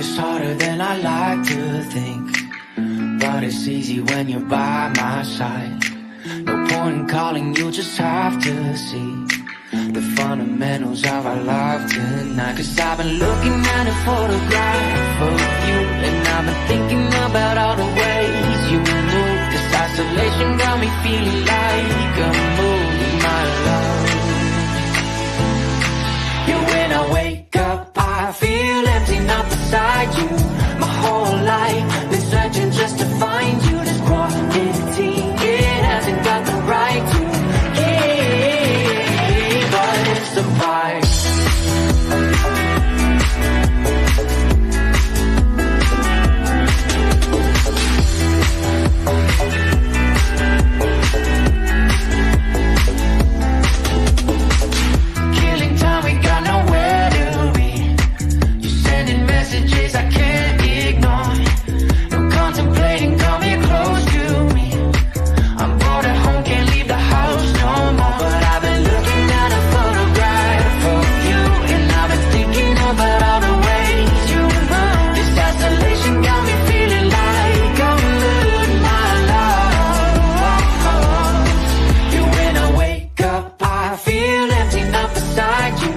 is harder than I like to think, but it's easy when you're by my side. No point in calling, you just have to see the fundamentals of our love tonight. Cause I've been looking at a photograph of you, and I've been thinking about all the ways you move. This isolation got me feeling like a movie, my love. Yeah, when I wake up, I feel empty, not beside you. My whole life been searching just to find you. This quality, it hasn't got the right to give, but it's the vibe. Killing time, we got nowhere to be. You're sending messages I can't ignore. No contemplating, come here close to me. I'm bored at home, can't leave the house no more. But I've been looking at a photograph of you, and I've been thinking about all the ways you move. This isolation got me feeling like I'm losing my love. Yeah, when I wake up, I feel empty, not beside you.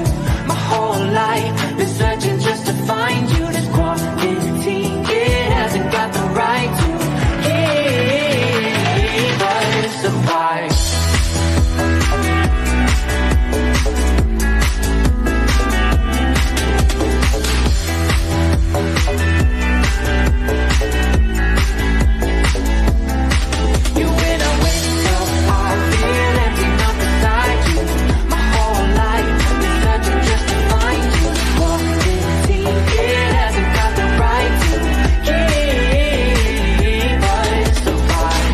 My whole life been searching just to find you. This quality, it hasn't got the right to give, but it's a vibe. Yeah, when I wake up, I feel empty, not beside you. My whole life been searching just to find you. Quality, it hasn't got the right to give, but it's a vibe.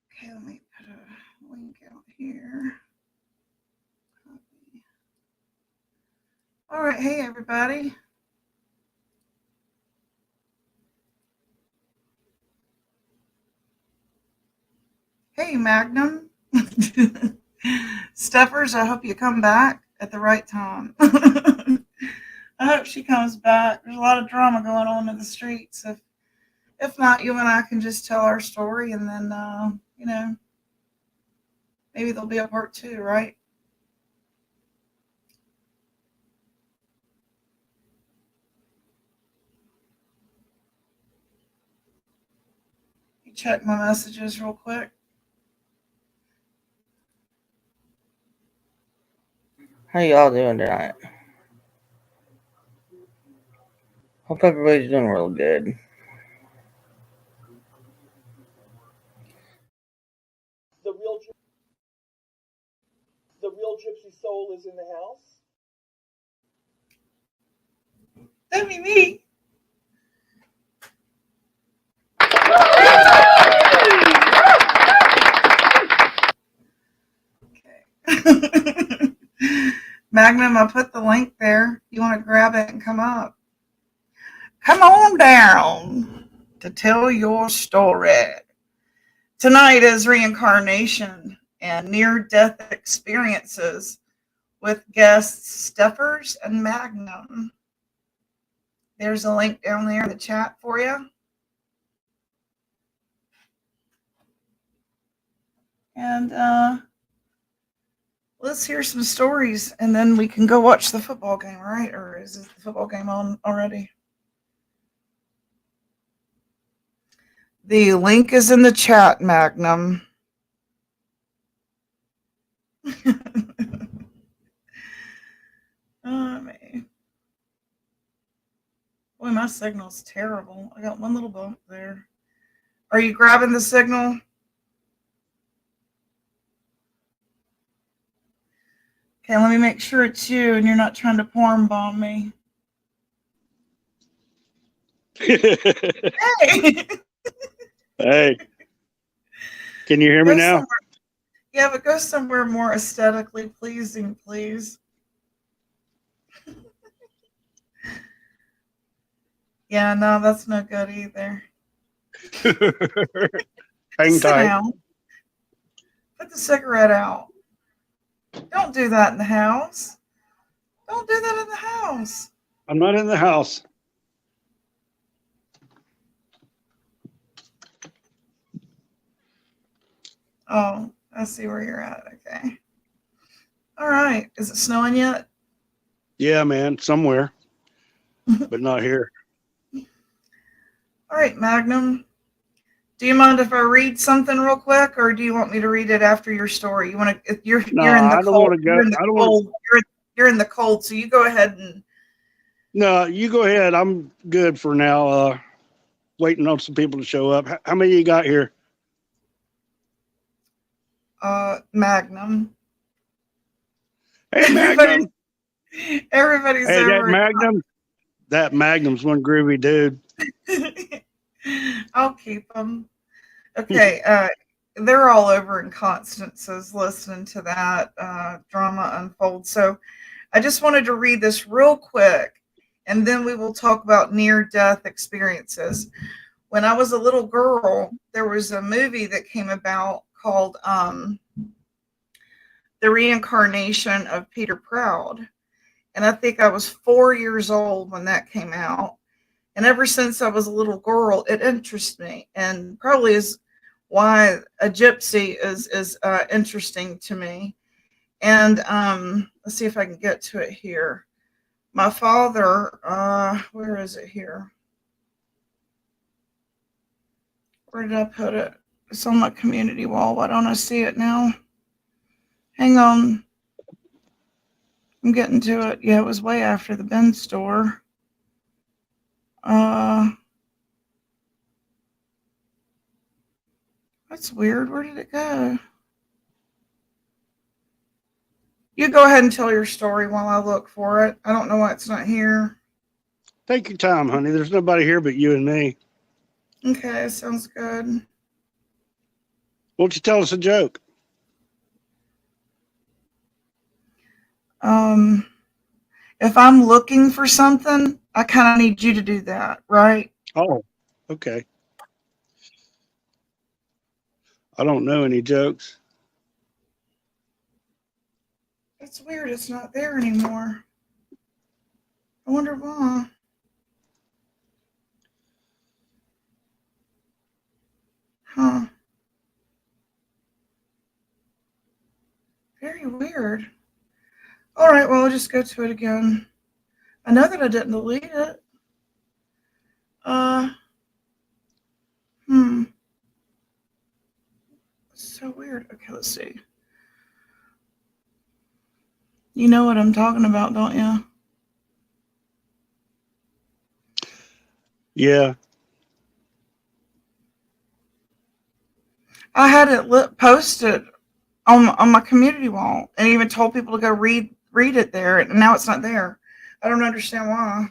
Okay, let me put a link out here. Copy. All right, hey everybody. Hey Magnum. Stephers, I hope you come back at the right time. I hope she comes back. There's a lot of drama going on in the streets. If not, you and I can just tell our story, and then maybe there'll be a part 2, right? You check my messages real quick. How y'all doing tonight? Hope everybody's doing real good. The real gypsy soul is in the house. That'd be me. Okay. Magnum, I put the link there. You want to grab it and come up. Come on down to tell your story. Tonight is Reincarnation and near-death experiences with guests Stephers and Magnum. There's a link down there in the chat for you. And let's hear some stories, and then we can go watch the football game, right? Or is the football game on already? The link is in the chat, Magnum. Boy, my signal's terrible. I got one little bump there. Are you grabbing the signal? Okay, let me make sure it's you and you're not trying to porn bomb me. Hey! Hey, can you hear me now? Somewhere. Yeah, but go somewhere more aesthetically pleasing, please. Yeah, no, that's no good either. Hang Just sit tight. down. Put the cigarette out. Don't do that in the house. Don't do that in the house. I'm not in the house. Oh, I see where you're at. Okay. All right. Is it snowing yet? Yeah, man, somewhere, but not here. All right, Magnum. Do you mind if I read something real quick, or do you want me to read it after your story? You want to? No, You're in the I don't cold. want to go. You're in the I don't want to. cold. You're in the cold. So you go ahead and No, you go ahead. I'm good for now. Waiting on some people to show up. How many you got here? Magnum. Hey, Everybody, Magnum. everybody's Hey, that over. Magnum. That Magnum's one groovy dude. I'll keep them. Okay. They're all over in Constance's listening to that drama unfold. So I just wanted to read this real quick, and then we will talk about near-death experiences. When I was a little girl, there was a movie that came about called The Reincarnation of Peter Proud. And I think I was 4 years old when that came out. And ever since I was a little girl, it interests me, and probably is why a gypsy is interesting to me. And let's see if I can get to it here. My father, where is it here? Where did I put it? It's on my community wall. Why don't I see it now? Hang on. I'm getting to it. Yeah, it was way after the bin store. That's weird. Where did it go? You go ahead and tell your story while I look for it. I don't know why it's not here. Take your time, honey. There's nobody here but you and me. Okay, sounds good. Won't you tell us a joke? If I'm looking for something, I kind of need you to do that, right? Oh, okay. I don't know any jokes. It's weird. It's not there anymore. I wonder why. Huh. Very weird. All right, well, I'll just go to it again. I know that I didn't delete it. Uh, hmm. So weird. Okay, let's see. You know what I'm talking about, don't you? Yeah. I had it posted on my community wall, and even told people to go read it there, and now it's not there. I don't understand why.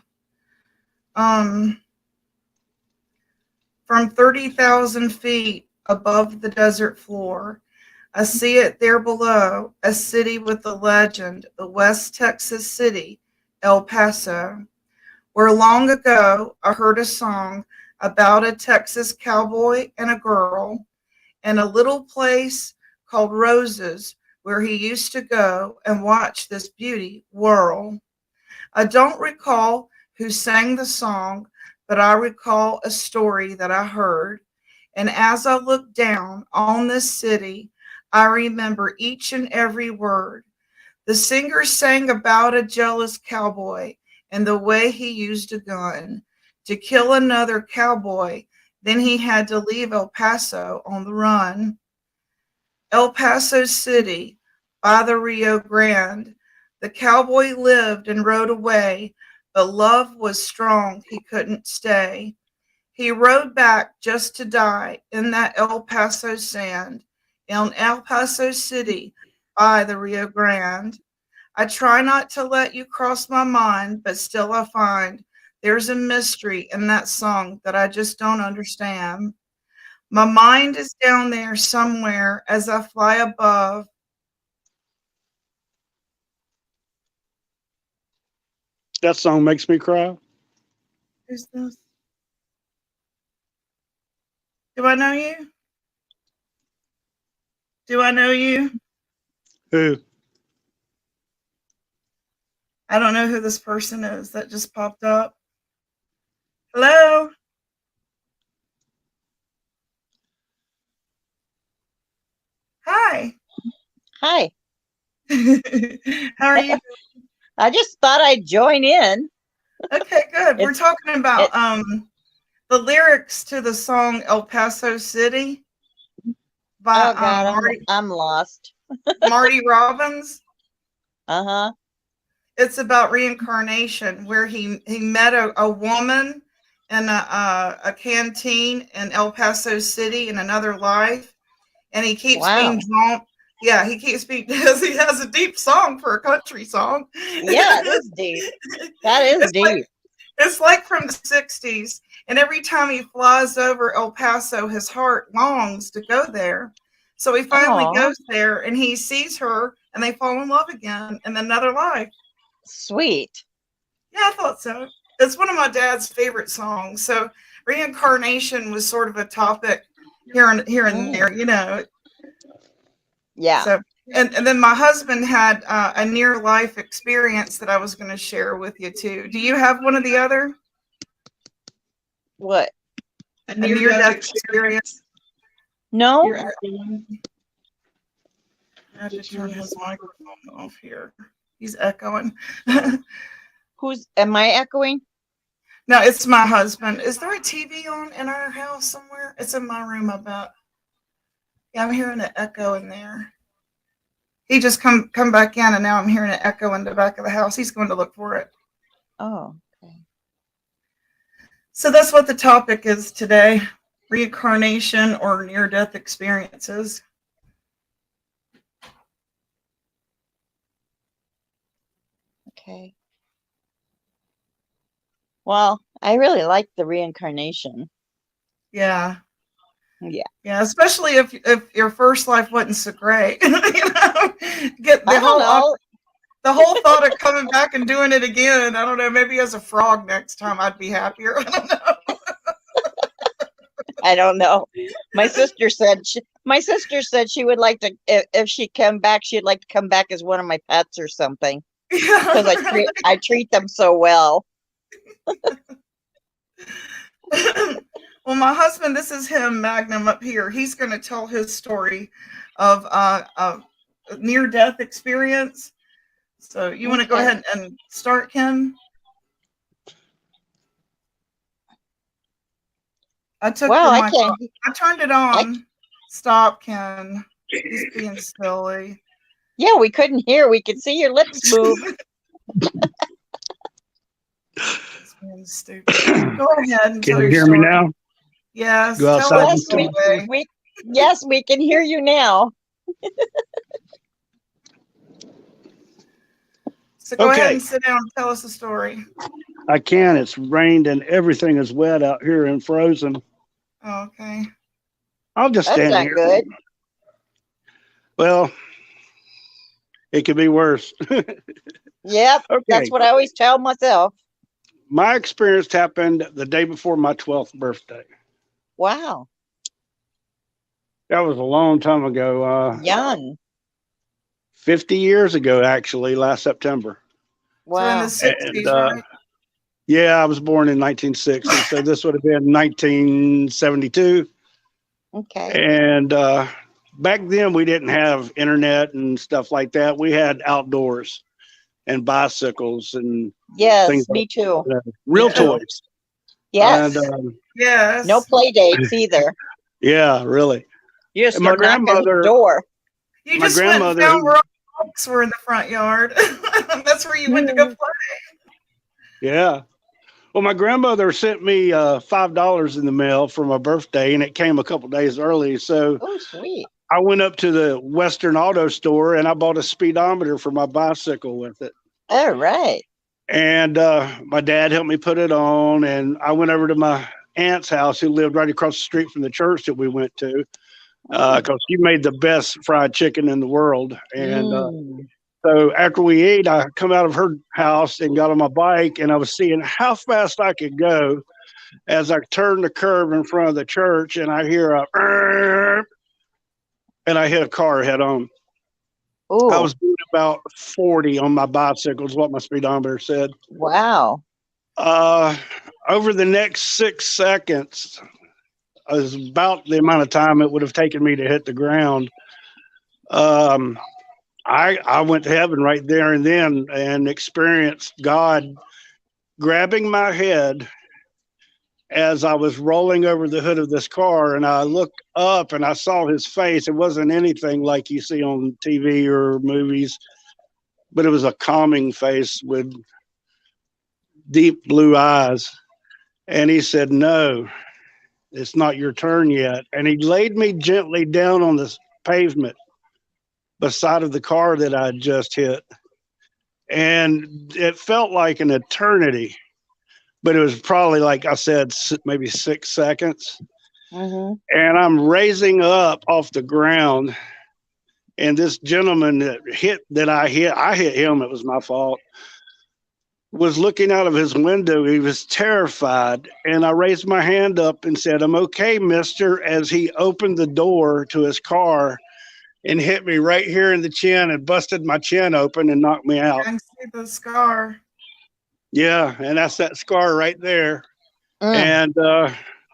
From 30,000 feet above the desert floor, I see it there below, a city with a legend, the West Texas city, El Paso, where long ago I heard a song about a Texas cowboy and a girl, and a little place called Roses where he used to go and watch this beauty whirl. I don't recall who sang the song, but I recall a story that I heard. And as I look down on this city, I remember each and every word. The singer sang about a jealous cowboy and the way he used a gun to kill another cowboy. Then he had to leave El Paso on the run. El Paso City by the Rio Grande. The cowboy lived and rode away, but love was strong, he couldn't stay. He rode back just to die in that El Paso sand, in El Paso City by the Rio Grande. I try not to let you cross my mind, but still I find there's a mystery in that song that I just don't understand. My mind is down there somewhere as I fly above. That song makes me cry. Who's this? Do I know you? Do I know you? Who? I don't know who this person is that just popped up. Hello? Hi. Hi. How are you? I just thought I'd join in. Okay, good. We're It's talking about it. the lyrics to the song El Paso City by Oh God, I'm lost. Marty Robbins. Uh-huh. It's about reincarnation, where he met a woman in a canteen in El Paso City in another life, and he keeps being Wow. drawn. Yeah, he keeps being because he has a deep song for a country song. Yeah, it is deep. That is It's like deep. it's like from the 60s. And every time he flies over El Paso, his heart longs to go there. So he finally Oh, goes there and he sees her and they fall in love again in another life. sweet. Yeah, I thought so. It's one of my dad's favorite songs. So reincarnation was sort of a topic here and there, you know. Yeah. So and then my husband had a near life experience that I was going to share with you too. Do you have one or the other? What? A near death experience? No? I have to turn his microphone off here. He's echoing. Am I echoing? No, it's my husband. Is there a TV on in our house somewhere? It's in my room, I bet. Yeah, I'm hearing an echo in there. He just come back in, and now I'm hearing an echo in the back of the house. He's going to look for it. Oh, okay. So that's what the topic is today: reincarnation or near-death experiences. Okay. Well, I really like the reincarnation. Yeah. Yeah. Yeah, especially if your first life wasn't so great. You know, get I don't know. the whole thought of coming back and doing it again. I don't know. Maybe as a frog next time, I'd be happier. I don't know. I don't know. My sister said she would like to if she come back, she'd like to come back as one of my pets or something because Yeah. I treat them so well. Well, my husband, this is him, Magnum, up here. He's going to tell his story of a near-death experience. So you want to go Okay. ahead and start, Ken? I took Well, your I mic can't. off. I turned it on. Stop, Ken. He's being silly. Yeah, we couldn't hear. We could see your lips move. He's being stupid. Go ahead and Can tell you your hear story. me now? Yes, Go tell outside us and anyway. Yes, we can hear you now. So go ahead Okay. and sit down and tell us a story. I can. It's rained and everything is wet out here and frozen. Oh, okay. I'll just That's stand not here. good. Well, it could be worse. Yep, Okay. that's what I always tell myself. My experience happened the day before my 12th birthday. Wow, That was a long time ago. young. 50 years ago, actually, last September. So in the Wow. 60s, And right? yeah, I was born in 1960. So this would have been 1972. Okay. And back then, we didn't have internet and stuff like that. We had outdoors and bicycles and Yes, things me like too. that. Real Me too. toys. Yes. And Yes. No play dates either. yeah, really. You just And my go knock on the grandmother, door. You my just went and grandmother, found who, where all the books were in the front yard. That's where you went to go play. yeah. Well, my grandmother sent me $5 in the mail for my birthday, and it came a couple days early. So Oh, sweet. I went up to the Western Auto Store and I bought a speedometer for my bicycle with it. All right. And my dad helped me put it on, and I went over to my aunt's house who lived right across the street from the church that we went to, because she made the best fried chicken in the world. And Mm. so after we ate, I come out of her house and got on my bike, and I was seeing how fast I could go as I turned the curve in front of the church, and I hear a and I hit a car head on. I Ooh, was doing about 40 on my bicycle, is what my speedometer said. wow. Uh, Over the next 6 seconds, is about the amount of time it would have taken me to hit the ground. Um, I went to heaven right there and then and experienced God grabbing my head as I was rolling over the hood of this car, and I looked up and I saw his face. It wasn't anything like you see on TV or movies, but it was a calming face with deep blue eyes. And he said, "No, it's not your turn yet." And he laid me gently down on the pavement beside of the car that I just hit. And it felt like an eternity, but it was probably, like I said, maybe 6 seconds. Hmm. And I'm raising up off the ground. And this gentleman I hit him, it was my fault, was looking out of his window. He was terrified. And I raised my hand up and said, "I'm okay, mister," as he opened the door to his car and hit me right here in the chin and busted my chin open and knocked me out. I can see the scar. Yeah, and that's that scar right there. Mm. And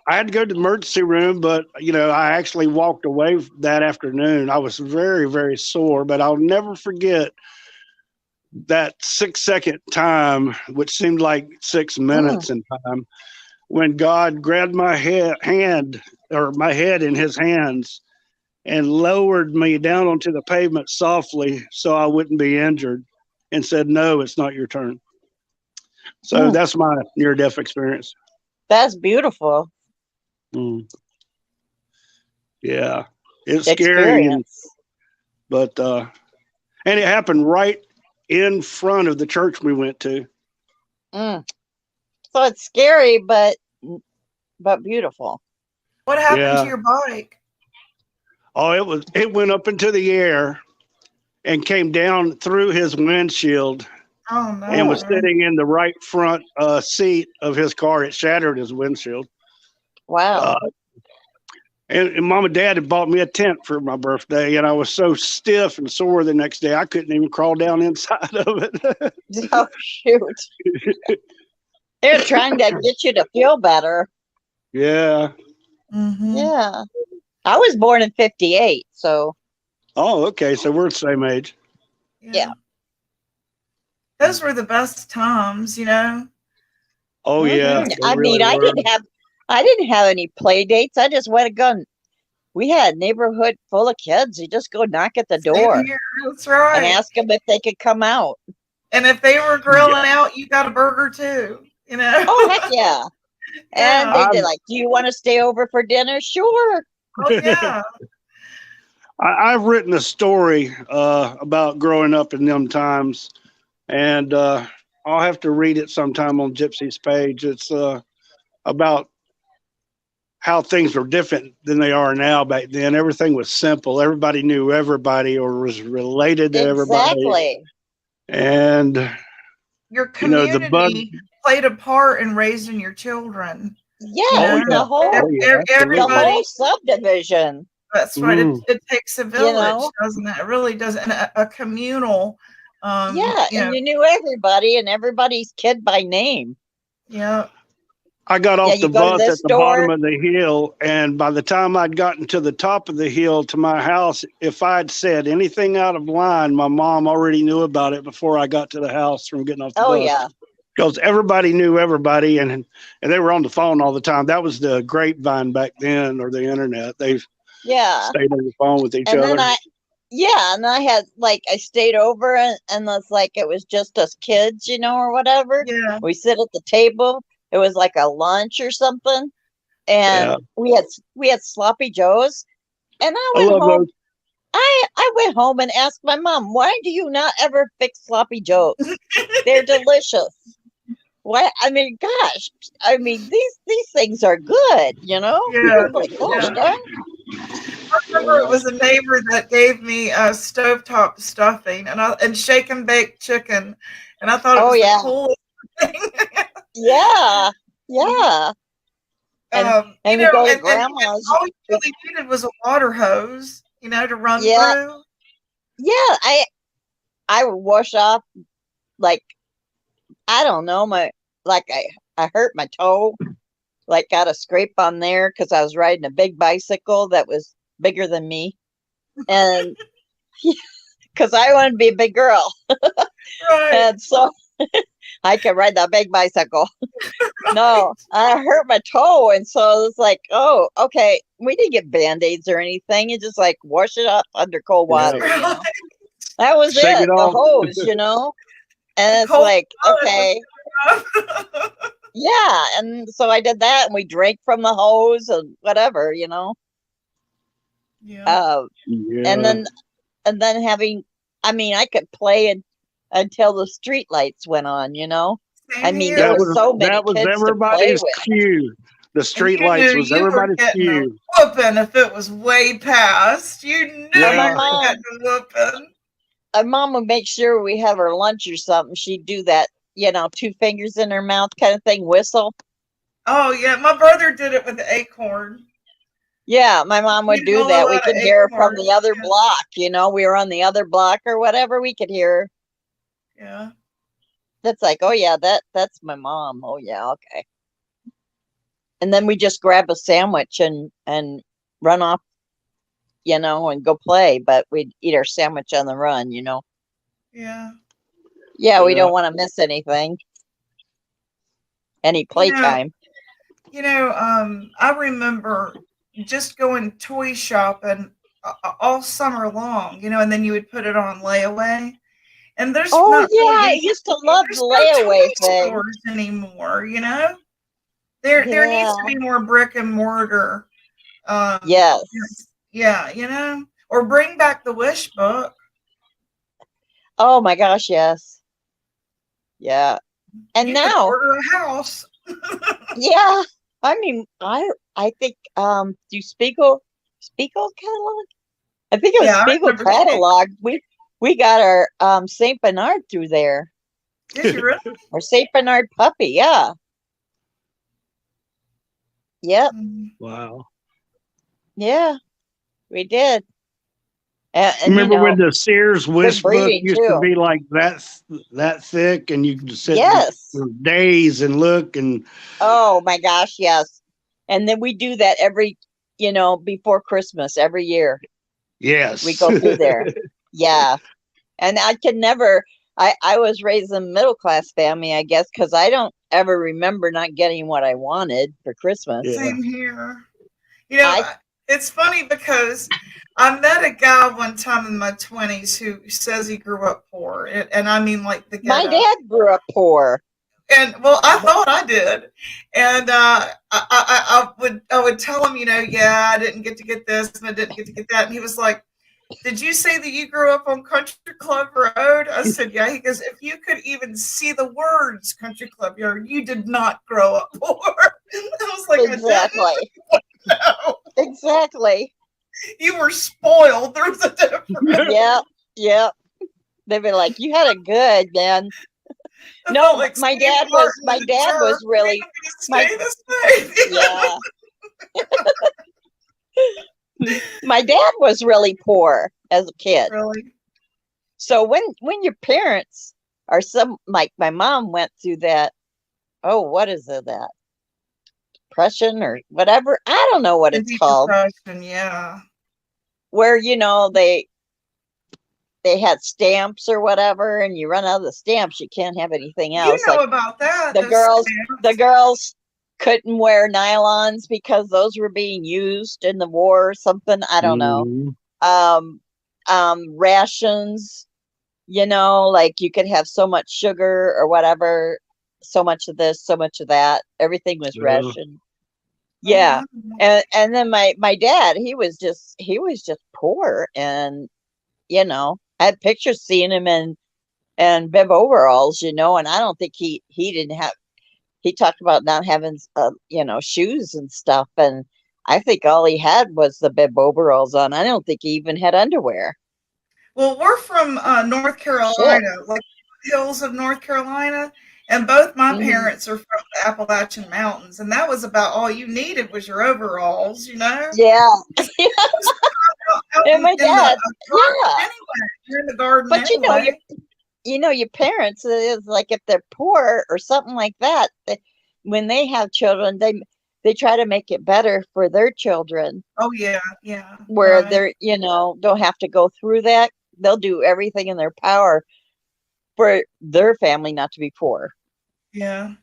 I had to go to the emergency room, but I actually walked away that afternoon. I was very, very sore, but I'll never forget that 6 second time, which seemed like 6 minutes in time, when God grabbed my hand or my head in his hands and lowered me down onto the pavement softly so I wouldn't be injured, and said, "No, it's not your turn." So Mm. that's my near-death experience. That's beautiful Mm. Yeah, it's scary, experience. but and it happened right in front of the church we went to. Mm. So it's scary, but beautiful. What happened to Yeah. your bike? Oh, it went up into the air and came down through his windshield Oh no. and was sitting in the right front seat of his car. It shattered his windshield. Wow. And mom and dad had bought me a tent for my birthday, and I was so stiff and sore the next day I couldn't even crawl down inside of it. Oh shoot. They're trying to get you to feel better. Yeah. Mm-hmm. Yeah. I was born in 58, so Oh, okay. So we're the same age. Yeah. Those were the best times, Oh yeah. Mhm. they I mean, really I were. didn't have any play dates. I just went and gone. We had a neighborhood full of kids. You just go knock at the Same door here. That's right. and ask them if they could come out. And if they were grilling out, you got a burger too, Oh heck yeah. And Yeah. they I'm- did like, "Do you want to stay over for dinner?" Sure. Oh yeah. I've written a story about growing up in them times, and I'll have to read it sometime on Gypsy's page. It's about how things were different than they are now. Back then, everything was simple. Everybody knew everybody or was related to everybody. Exactly. And Your the bug. community played a part in raising your children. Yeah, Oh, yeah. the whole Oh, yeah, Ev- absolutely. the everybody- whole subdivision. That's right. Mm. It takes a village, know? doesn't it? It really does. And a communal. Yeah, and you knew everybody and everybody's kid by name. Yeah. I got Yeah, off you the go to bus this at the store. bottom of the hill, and by the time I'd gotten to the top of the hill to my house, if I'd said anything out of line, my mom already knew about it before I got to the house from getting off the Oh bus. yeah. Because everybody knew everybody, and they were on the phone all the time. That was the grapevine back then, or the internet. They Yeah. stayed on the phone with each And other. then I had like I stayed over and it's like it was just us kids, or whatever. Yeah. We sit at the table. It was like a lunch or something. And Yeah. we had sloppy joes. And I I went love home. those. I went home and asked my mom, "Why do you not ever fix sloppy joes? They're delicious." Why? I mean, gosh. I mean, these things are good, you know? Yeah, It's like, gosh yeah. darn. I remember it was a neighbor that gave me stovetop stuffing and shake and bake chicken, and I thought it Oh was the yeah. coolest thing. Yeah. Yeah. And You we know, go to and grandma's. all you really needed was a water hose, you know, to run Yeah. through. Yeah. I would wash off like I don't know, like I hurt my toe, like got a scrape on there because I was riding a big bicycle that was bigger than me. And because I wanted to be a big girl. Right, And so I could ride that big bicycle. No, I hurt my toe. And so it's like, oh, okay. We didn't get band-aids or anything. You just like wash it up under cold Yeah. water, right. That was Shake it, it the off. hose, And it's Cold like, okay, blood. yeah. And so I did that and we drank from the hose and whatever, Yeah. Uh, and Yeah. then having, I mean, I could play until the street lights went on, I Same mean, there That were here. was so many that was kids to play everybody's with. cue. The And street you lights knew was you were everybody's getting a cue. whooping if it was way past. You knew And my you Yeah. were mom, getting a whooping. my mom would make sure we have our lunch or something. She'd do that, two fingers in her mouth kind of thing, whistle. Oh yeah, my brother did it with the acorn. Yeah, my mom would He'd do hollow that. We out an could hear her from acorn. the other block, we were on the other block or whatever. We could hear her. Yeah. That's like, oh yeah, that's my mom. Oh yeah, okay. And then we just grab a sandwich and run off, and go play. But we'd eat our sandwich on the run, Yeah. Yeah, we Yeah. don't want to miss anything, any You know, playtime. I remember just going toy shopping all summer long, and then you would put it on layaway. And there's Oh not really yeah, I any, used to love there's the no layaway toy thing. stores anymore. There Yeah. needs to be more brick and mortar. Yes. Yeah, or bring back the wish book. Oh my gosh, yes. Yeah. And You could now, order a house. yeah. I mean, I think do Spiegel catalog? I think it was Yeah, I Spiegel remember seeing. catalog. We got our Saint Bernard through there. Did you really? Our Saint Bernard puppy, yeah. Yep. Wow. Yeah, we did. And Remember when the Sears good Wish book breeding used to too. be like that thick, and you could sit Yes. for days and look and Oh my gosh, yes. And then we do that every, before Christmas every year. yes, We go through there. Yeah. And I can never, I was raised in a middle class family, I guess, because I don't ever remember not getting what I wanted for Christmas. Yeah. Same here. I- It's funny because I met a guy one time in my 20s who says he grew up poor, and I mean like the My ghetto. dad grew up poor. And well, I thought I did, and I would tell him, yeah, I didn't get to get this, and I didn't get to get that, and he was like, "Did you say that you grew up on Country Club Road?" I said, "Yeah." He goes, "If you could even see the words Country Club Road, you did not grow up poor." I was like, Exactly. "No, Exactly. you were spoiled. There's a difference." Yeah. Yeah. They'd be like, you had it good, man. I No, felt like my Steve dad Martin my in a dad jerk. was really, I'm my- gonna stay this way. yeah. My dad was really poor as a kid. Really? So when your parents are like my mom went through that, oh, what is it, that depression or whatever? I don't know what The it's called. depression, yeah. Where, they had stamps or whatever, and you run out of the stamps, you can't have anything else. You know Like about that. the those girls stamps. the girls couldn't wear nylons because those were being used in the war or something. I don't know. Mhm. Rations, like you could have so much sugar or whatever, so much of this, so much of that. Everything was Yeah. rationed. Yeah. And then my dad, he was just poor, and I had pictures seeing him in bib overalls, and I don't think he didn't have he talked about not having, shoes and stuff. And I think all he had was the bib overalls on. I don't think he even had underwear. Well, we're from North Shit. Carolina, like hills of North Carolina, and both my Mhm. parents are from the Appalachian Mountains, and that was about all you needed was your overalls, you know? Yeah. Out And my in the dad, garden yeah. anyway. You're in the garden But anyway. your parents is like if they're poor or something like that, when they have children, they try to make it better for their children Oh yeah, yeah, where right. they're, don't have to go through that. They'll do everything in their power for their family not to be poor. Yeah.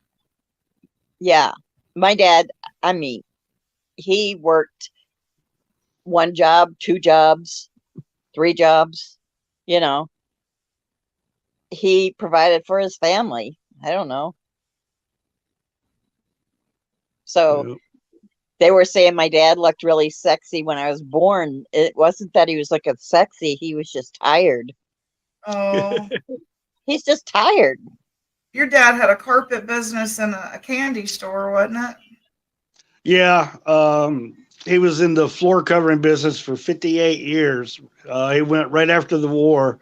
Yeah. My dad, I mean, he worked one job, two jobs, three jobs, you know. He provided for his family. I don't know. So Yeah. they were saying my dad looked really sexy when I was born. It wasn't that he was looking sexy, he was just tired. Oh, He's just tired. your dad had a carpet business and a candy store, wasn't it? Yeah, he was in the floor covering business for 58 years. He went right after the war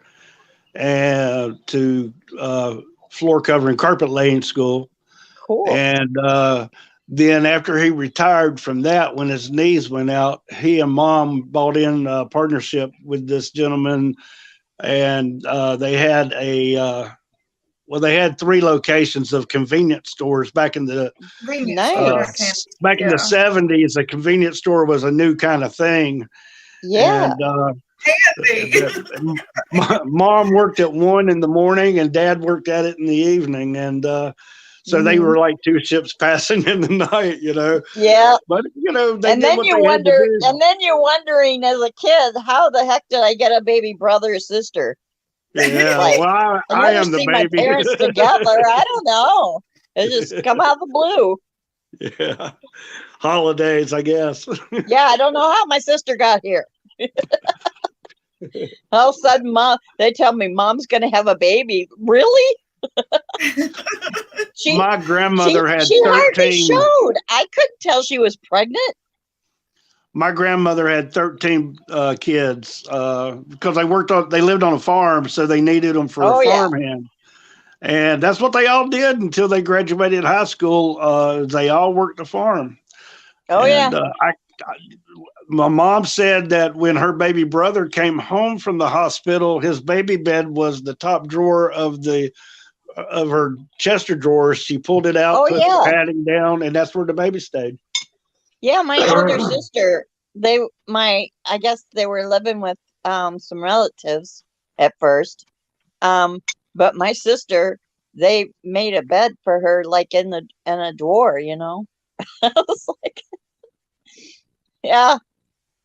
to floor covering carpet laying school. Cool. And then after he retired from that, when his knees went out, he and mom bought in a partnership with this gentleman. And they had three locations of convenience stores back in the Convenience store got Nice. candy. back in the Yeah. 70s. A convenience store was a new kind of thing. Yeah. And Candy. my mom worked at one in the morning and dad worked at it in the evening. And so they Mhm. were like two ships passing in the night. Yeah. But, they And did then what you they had to wonder, do. and then you're wondering as a kid, how the heck did I get a baby brother or sister? Yeah. Like, Well, I I never am the see my baby. parents together. I don't know. It just come out of the blue. Yeah. Holidays, I guess. Yeah, I don't know how my sister got here. All of a sudden, they tell me mom's gonna have a baby. Really? She My she grandmother had she hardly 13. showed. I couldn't tell she was pregnant. My grandmother had 13 kids because they lived on a farm, so they needed them for a Oh yeah. farmhand. And that's what they all did until they graduated high school. They all worked the farm. Oh yeah. And my mom said that when her baby brother came home from the hospital, his baby bed was the top drawer of her Chester drawers. She pulled it out, Oh put the yeah. padding down, and that's where the baby stayed. Yeah, my older sister, I guess they were living with some relatives at first. But my sister, they made a bed for her like in a drawer, I was like, yeah,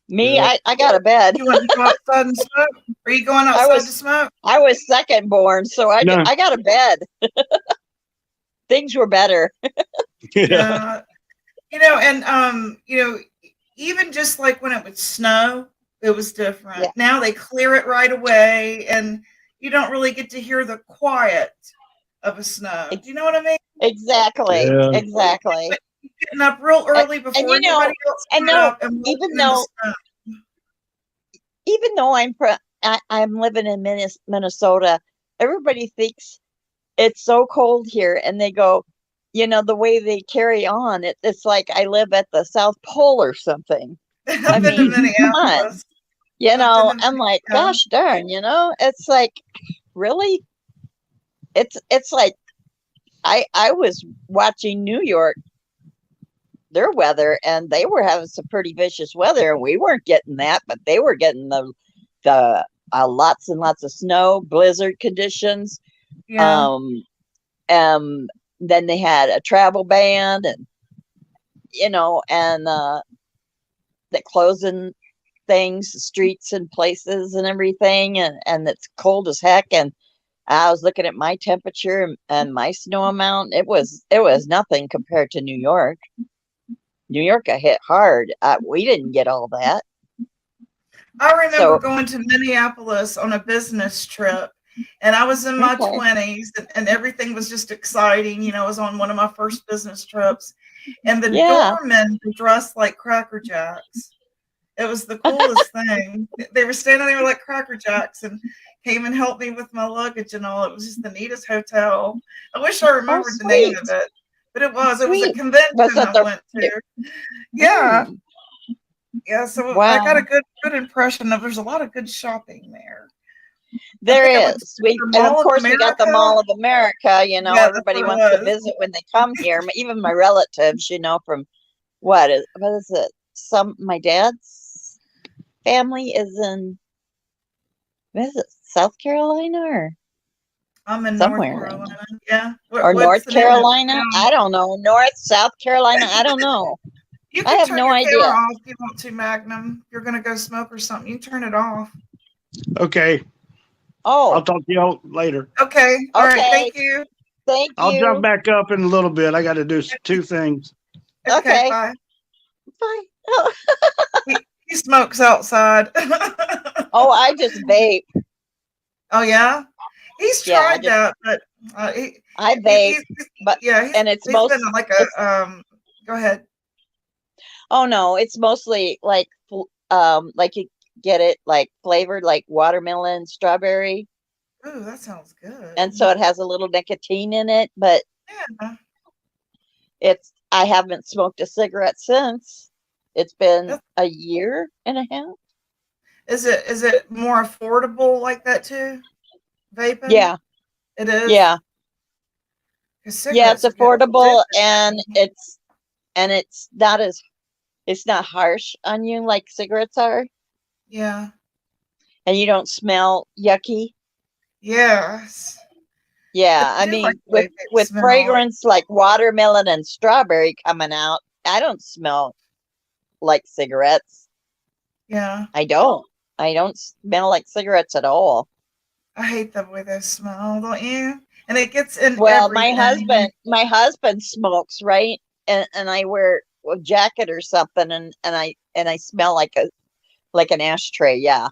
me, Yeah. I got a bed. You want to go outside and smoke? Are you going I outside to was smoke? I was second born, so No. I got a bed. Things were better. Yeah. Yeah. And even just like when it would snow, it was different. Yeah. Now they clear it right away, and you don't really get to hear the quiet of a snow. Do you know what I mean? Exactly. Yeah. Exactly. Getting up real early before And everybody else and get no, up and walking even in the though snow. even though I'm living in Minnesota, everybody thinks it's so cold here, and they go, the way they carry on, it's like I live at the South Pole or something. I I've been to mean, come on, Minneapolis. I've been to I'm like, yeah. gosh darn, it's like, really, it's like I was watching New York, their weather, and they were having some pretty vicious weather, and we weren't getting that, but they were getting the lots and lots of snow, blizzard conditions. Yeah. Then they had a travel ban, and the closing things, streets and places and everything, and it's cold as heck. And I was looking at my temperature and my snow amount. It was nothing compared to New York. New York got hit hard. We didn't get all that. I remember So going to Minneapolis on a business trip, And I was in my Okay. 20s, and everything was just exciting. You know, I was on one of my first business trips, and the Yeah. doormen were dressed like Cracker Jacks. It was the coolest thing. They were standing there like Cracker Jacks and came and helped me with my luggage and all. It was just the neatest hotel. I wish I Oh, remembered the name sweet. of it, but it was. It was a Sweet. Was convention it I the? went to. Yeah, Mm, yeah. So I got a wow. good impression of. There's a lot of good shopping there. I There think I went to is. We the and of Mall of course we got the America. Mall of America. You know, Yeah, that's everybody what it wants to was. visit when they come here. Even my relatives. You know, from what is it? My dad's family is in. What is it? South Carolina or I'm in North somewhere around there. Carolina. Yeah. Or What's North the name of the Carolina? town? I don't know. North, South Carolina? I don't know. You I can have turn no your camera idea. off if you want to, Magnum. If you're gonna go smoke or something, you can turn it off. Okay. I'll Oh, talk to y'all later. Okay. All right. okay. Thank you. Thank I'll jump you. back up in a little bit. I got to do two things. Okay. Okay. Bye. Bye. Oh, He smokes outside. oh, I just vape. Oh yeah. He's Yeah, tried that, but I vape, he's but yeah and it's he's been like it's a Go ahead. oh no, it's mostly like you get it like flavored like watermelon, strawberry, Ooh, that sounds good. and so it has a little nicotine in it, but Yeah. I haven't smoked a cigarette since. It's been That's, a year and a half. is it more affordable like that too? Vaping? Yeah, It is. yeah. 'Cause Yeah, it's cigarettes are getting affordable stupid and now. it's not harsh on you like cigarettes are, Yeah. and you don't smell yucky. Yes. But Yeah, I I do like mean the way they with smell. fragrance like watermelon and strawberry coming out, I don't smell like cigarettes. Yeah. I don't. I don't smell like cigarettes at all. I hate the way they smell, don't you? And it gets in Well, everything. my husband smokes, right? And I wear a jacket or something and I smell like an ashtray. Yeah.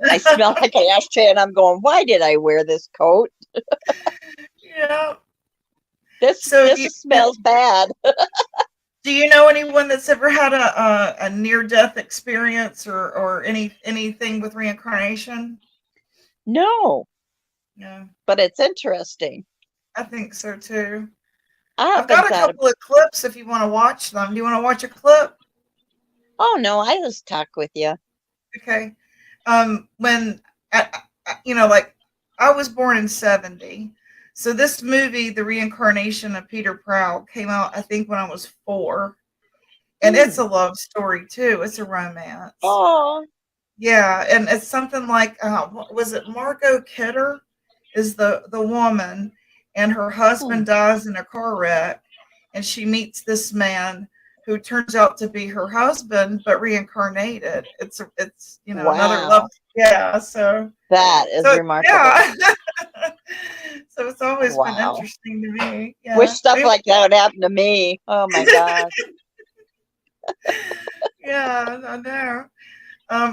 I smell like an ashtray and I'm going, why did I wear this coat? Yeah. This So this smells bad. do you know anyone that's ever had a near death experience or anything with reincarnation? No, Yeah, but it's interesting. I think so too. I I've haven't got a thought of, couple of clips if you want to watch them. Do you want to watch a clip? oh no, I just talk with you. Okay. When like I was born in 70. So this movie, The Reincarnation of Peter Proud, came out I think when I was 4. And it's a love story too. It's a romance. Oh, Yeah, and it's something like was it Margot Kidder is the woman, and her hmm. husband dies in a car wreck, and she meets this man who turns out to be her husband but reincarnated. It's another love. Wow. Yeah, so That is so remarkable. yeah. So it's always been Wow. interesting to me. Wish Yeah. stuff like that would happen to me. Oh my gosh. Yeah, I know.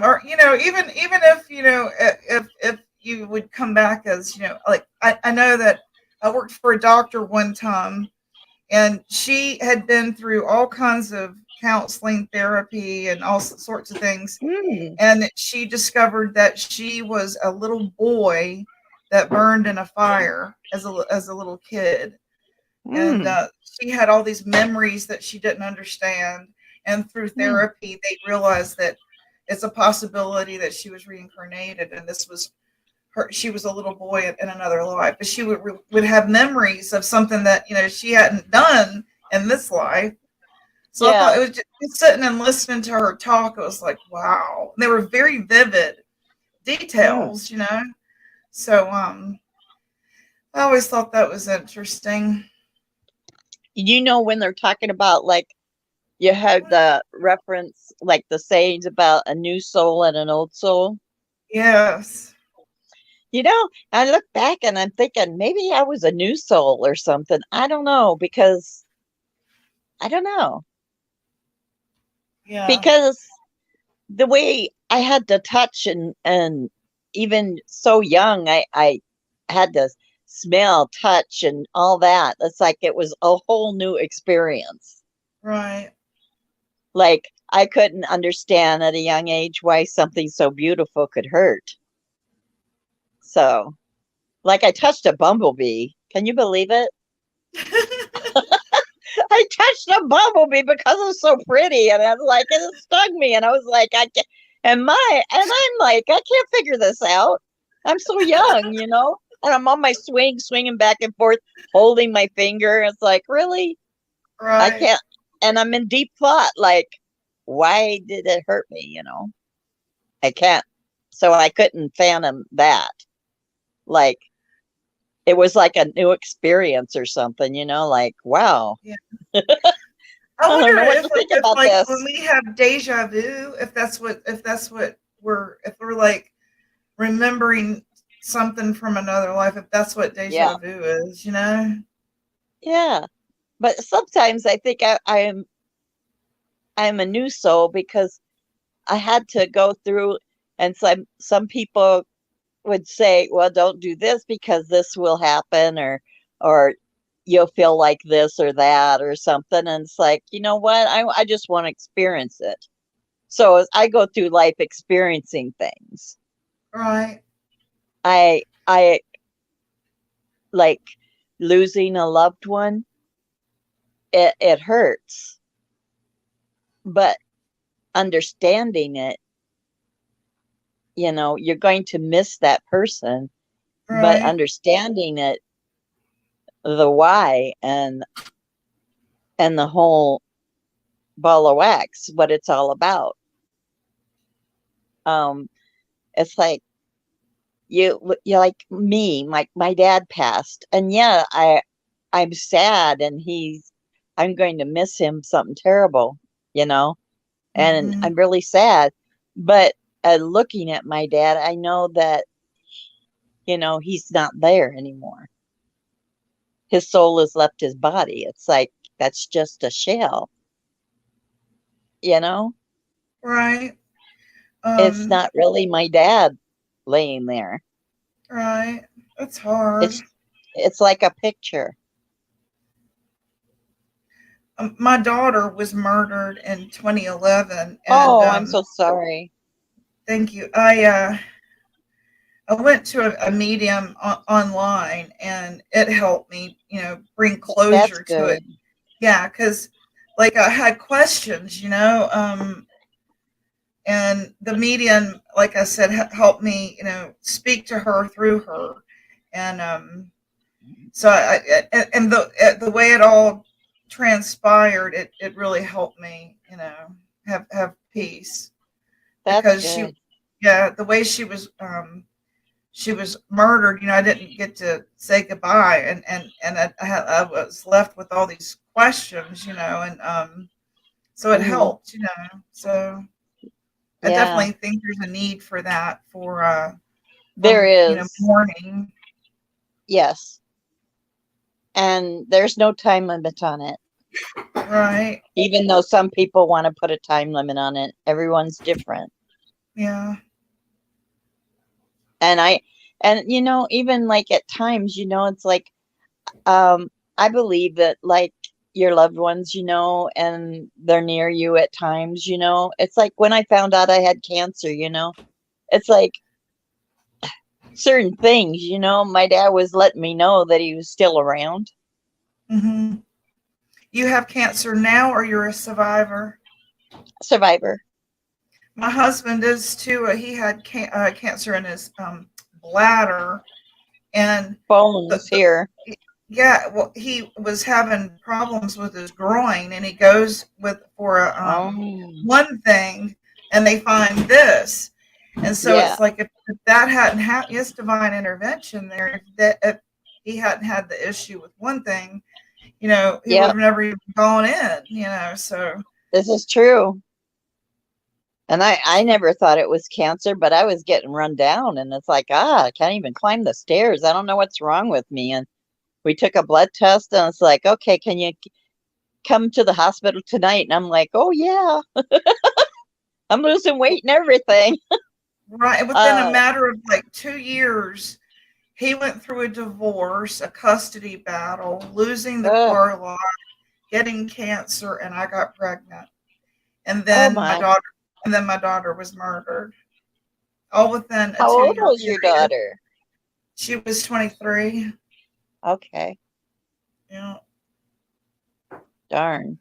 Or even if if you would come back as like I know that I worked for a doctor one time, and she had been through all kinds of counseling therapy and all sorts of things, Hmm. and she discovered that she was a little boy that burned in a fire as a little kid, and Hmm. she had all these memories that she didn't understand, and through Hmm. therapy they realized that it's a possibility that she was reincarnated, and this was her. She was a little boy in another life, but she would have memories of something that she hadn't done in this life. So I thought Yeah. it was just sitting and listening to her talk. It was like, wow, and they were very vivid Hmm. details. So I always thought that was interesting. You know when they're talking about like you heard the reference like the sayings about a new soul and an old soul. Yes. You know, I look back and I'm thinking maybe I was a new soul or something. I don't know because I don't know Yeah. because the way I had to touch and even so young, I had to smell, touch, and all that. It's like it was a whole new experience. Right. Like I couldn't understand at a young age why something so beautiful could hurt. So, like I touched a bumblebee. Can you believe it? I touched a bumblebee because it was so pretty, and I was like, and it stung me, and I was like, I can't, and I'm like, I can't figure this out. I'm so young, and I'm on my swinging back and forth, holding my finger. It's like, really, I Right. can't, and I'm in deep thought, like, why did it hurt me? I can't, so I couldn't fathom that. Like, it was like a new experience or something, like, wow. Yeah. I I don't wonder know what if, to think if about like this. when we have deja vu, if that's what if we're like remembering something from another life, if that's what Yeah. deja vu is, you know? Yeah. But sometimes I think I'm a new soul because I had to go through, and some people would say, well, don't do this because this will happen, or you'll feel like this or that or something. And it's like, you know what? I just want to experience it. So as I go through life experiencing things, Right. I like losing a loved one. It hurts, but understanding it, you're going to miss that person, but Right. understanding it, the why and the whole ball of wax, what it's all about. Um, it's like you like me, my dad passed, and yeah, I'm sad, and I'm going to miss him something terrible, and Mm-hmm. I'm really sad. But looking at my dad, I know that he's not there anymore. His soul has left his body. It's like that's just a shell, you know? Right. It's Um, not really my dad laying there. right. That's hard. It's like a picture. My daughter was murdered in 2011, and Oh, I'm so sorry. thank you. I went to a medium online, and it helped me, bring That's closure to it. good. Yeah, because like I had questions, and the medium, like I said, helped me, speak to her through her, and so and the way it all transpired, it really helped me, have peace That's because good. yeah, the way she was murdered. I didn't get to say goodbye, and I was left with all these questions, and so it Hmm. helped, So I Yeah, definitely think there's a need for that there for is. mourning. Yes. And there's no time limit on it. Right. Even though some people want to put a time limit on it, everyone's different. Yeah. And even like at times, it's like, I believe that like your loved ones, and they're near you at times, it's like when I found out I had cancer, it's like certain things, my dad was letting me know that he was still around. Hmm. You have cancer now, or you're a survivor? Survivor. My husband is too. He had cancer in his bladder, and the, Bones the here. yeah, well, he was having problems with his groin, and he goes for a Oh, one thing, and they find this, and so yeah. it's like if that hadn't happened, yes, divine intervention there. If he hadn't had the issue with one thing, he would Yep. have never even gone in, So This is true. And I never thought it was cancer, but I was getting run down, and it's like, I can't even climb the stairs. I don't know what's wrong with me. And we took a blood test, and it's like, okay, can you come to the hospital tonight? And I'm like, oh yeah, I'm losing weight and everything. right within a Uh, matter of like 2 years, He went through a divorce, a custody battle, losing the Ugh. car lot, getting cancer, and I got pregnant. And Oh then my. my daughter was murdered. All within a How old 2-year was your period. daughter? She was 23. Okay. Yeah. Darn.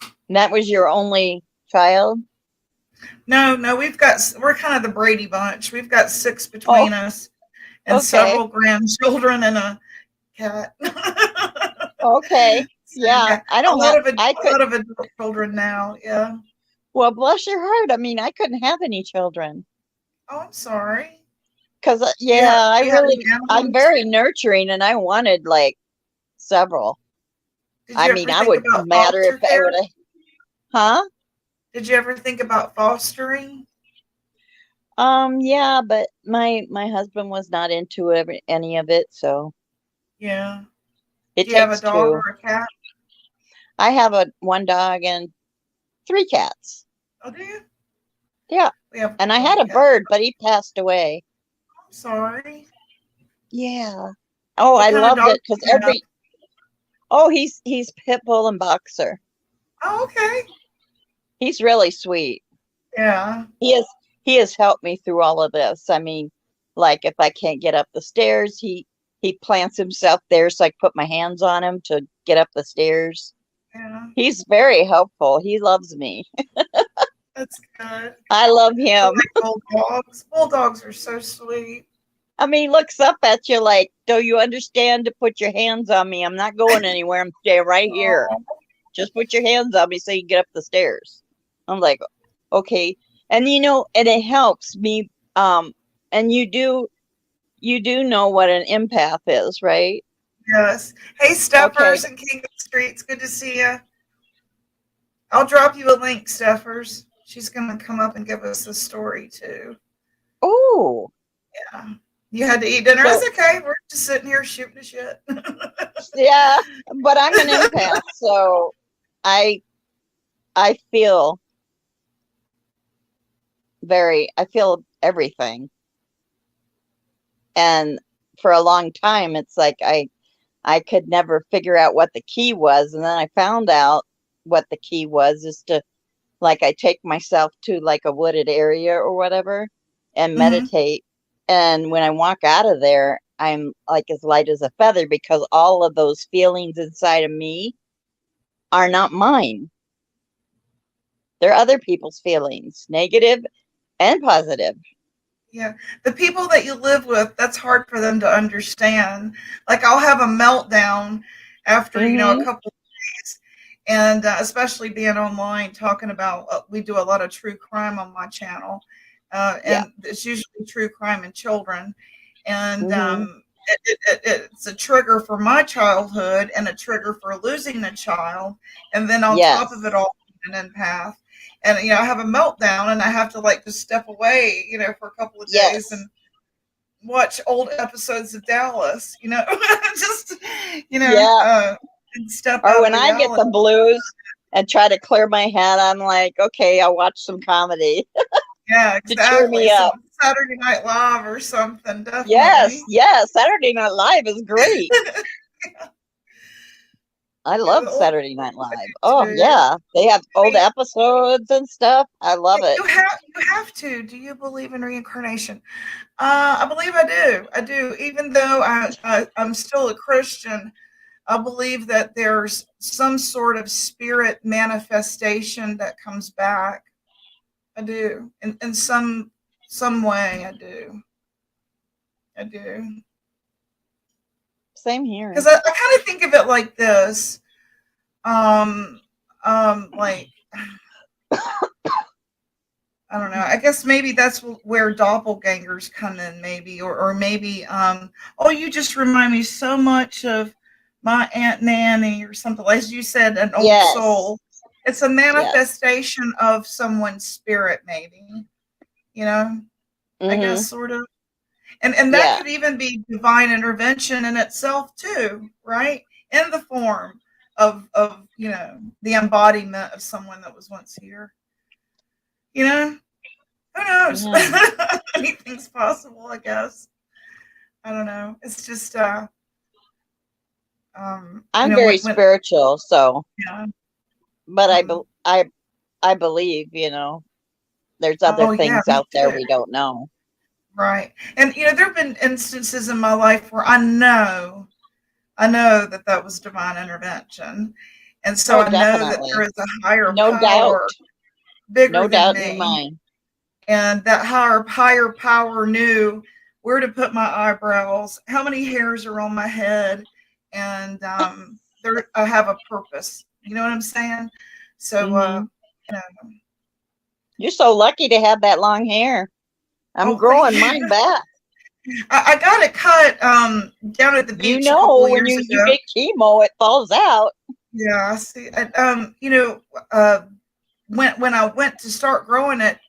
And that was your only child? No, we're kind of the Brady Bunch. We've got 6 Oh, between us and okay. several grandchildren and a cat. Okay. So, Yeah. yeah, I a don't lot have, of I a could, lot of adult children now. Yeah. well, bless your heart. I mean, I couldn't have any children. Oh, I'm sorry. Because, Do yeah, you have any I'm animals? very nurturing and I wanted like several. Did I you mean, ever I think would about matter if foster I care? would have, huh? Did you ever think about fostering? Yeah, but my husband was not into any of it, so Yeah. it Do you have a takes dog two. or a cat? I have one dog and 3 cats. Oh, do you? Yeah. We have And I one had a cat. bird, but he passed away. I'm sorry. Yeah. Oh, What I kind of loved dog it because do you have? he's pit bull and boxer. Oh, okay. He's really sweet. Yeah. He has helped me through all of this. I mean, like if I can't get up the stairs, he plants himself there so I can put my hands on him to get up the stairs. Yeah. He's very helpful. He loves me. That's good. I love I him. like bulldogs. Bulldogs are so sweet. I mean, he looks up at you like, do you understand to put your hands on me? I'm not going anywhere. I'm staying right here. Oh, Just put your hands on me so you can get up the stairs. I'm like, okay. And and it helps me. And you do know what an empath is, right? yes. Hey, Okay. Stephers and King of the Streets. Good to see you. I'll drop you a link, Stephers. She's going to come up and give us a story, too. Oh, Yeah. You had to eat dinner. so It's okay. We're just sitting here shooting the shit. yeah, but I'm an empath, so I I feel I feel everything. And for a long time, it's like I could never figure out what the key was. And then I found out what the key was is to, like, I take myself to like a wooded area or whatever and Hmm. meditate. And when I walk out of there, I'm like as light as a feather because all of those feelings inside of me are not mine. They're other people's feelings, negative and positive. Yeah. The people that you live with, that's hard for them to understand. Like, I'll have a meltdown after, a Mm-hmm. couple of days. And especially being online, talking about, we do a lot of true crime on my channel. Yeah. And it's usually true crime and children. And Mm-hmm. it's a trigger for my childhood and a trigger for losing a child. And then on top of it Yes. all, an empath. And I have a meltdown and I have to like just step away, for a couple of days and Yes. watch old episodes of Dallas, just Yeah. and step Or out of when I get reality. the blues and try to clear my head, I'm like, okay, I'll watch some comedy Yeah, to cheer exactly. me Some up. Saturday Night Live or something, Yes, definitely. yes. Saturday Night Live is great. I Yeah, the love old Saturday Night Live. too. Oh, yeah. They have I old mean, episodes and stuff. I love it. you have to. Do you believe in reincarnation? I believe I do. I do. Even though I'm still a Christian, I believe that there's some sort of spirit manifestation that comes back. I do. In some way I do. I do. Same Because here. I kind of think of it like this. Um like I don't know. I guess maybe that's where doppelgangers come in, maybe, or maybe. Oh, you just remind me so much of my Aunt Nanny, or something. As you said, an old Yes. soul. It's a Yes. manifestation of someone's spirit, maybe. You know, I guess Mm-hmm. sort of, and that Yeah. could even be divine intervention in itself too, right? In the form of the embodiment of someone that was once here. You know. Who knows? Yeah. Anything's possible, I guess. I don't know. It's just I'm very spiritual, so yeah. but I believe, there's other things out there we don't know. Right. And there've been instances in my life where I know that was divine intervention. And so I know that there is a higher power bigger than me. In your mind. And that higher power knew where to put my eyebrows, how many hairs are on my head, and I have a purpose. You know what I'm saying? So you're so lucky to have that long hair. I'm growing mine back. I got it cut down at the beach. When you get chemo, it falls out. Yeah, I see. When I went to start growing it,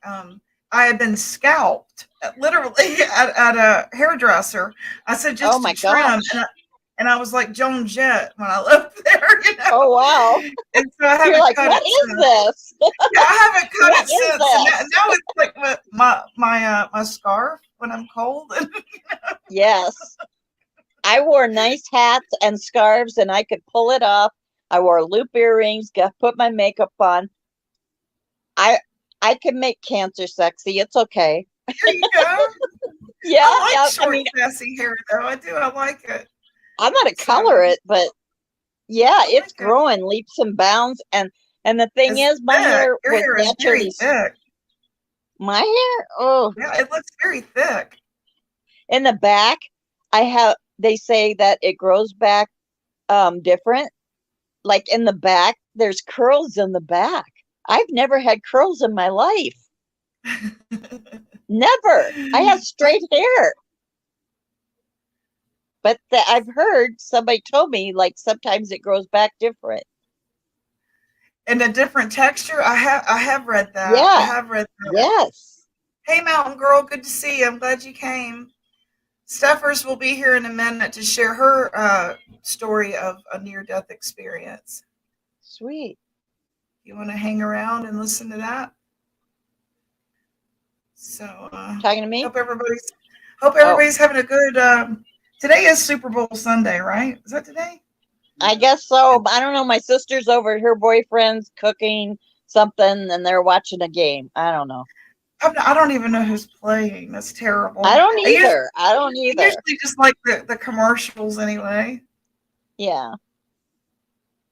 I had been scalped literally at a hairdresser. I said just to trim, and I was like Joan Jett when I left there. Oh wow! And so I haven't cut what it is this? Yeah, I haven't cut it since. And now it's like my scarf when I'm cold. Yes, I wore nice hats and scarves, and I could pull it off. I wore loop earrings, put my makeup on. I can make cancer sexy. It's okay. There you go. Yeah, I like short, sassy hair though. I do. I like it. I'm gonna color it, but yeah, it's growing leaps and bounds. And the thing is, my hair was naturally thick. My hair, oh yeah, it looks very thick. In the back, they say that it grows back different. Like in the back, there's curls in the back. I've never had curls in my life. Never. I have straight hair. But I've heard, somebody told me, like sometimes it grows back different. And a different texture? I have read that. Yeah. I have read that. Yes. Hey, Mountain Girl, good to see you. I'm glad you came. Stephers will be here in a minute to share her story of a near-death experience. Sweet. You want to hang around and listen to that? So, talking to me? Hope everybody's having a good. Today is Super Bowl Sunday, right? Is that today? I guess so. But I don't know. My sister's over at her boyfriend's cooking something, and they're watching a game. I don't know. I don't even know who's playing. That's terrible. I don't either. I usually just like the commercials anyway. Yeah.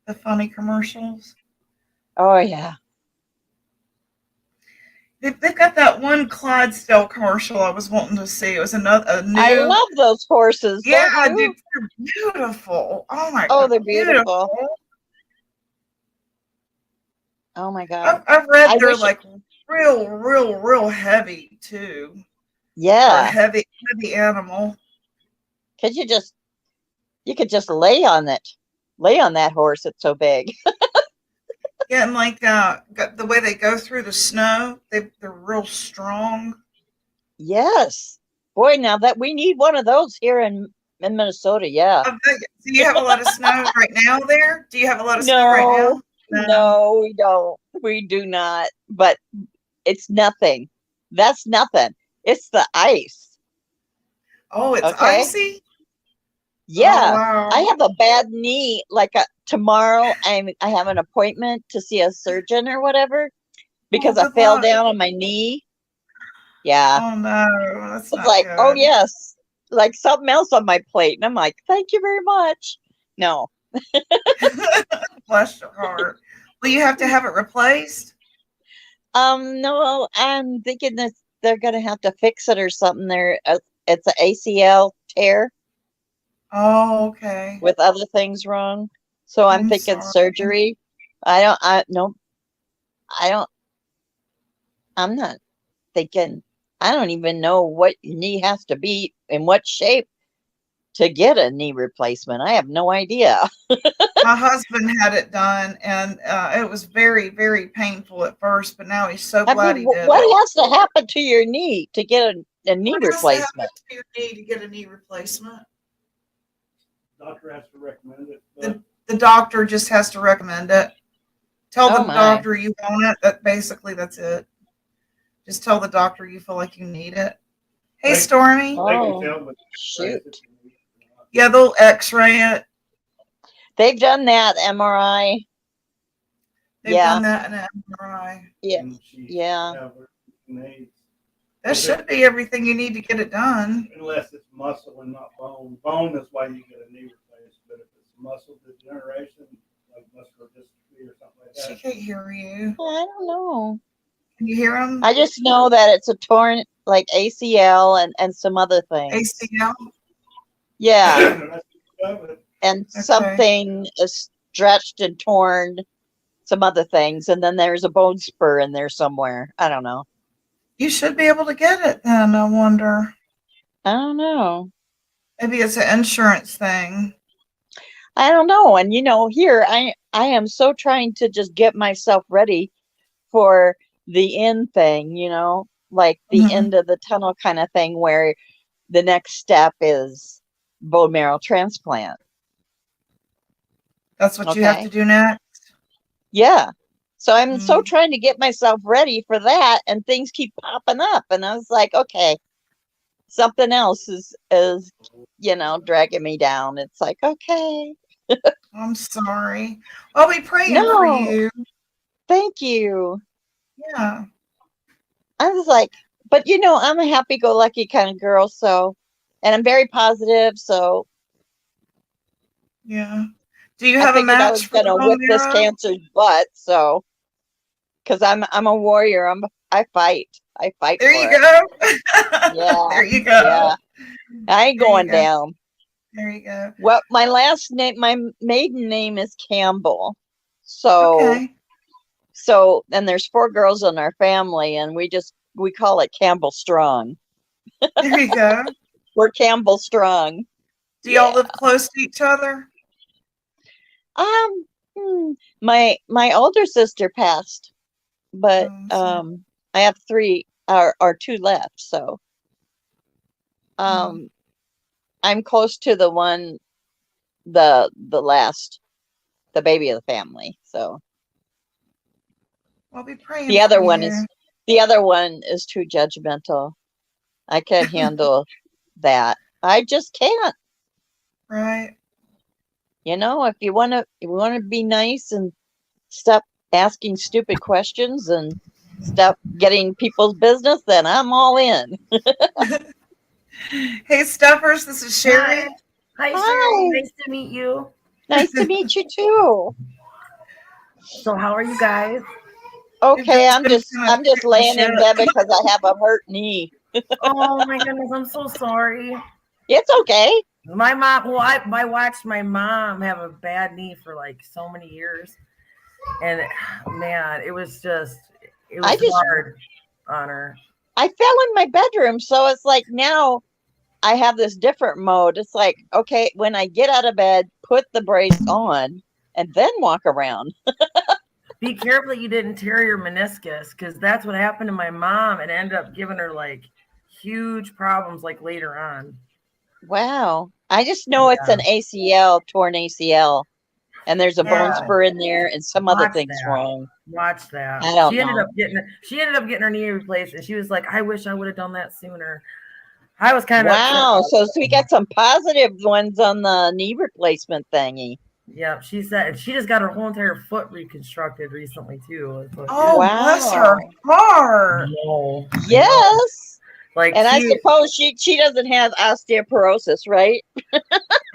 The funny commercials. Oh, yeah. They've got that one Clydesdale commercial I was wanting to see. It was a new. I love those horses. Yeah, dude, they're beautiful. Oh my god. Oh, they're beautiful. Oh my god. I've read they're like real heavy too. Yeah. Heavy animal. You could just lay on that horse. It's so big. Yeah, and like the way they go through the snow, they're real strong. Yes. Boy, now that we need one of those here in Minnesota, yeah. Do you have a lot of snow right now there? Do you have a lot of snow right now? No, we don't. We do not. But it's nothing. That's nothing. It's the ice. Oh, it's icy? Yeah. Oh, wow. I have a bad knee. Like tomorrow, I have an appointment to see a surgeon or whatever because I fell down on my knee. Yeah. Oh no, that's not like, good. oh yes, like something else on my plate, and I'm like, thank you very much. No. Bless your heart. Will you have to have it replaced? No, I'm thinking that they're gonna have to fix it or something. It's an ACL tear. Oh, okay. With other things wrong, so I'm thinking surgery. I'm not thinking. I don't even know what your knee has to be in what shape to get a knee replacement. I have no idea. My husband had it done, and it was very, very painful at first, but now he's so glad he did. What has to happen to your knee to get a knee replacement? What has to happen to your knee to get a knee replacement? Doctor has to recommend it. The doctor just has to recommend it. Tell the doctor you want it. That's it. Just tell the doctor you feel like you need it. Hey, Stormy. Oh, shoot. Yeah, they'll X-ray it. They've done that MRI. They've Yeah. done that in an MRI. Yeah. Yeah. That should be everything you need to get it done. Unless it's muscle and not bone. Bone is why you get a knee replaced. But if it's muscle degeneration, like muscular dystrophy or something like She that. can't hear you. I don't know. Can you hear him? I just know that it's a torn, like ACL and some other things. ACL? Yeah. And Okay. something is stretched and torn, some other things. And then there's a bone spur in there somewhere. I don't know. You should be able to get it then, I wonder. I don't know. Maybe it's an insurance thing. I don't know. And here I am so trying to just get myself ready for the end thing, like the Mhm. end of the tunnel kind of thing where the next step is bone marrow transplant. That's what you have Okay. to do next. Yeah. So I'm so Mm. trying to get myself ready for that, and things keep popping up. And I was like, okay, something else is dragging me down. It's like, okay. I'm sorry. I'll be praying for No, you. thank you. Yeah. I was like, but I'm a happy-go-lucky kind of girl, so, and I'm very positive, so Yeah. Do you I have a figured I was match for the gonna bone whip this marrow? cancer's butt, so, because I'm a warrior. I fight. I fight There for you it. go. Yeah, There you go. yeah. I ain't There you going go. down. There you go. Well, my last name, my maiden name is Campbell. So, Okay. and there's 4 girls in our family, and we call it Campbell Strong. There you go. We're Campbell Strong. Do y'all Yeah. live close to each other? My older sister passed, but So- I have 3 or 2 left, so Mm. I'm close to the one, the last, the baby of the family. So I'll be praying the other for one you. is too judgmental. I can't handle that. I just can't. Right. If you wanna be nice and stop asking stupid questions and stop getting people's business, then I'm all in. Hey, Stephers, this is Sherry. Hi, Hi. Sherry. Nice to meet you. Nice to meet you too. So, how are you guys? Okay, I'm been just kinda laying in shit. bed because I have a hurt knee. Oh my goodness, I'm so sorry. It's okay. My mom, well, I watched my mom have a bad knee for like so many years, and man, it was hard on her. I fell in my bedroom, so it's like now I have this different mode. It's like, okay, when I get out of bed, put the brace on and then walk around. Be careful you didn't tear your meniscus, because that's what happened to my mom, and ended up giving her like huge problems like later on. Wow. I just know it's an ACL, torn ACL, and there's a bone spur in there and some other Watch things that. wrong. Watch that. I don't She ended know. up getting her knee replaced, and she was like, "I wish I would have done that sooner." I was kind of Wow. So we got some positive ones on the knee replacement thingy. Yeah, she said, and she just got her whole entire foot reconstructed recently too. Oh, Wow. bless her heart. No. Yes. Like, And I suppose she doesn't have osteoporosis, right?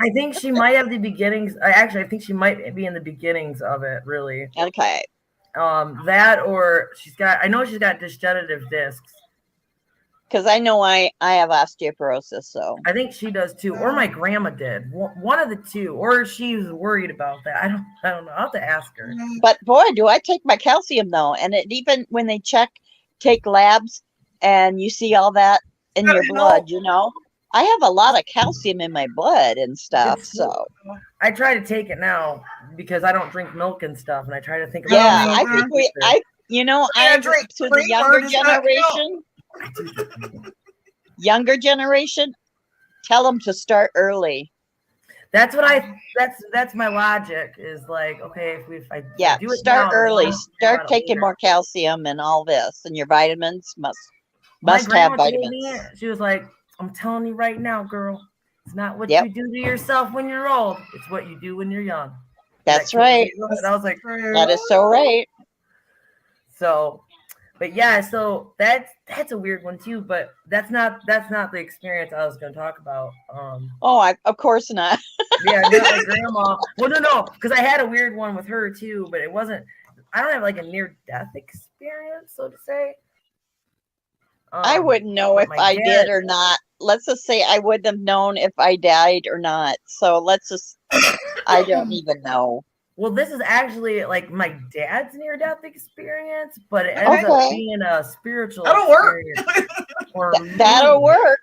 I think she might have the beginnings. Actually, I think she might be in the beginnings of it. Really. Okay. That, or I know she's got degenerative discs. Because I know I have osteoporosis, so I think she does too, or my grandma did. One of the two, or she was worried about that. I don't know. I'll have to ask her. but boy, do I take my calcium though. And it even when they take labs and you see all that in your blood, I have a lot of calcium in my blood and stuff. So I try to take it now because I don't drink milk and stuff, and I try to think about I think I drink to the creamer, younger does that generation. Younger generation, tell them to start early. That's what that's my logic is like, okay, if I do it start now, early, then start I'll taking later. more calcium and all this, and your vitamins must Must My have grandma told vitamins. me, she was like, I'm telling you right now, girl, it's not what Yep. you do to yourself when you're old. It's what you do when you're young. That's That right. And I was like, That is so right. so, but yeah, so that's a weird one too. But that's not the experience I was going to talk about. Oh, of course not. Yeah, not my grandma. Well, no, because I had a weird one with her too, but it wasn't. I don't have like a near death experience, so to say. I wouldn't know but if my I dad- did or not. Let's just say I wouldn't have known if I died or not. So let's just, I don't even know. Well, this is actually like my dad's near death experience, but it ends up Okay. being a spiritual That'll work. experience. For That'll me. work.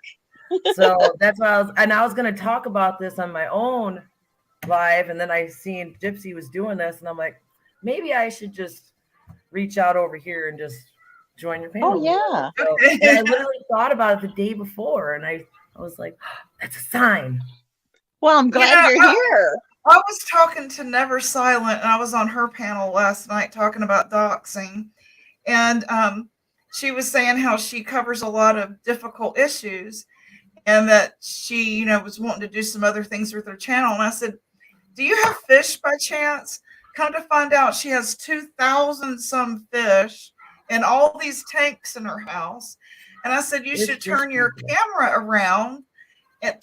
So that's why I was going to talk about this on my own live, and then I seen Gypsy was doing this, and I'm like, maybe I should just reach out over here and just join your panel. Oh, yeah. So, and I literally thought about it the day before, and I was like, that's a sign. Well, I'm glad you're here. I was talking to Never Silent, and I was on her panel last night talking about doxing. And she was saying how she covers a lot of difficult issues and that she, was wanting to do some other things with her channel. And I said, do you have fish by chance? Come to find out she has 2,000 some fish and all these tanks in her house. And I said, you should turn your camera around and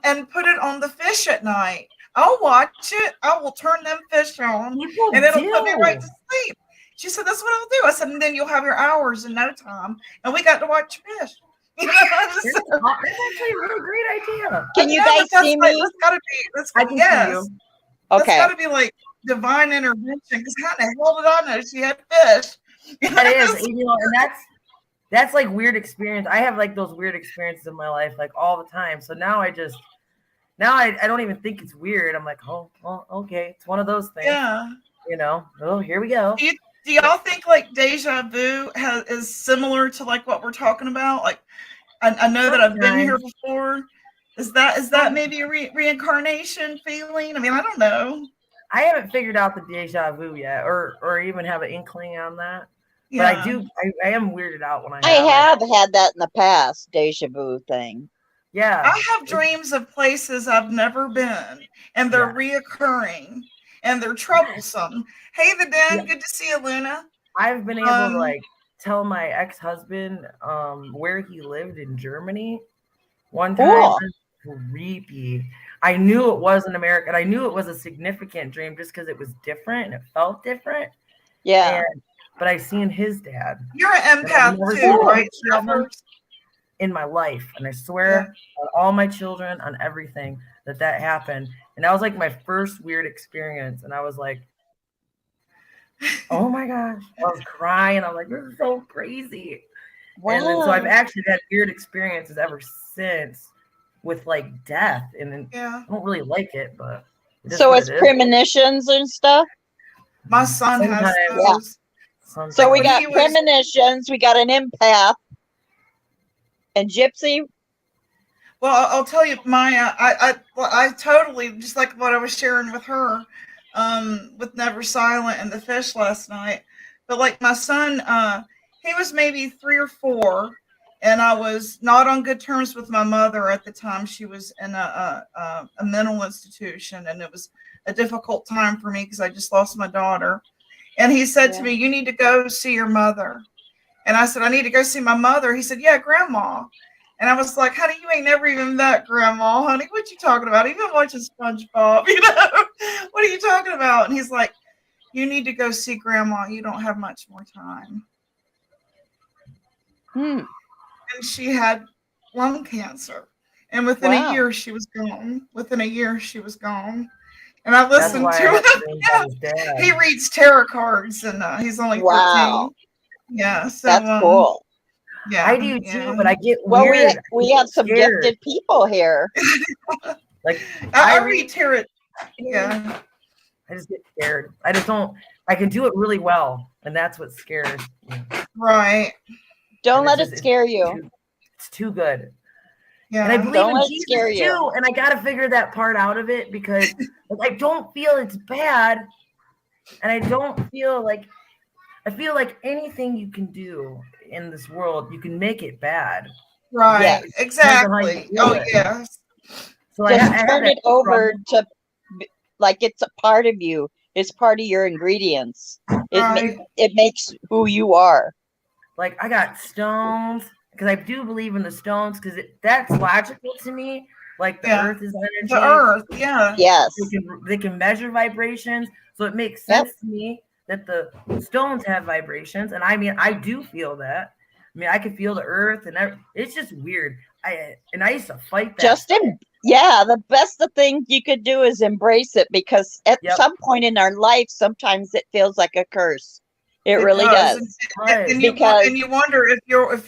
and put it on the fish at night. I'll watch it. I will turn them fish on and it'll put me right to sleep. She said, that's what I'll do. I said, and then you'll have your hours in no time. And we got to watch fish. That's actually a really great idea. Can you guys see me? That's gotta be, yes. See you. Okay. That's gotta be like divine intervention. Because how the hell did I know she had fish? That is, and that's like weird experience. I have like those weird experiences in my life, like all the time. So now I don't even think it's weird. I'm like, oh, well, okay, it's one of those things. Yeah. Oh, here we go. Do y'all think like deja vu is similar to like what we're talking about? Like, I know that I've been here before. Is that maybe a reincarnation feeling? I mean, I don't know. I haven't figured out the deja vu yet, or even have an inkling on that. Yeah. But I do. I am weirded out when I have had that in the past, deja vu thing. Yeah. I have dreams of places I've never been, and they're reoccurring, and they're troublesome. Hey, the Den, good to see you, Luna. I've been able to like tell my ex-husband where he lived in Germany one time. Creepy. I knew it wasn't American. I knew it was a significant dream just because it was different and it felt different. Yeah. But I seen his dad. You're an empath too, right? In my life, and I swear on all my children, on everything that happened. And that was like my first weird experience. And I was like, oh my gosh. I was crying. I was like, this is so crazy. Wow. And then so I've actually had weird experiences ever since with like death. And then I don't really like it, but so it's premonitions and stuff. My son has those. Yeah. So we got premonitions, we got an empath, and Gypsy. Well, I'll tell you, Maya, I totally, just like what I was sharing with her, with Never Silent and the fish last night. But like my son, he was maybe 3 or 4, and I was not on good terms with my mother at the time. She was in a mental institution, and it was a difficult time for me because I just lost my daughter. And he said to me, you need to go see your mother. And I said, I need to go see my mother. He said, yeah, Grandma. And I was like, honey, you ain't never even met Grandma, honey. What you talking about? Even watching SpongeBob, what are you talking about? And he's like, you need to go see Grandma. You don't have much more time. And she had lung cancer. And within a year, she was gone. Within a year, she was gone. And I listened to him. He reads tarot cards, and he's only 13. Yeah, so that's cool. Yeah, I do too, but I get weird. We have some gifted people here. Like I read tarot. Yeah, I just get scared. I just don't. I can do it really well, and that's what scares me. Right. Don't let it scare you. It's too good. Yeah. And I believe in Jesus too, and I got to figure that part out of it because like, I don't feel it's bad, and I don't feel like I feel like anything you can do in this world, you can make it bad. Right. Yes. Exactly. do Oh it. yes. So Just I have turn that it over struggle. to like it's a part of you. It's part of your ingredients. Right. It makes who you are. Like I got stones because I do believe in the stones because that's logical to me. Like the Yeah. earth is energy. The earth. Yeah. Yes. They can measure vibrations, so it makes Yep. sense to me that the stones have vibrations, and I mean I do feel that. I mean I can feel the earth, and it's just weird. I used to fight that. Just yeah, the best thing you could do is embrace it because at Yep. some point in our life, sometimes it feels like a curse. It really does. And you wonder if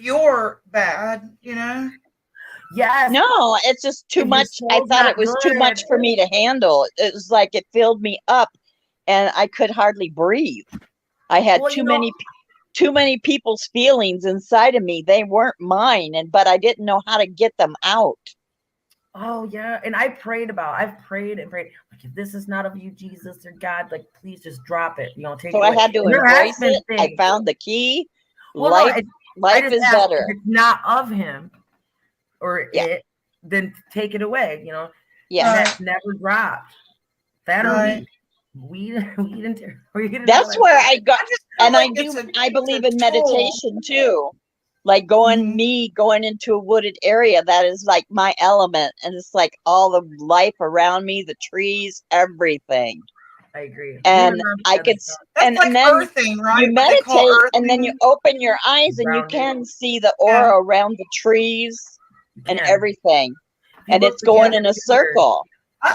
you're bad, you know? Yes. No, it's just too If your much. I soul's thought not it was too good. much for me to handle. It was like it filled me up and I could hardly breathe. I had Well, too many people's feelings inside of me. They weren't mine, but I didn't know how to get them out. Oh yeah, and I've prayed and prayed. Like, if this is not of you, Jesus or God, like please just drop it. You know, take So it I away. had to And there has embrace been it. I things. found the key. Well, Life I just is asked, better. if it's not of him or Yeah. it, then take it away. You know, Yeah. and that's never dropped. That or Right. weed and That's where I got, and like I believe in tool. meditation too. Like going into a wooded area, that is like my element, and it's like all the life around me, the trees, everything. I agree. And I could, and like then earthing, right? you What they call meditate, and then you earthing. open your eyes, and you Grounded. can see the aura around the trees and can. everything, and look it's going in a together. circle.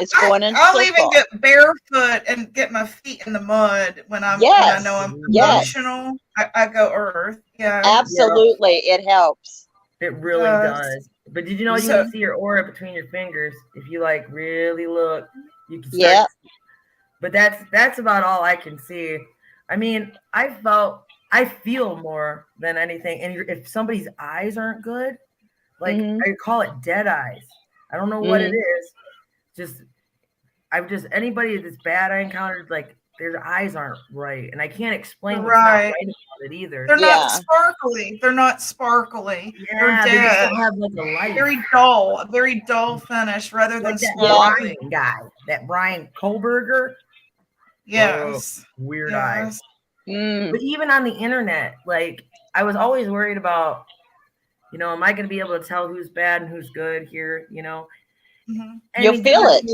It's going in a I'll circle. even get barefoot and get my feet in the mud when I know I'm Yes. emotional. I go earth. Yeah. Absolutely, it helps. It really does. But did you know you can see your aura between your fingers? If you like really look, you can start. Yeah. But that's about all I can see. I mean, I feel more than anything. And if somebody's eyes aren't good, like I call it dead eyes. I don't know what it is. Anybody that's bad I encountered, like their eyes aren't right, and I can't explain what's not right about it either. They're not sparkly. They're not sparkly. Yeah, they're dead. They just don't have like a light. A very dull finish rather than sparkly. Brian guy, that Brian Kohlberger. Yes. Weird eyes. But even on the internet, like I was always worried about, you know, am I going to be able to tell who's bad and who's good here? You know, you'll feel it.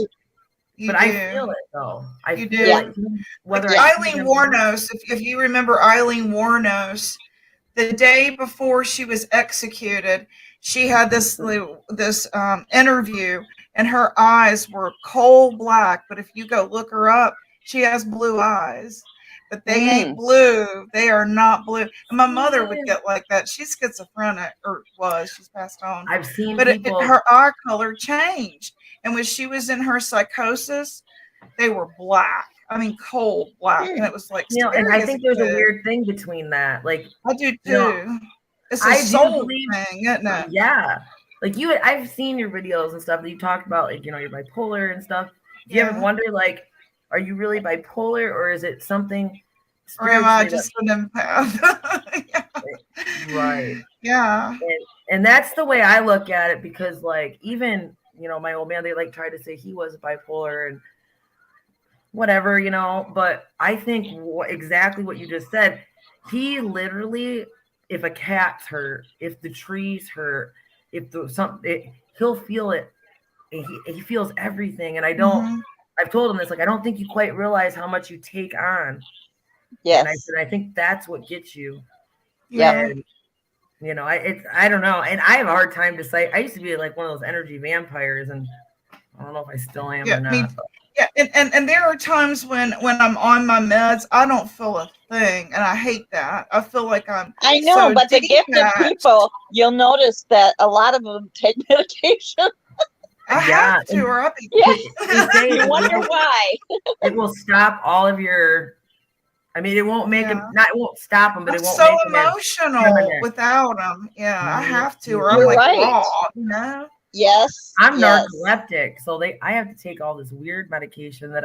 But I feel it though. You do. It. Whether Eileen Warnos, if you remember Eileen Warnos, the day before she was executed, she had this interview, and her eyes were coal black. But if you go look her up, she has blue eyes. But they ain't blue. They are not blue. And my mother would get like that. She's schizophrenic, or was. She's passed on. I've seen but people. Her eye color changed. And when she was in her psychosis, they were black. I mean, cold black. And it was like, you know, and I think there's a weird thing between that. Like, I do too. You know, it's a soul thing, isn't it? Yeah. Like I've seen your videos and stuff that you talked about, like, you know, you're bipolar and stuff. Do you ever wonder, like, are you really bipolar, or is it something? Or am I just an empath? Right. Yeah. And that's the way I look at it, because, like, even, you know, my old man, they like tried to say he was bipolar and whatever, you know, but I think exactly what you just said. He literally, if a cat's hurt, if the tree's hurt, if he'll feel it. He feels everything. And I don't, I've told him this, like, I don't think you quite realize how much you take on. Yes. And I said, I think that's what gets you. Yeah. You know, I don't know. And I have a hard time to say. I used to be like one of those energy vampires, and I don't know if I still am or not. And there are times when I'm on my meds, I don't feel a thing, and I hate that. I feel like I know, but the gifted people, you'll notice that a lot of them take medication. I have to, or I'll be. You wonder why. It will stop all of your. I mean, it won't make them. It won't stop them, but it won't. So make emotional without them. Yeah, I have to, or I'm like raw. You know. Yes. I'm narcoleptic, so I have to take all this weird medication that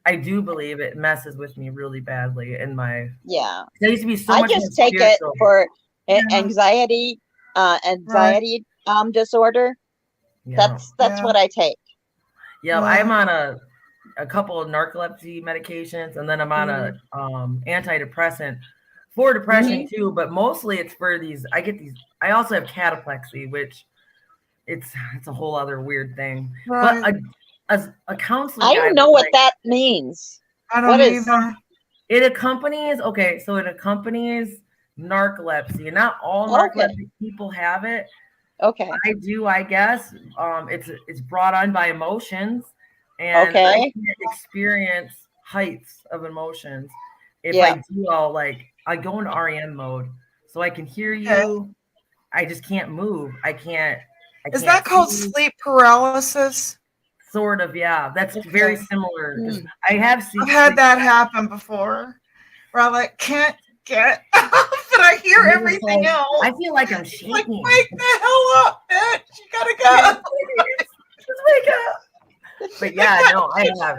I do believe it messes with me really badly in my. Yeah. I used to be so I much just more take it spiritual. for Yeah. anxiety, disorder. Yeah. That's Yeah. what I take. Yeah, Yeah. I'm on a couple of narcolepsy medications, and then I'm on a antidepressant for depression too. But mostly it's for these. I get these. I also have cataplexy, which it's a whole other weird thing. Right. But a counselor I guy don't know was what like, that means. I What don't is either. it accompanies. Okay, so it accompanies narcolepsy, and not all Okay. narcolepsy people have it. Okay. I do, I guess. It's brought on by emotions, and I Okay. can't experience heights of emotions. If Yeah. I do, I go into REM mode, so I can hear Okay. you. I just can't move. I can't. Is that called see. sleep paralysis? Sort of, yeah. That's very Okay. similar. I have seen. I've had that happen before, where I like can't get up, but I hear everything else. I feel like I'm It's shaking. like, wake the hell up, bitch! You gotta go. Just wake up. But yeah, no, I have.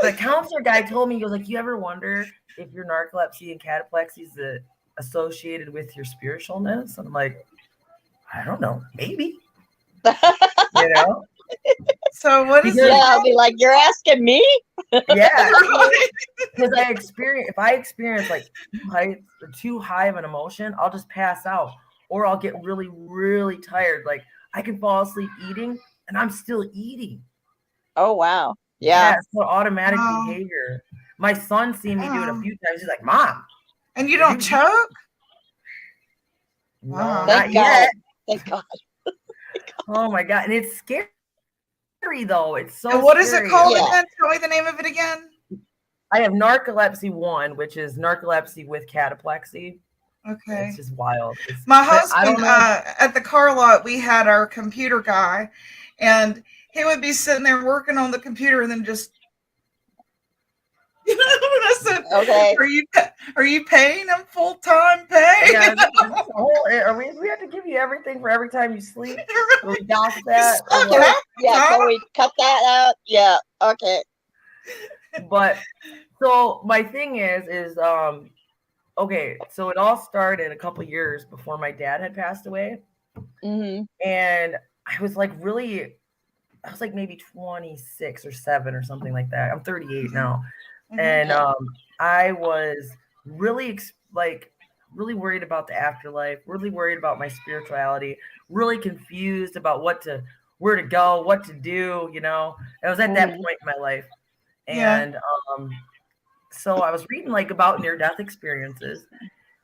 The counselor guy told me, he goes like, you ever wonder if your narcolepsy and cataplexy is associated with your spiritualness? And I'm like, I don't know, maybe. You know? So what is Yeah, it? I'll be like, you're asking me? Yeah. Right. Because if I experience like too high of an emotion, I'll just pass out, or I'll get really, really tired. Like I can fall asleep eating, and I'm still eating. Oh wow. Yeah. It's called automatic Wow. behavior. My son's seen me do it a Wow. few times. He's like, "Mom." And you don't choke? No, Wow. not Thank God. yet. Thank God. Oh my God. And it's scary though. It's so And what is it scary. called Yeah. again? Tell me the name of it again. I have narcolepsy 1, which is narcolepsy with cataplexy. Okay. It's just wild. My but I husband, don't know. at the car lot, we had our computer guy, and he would be sitting there working on the computer, and then just, and I said, Okay. Are you paying him full time pay? Yeah, we have to give you everything for every time you sleep. So we got that. Yeah, can we cut that out? Yeah. Okay. But so my thing is okay, so it all started a couple years before my dad had passed away. Mm-hmm. And I was like maybe 26 or 7 or something like that. I'm 38 now. Mhm. And I was really really worried about the afterlife, really worried about my spirituality, really confused about where to go, what to do, you know. I was at that point in my life. And so I was reading like about near-death experiences,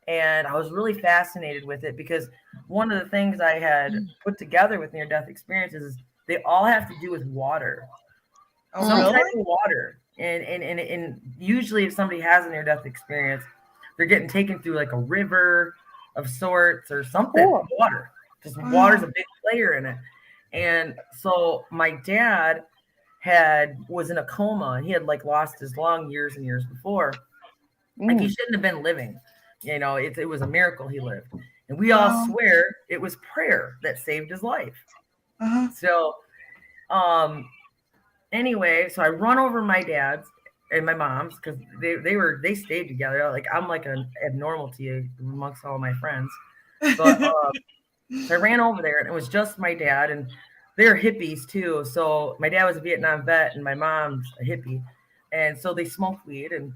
and I was really fascinated with it because one of the things I had put together with near-death experiences is they all have to do with water. Oh, Some really? type of water. And usually if somebody has a near-death experience, they're getting taken through like a river of sorts or something. Cool. Water. Just water's a big player in it. And so my dad was in a coma, and he had like lost his lung years and years before. Like he shouldn't have been living. You know, it was a miracle he lived. And we all swear it was prayer that saved his life. Uh-huh. So anyway, so I run over my dad's and my mom's because they stayed together. Like I'm like an abnormality amongst all my friends. But so I ran over there, and it was just my dad, and they're hippies too. So my dad was a Vietnam vet, and my mom's a hippie, and so they smoked weed. And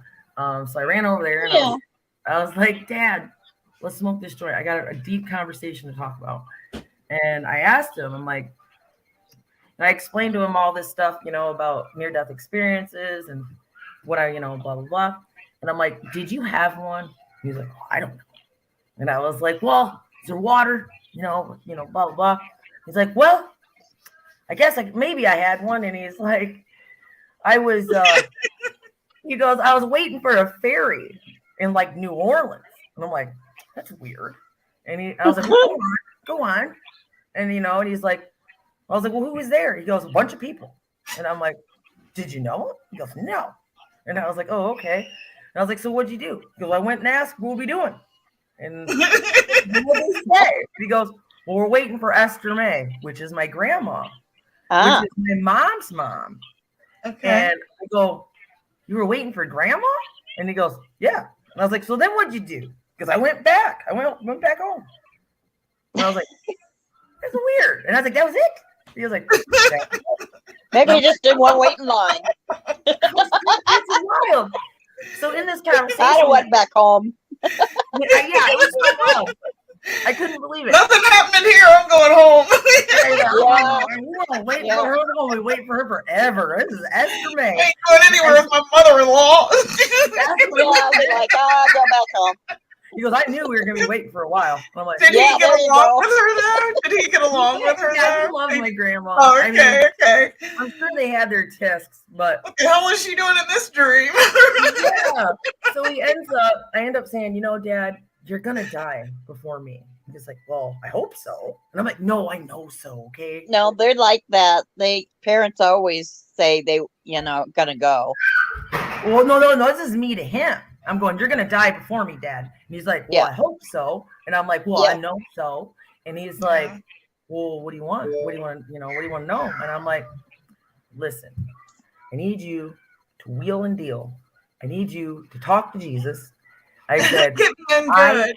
so I ran over there, and I was like, Dad, let's smoke this joint. I got a deep conversation to talk about. And I asked him, I'm like, and I explained to him all this stuff, you know, about near-death experiences and what I, blah, blah, blah. And I'm like, did you have one? He's like, oh, I don't know. And I was like, well, is there water? Blah, blah, blah. He's like, well, I guess maybe I had one. And he's like, he goes, I was waiting for a ferry in like New Orleans. And I'm like, that's weird. And I was like, well, go on. And, and he's like, I was like, well, who was there? He goes, a bunch of people. And I'm like, did you know him? He goes, no. And I was like, oh, okay. And I was like, so what'd you do? He goes, I went and asked, what are we doing? And what did he say? He goes, well, we're waiting for Esther May, which is my grandma, which is my mom's mom. Okay. And I go, you were waiting for grandma? And he goes, yeah. And I was like, so then what'd you do? Because I went back. I went back home. And I was like, that's weird. And I was like, that was it? He was like, Maybe he just didn't want to wait in line. it's wild. So in this conversation, I went back home. Yeah, it was so wild. I couldn't believe it. Nothing happening here. I'm going home. We wait for her to go. We wait for her forever. This is Esther May. I ain't going anywhere with my mother-in-law. I'll be like, I'll go back home. He goes, I knew we were going to be waiting for a while. I'm like, Did he get along with her there? Did he get along with her yeah, there? he loves my grandma. Oh, okay, okay. I'm sure they had their tisks, but what the hell was she doing in this dream? yeah. So I end up saying, Dad, you're gonna die before me. He's like, well, I hope so. And I'm like, no, I know so, okay? No, they're like that. Parents always say they, gonna go. Well, no, this is me to him. I'm going, you're gonna die before me, Dad. And he's like, well, I hope so. And I'm like, well, I know so. And he's like, well, what do you want? What do you want? What do you want to know? And I'm like, listen, I need you to wheel and deal. I need you to talk to Jesus. I said, I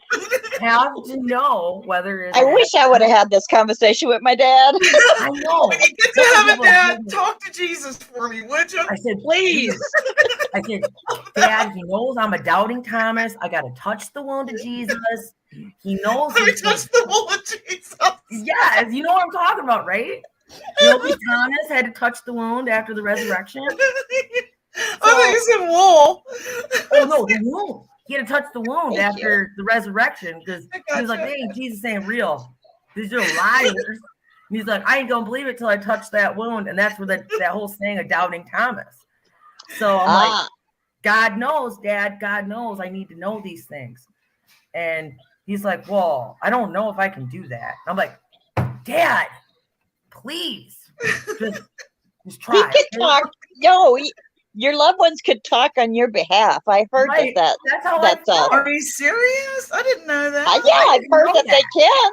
have to know whether it's. I wish I would have had this conversation with my dad. I know. When you get to heaven, Dad, talk to Jesus for me, would you? I said, please. I said, Dad, he knows I'm a doubting Thomas. I got to touch the wound of Jesus. He knows. Let me touch the wound of Jesus. Yeah, you know what I'm talking about, right? Thomas had to touch the wound after the resurrection. I thought you said wool. Oh, no, the wound. He had to touch the wound after the resurrection because he was like, hey, Jesus ain't real. These are liars. And he's like, I ain't gonna believe it till I touch that wound. And that's where that whole saying of doubting Thomas. So I'm like, God knows, Dad, God knows I need to know these things. And he's like, well, I don't know if I can do that. I'm like, Dad, please, just try. He can talk. No, your loved ones could talk on your behalf. I heard that. That's how I felt. Are you serious? I didn't know that. Yeah, I've heard that they can.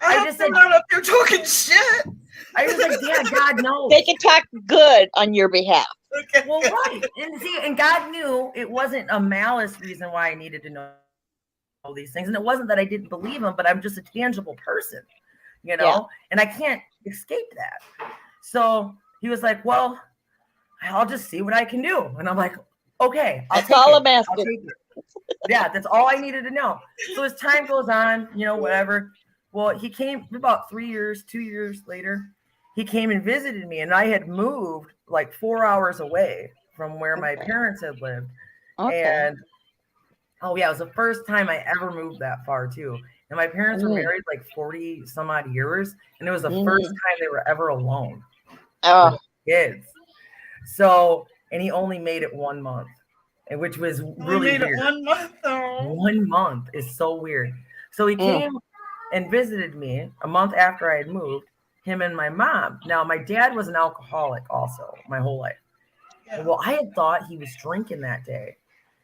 I just said not up there talking shit. I was like, yeah, God knows. They can talk good on your behalf. Okay. Well, right. And God knew it wasn't a malice reason why I needed to know these things. And it wasn't that I didn't believe him, but I'm just a tangible person, and I can't escape that. So he was like, well, I'll just see what I can do. And I'm like, okay, that's all I'm asking. Yeah, that's all I needed to know. So as time goes on, whatever. Well, he came about 2 years later. He came and visited me, and I had moved like 4 hours away from where my parents had lived. Okay. And it was the first time I ever moved that far too. And my parents were married like 40 some odd years, and it was the first time they were ever alone. Oh, kids. So, and he only made it 1 month, which was really weird. 1 month though. 1 month is so weird. So he came and visited me a month after I had moved, him and my mom. Now, my dad was an alcoholic also my whole life. Yeah. Well, I had thought he was drinking that day.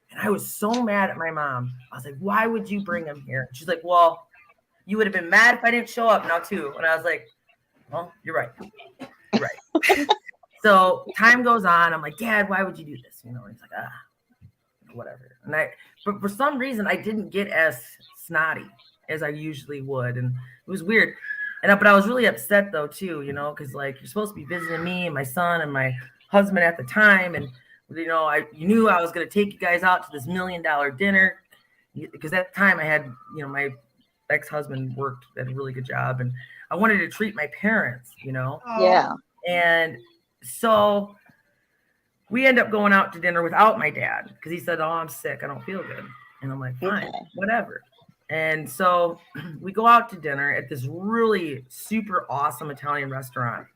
And I was so mad at my mom. I was like, why would you bring him here? She's like, well, you would have been mad if I didn't show up now too. And I was like, well, you're right. You're right. So time goes on. I'm like, Dad, why would you do this? And he's like, whatever. But for some reason, I didn't get as snotty as I usually would. And it was weird. But I was really upset though, too, because like you're supposed to be visiting me and my son and my husband at the time. And, you knew I was going to take you guys out to this $1 million dinner because at the time I had, my ex-husband worked at a really good job and I wanted to treat my parents, Yeah. And so we end up going out to dinner without my dad because he said, oh, I'm sick. I don't feel good. And I'm like, fine, whatever. And so we go out to dinner at this really super awesome Italian restaurant.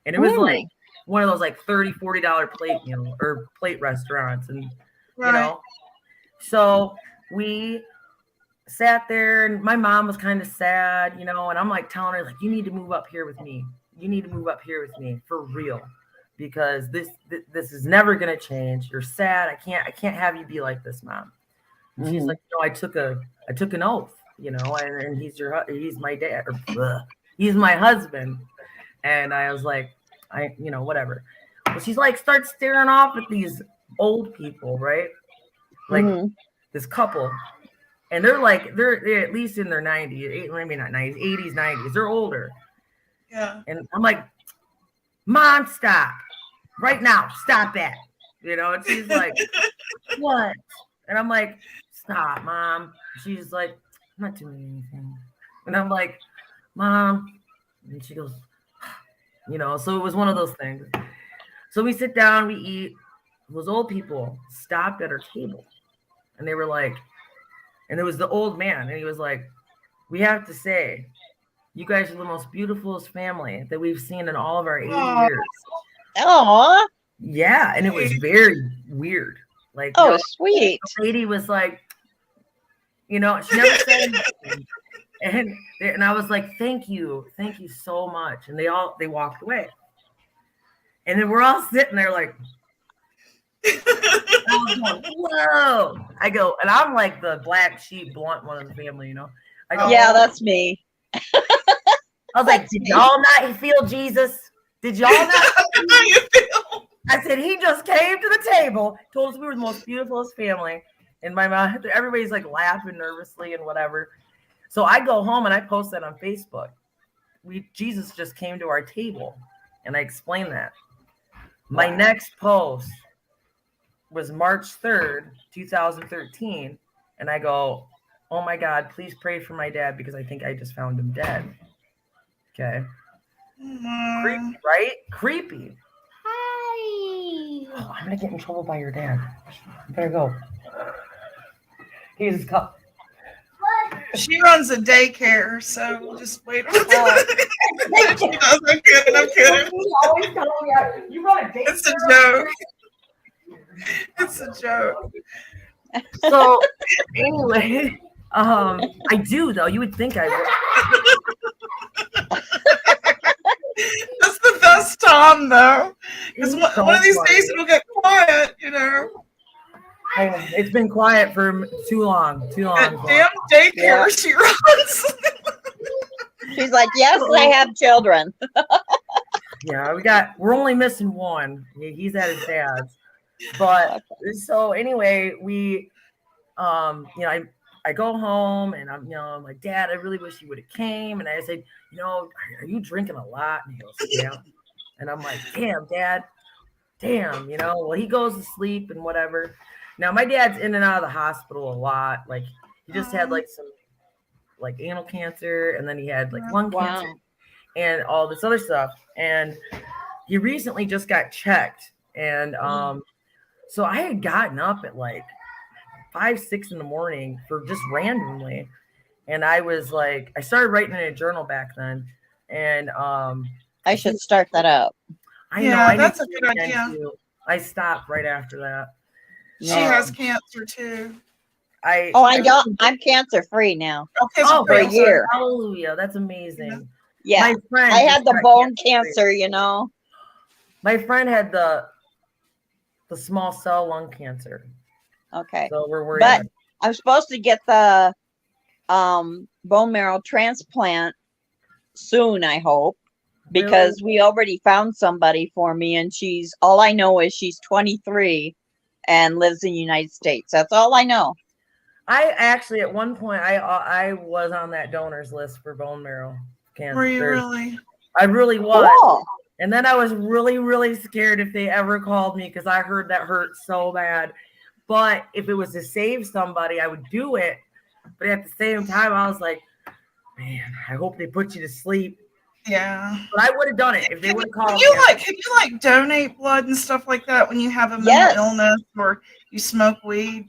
And it was like one of those like $30, $40 plate meal or plate restaurants. And, so we sat there and my mom was kind of sad, and I'm like telling her like, you need to move up here with me. You need to move up here with me for real. Because this is never gonna change. You're sad. I can't have you be like this, Mom. And she's like, I took an oath, and he's my dad, he's my husband. And I was like, whatever. Well, she's like, starts staring off at these old people, right? Like Mhm. this couple, and they're at least in their 90s, maybe not 90s, 80s, 90s. They're older. Yeah. And I'm like, Mom, stop. Right now, stop that. And she's like, what? And I'm like, stop, Mom. She's like, I'm not doing anything. And I'm like, Mom. And she goes, so it was one of those things. So we sit down, we eat. Those old people stopped at our table. And they were like, and it was the old man. And he was like, we have to say, you guys are the most beautifulest family that we've seen in all of our 80 years. Aw. Yeah. And it was very weird. Like, Oh, sweet. the lady was like, she never said anything. And I was like, thank you so much. And they walked away. And then we're all sitting there like, I was going, whoa. I go, and I'm like the black sheep, blunt one of the family, I go, Yeah, that's me. I was like, did y'all not feel Jesus? Did y'all not? How you feel? I said, he just came to the table, told us we were the most beautifulest family. And my mom, everybody's like laughing nervously and whatever. So I go home and I post that on Facebook. Jesus just came to our table. And I explained that. My next post was March 3rd, 2013. And I go, oh my God, please pray for my dad because I think I just found him dead. Okay. Creepy, right? Creepy. Hi. Oh, I'm going to get in trouble by your dad. You better go. He's come. She runs a daycare, so we'll just wait. She does. I'm kidding. You run a daycare? It's a joke. It's a joke. So anyway, I do though. You would think I would. That's the best time though, because So one of these funny. days it'll get quiet. I know. It's been quiet for too long. That damn daycare she runs. She's like, yes, I have children. Yeah, we're only missing one. He's at his dad's. But so anyway, we I go home and I'm like, Dad, I really wish you would have came. And I said, are you drinking a lot? And he goes, yeah. And I'm like, damn, Dad, damn, well, he goes to sleep and whatever. Now my dad's in and out of the hospital a lot. Like he just had like some like anal cancer, and then he had like lung cancer and all this other stuff. And he recently just got checked. And so I had gotten up at like 5, 6 in the morning for just randomly. And I was like, I started writing in a journal back then. And I should start that up. I know that's a good idea. I stopped right after that. She has cancer too. I'm cancer free now. Okay, for a year. Hallelujah. That's amazing. Yeah. My friend I had the bone cancer, My friend had the small cell lung cancer. Okay. So we're worried. But I'm supposed to get the bone marrow transplant soon, I hope, because we already found somebody for me, and all I know is she's 23 and lives in the United States. That's all I know. I actually, at one point, I was on that donors list for bone marrow cancer. Were you really? I really was. Cool. And then I was really, really scared if they ever called me because I heard that hurt so bad. But if it was to save somebody, I would do it. But at the same time, I was like, man, I hope they put you to sleep. Yeah. But I would have done it if they would have called me. Can you donate blood and stuff like that when you have a mental illness or you smoke weed?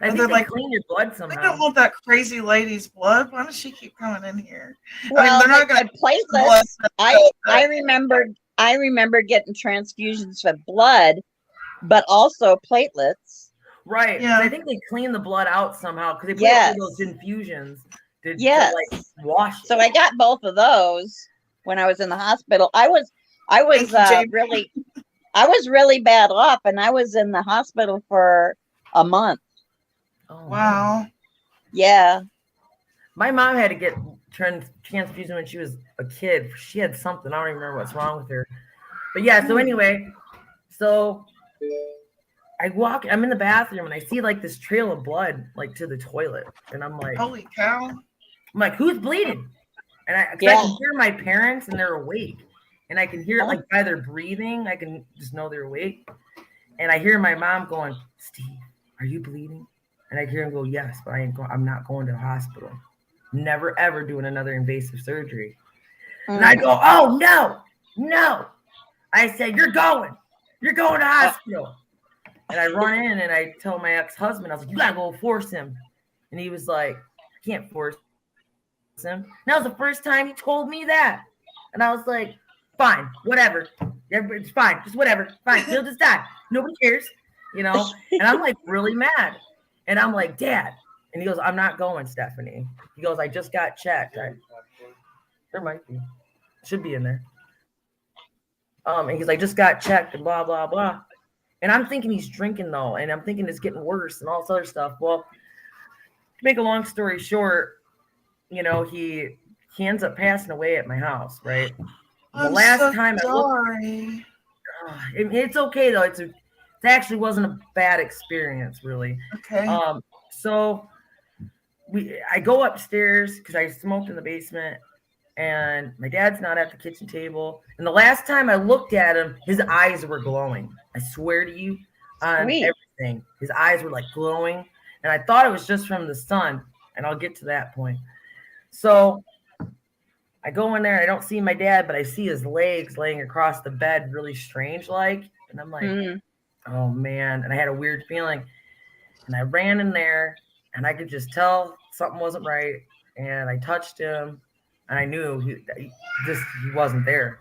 I think they clean your blood somehow. I don't want that crazy lady's blood. Why does she keep coming in here? Well, they're not going to platelets. I remember getting transfusions of blood, but also platelets. Right. Yeah. I think they clean the blood out somehow because they put it in those infusions to like wash it. So I got both of those when I was in the hospital. I was really bad off, and I was in the hospital for a month. Oh, wow. Yeah. My mom had to get transfusion when she was a kid. She had something. I don't even remember what's wrong with her. But yeah, so anyway, so I'm in the bathroom and I see like this trail of blood like to the toilet. And I'm like, Holy cow. I'm like, who's bleeding? And I Yeah. can hear my parents and they're awake. And I can hear it like by their breathing. I can just know they're awake. And I hear my mom going, Steve, are you bleeding? And I hear him go, yes, but I'm not going to the hospital. Never ever doing another invasive surgery. And I go, oh no. I said, you're going to hospital. And I run in and I tell my ex-husband, I was like, you gotta go force him. And he was like, I can't force him. And that was the first time he told me that. And I was like, fine, whatever. It's fine, just whatever. Fine, he'll just die. Nobody cares, you know? And I'm like really mad. And I'm like, Dad. And he goes, I'm not going, Stephanie. He goes, I just got checked. There might be. Should be in there. And he's like, just got checked and blah, blah, blah. And I'm thinking he's drinking though. And I'm thinking it's getting worse and all this other stuff. Well, to make a long story short, you know, he ends up passing away at my house, right? The last time I looked, it's okay though. It actually wasn't a bad experience, really. Okay. So I go upstairs because I smoked in the basement, and my dad's not at the kitchen table. And the last time I looked at him, his eyes were glowing. I swear to you, on everything, his eyes were like glowing, and I thought it was just from the sun. And I'll get to that point. So I go in there, I don't see my dad, but I see his legs laying across the bed, really strange like. And I'm like, oh man. And I had a weird feeling. And I ran in there and I could just tell something wasn't right. And I touched him and I knew he wasn't there.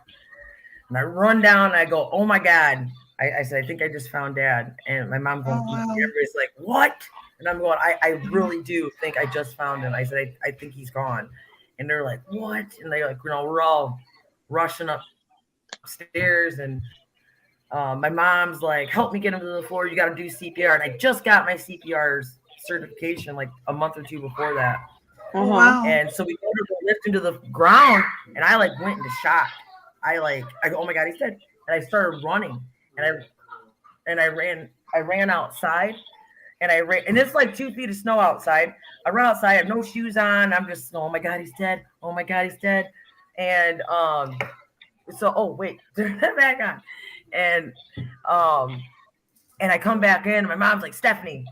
And I run down and I go, oh my God. I said, I think I just found Dad. And my mom goes, everybody's like, what? And I'm going, I really do think I just found him. I said, I think he's gone. And they're like, what? And they like, you know, we're all rushing upstairs. And my mom's like, help me get him to the floor. You got to do CPR. And I just got my CPR certification like a month or two before that. Wow. And so we go to lift into the ground. And I like went into shock. I go, oh my God, he's dead. And I started running. And I ran outside. And and it's like 2 feet of snow outside. I run outside, I have no shoes on. I'm just, oh my God, he's dead. Oh my God, he's dead. And so, oh wait, turn that back on. And I come back in. And my mom's like, Stephanie,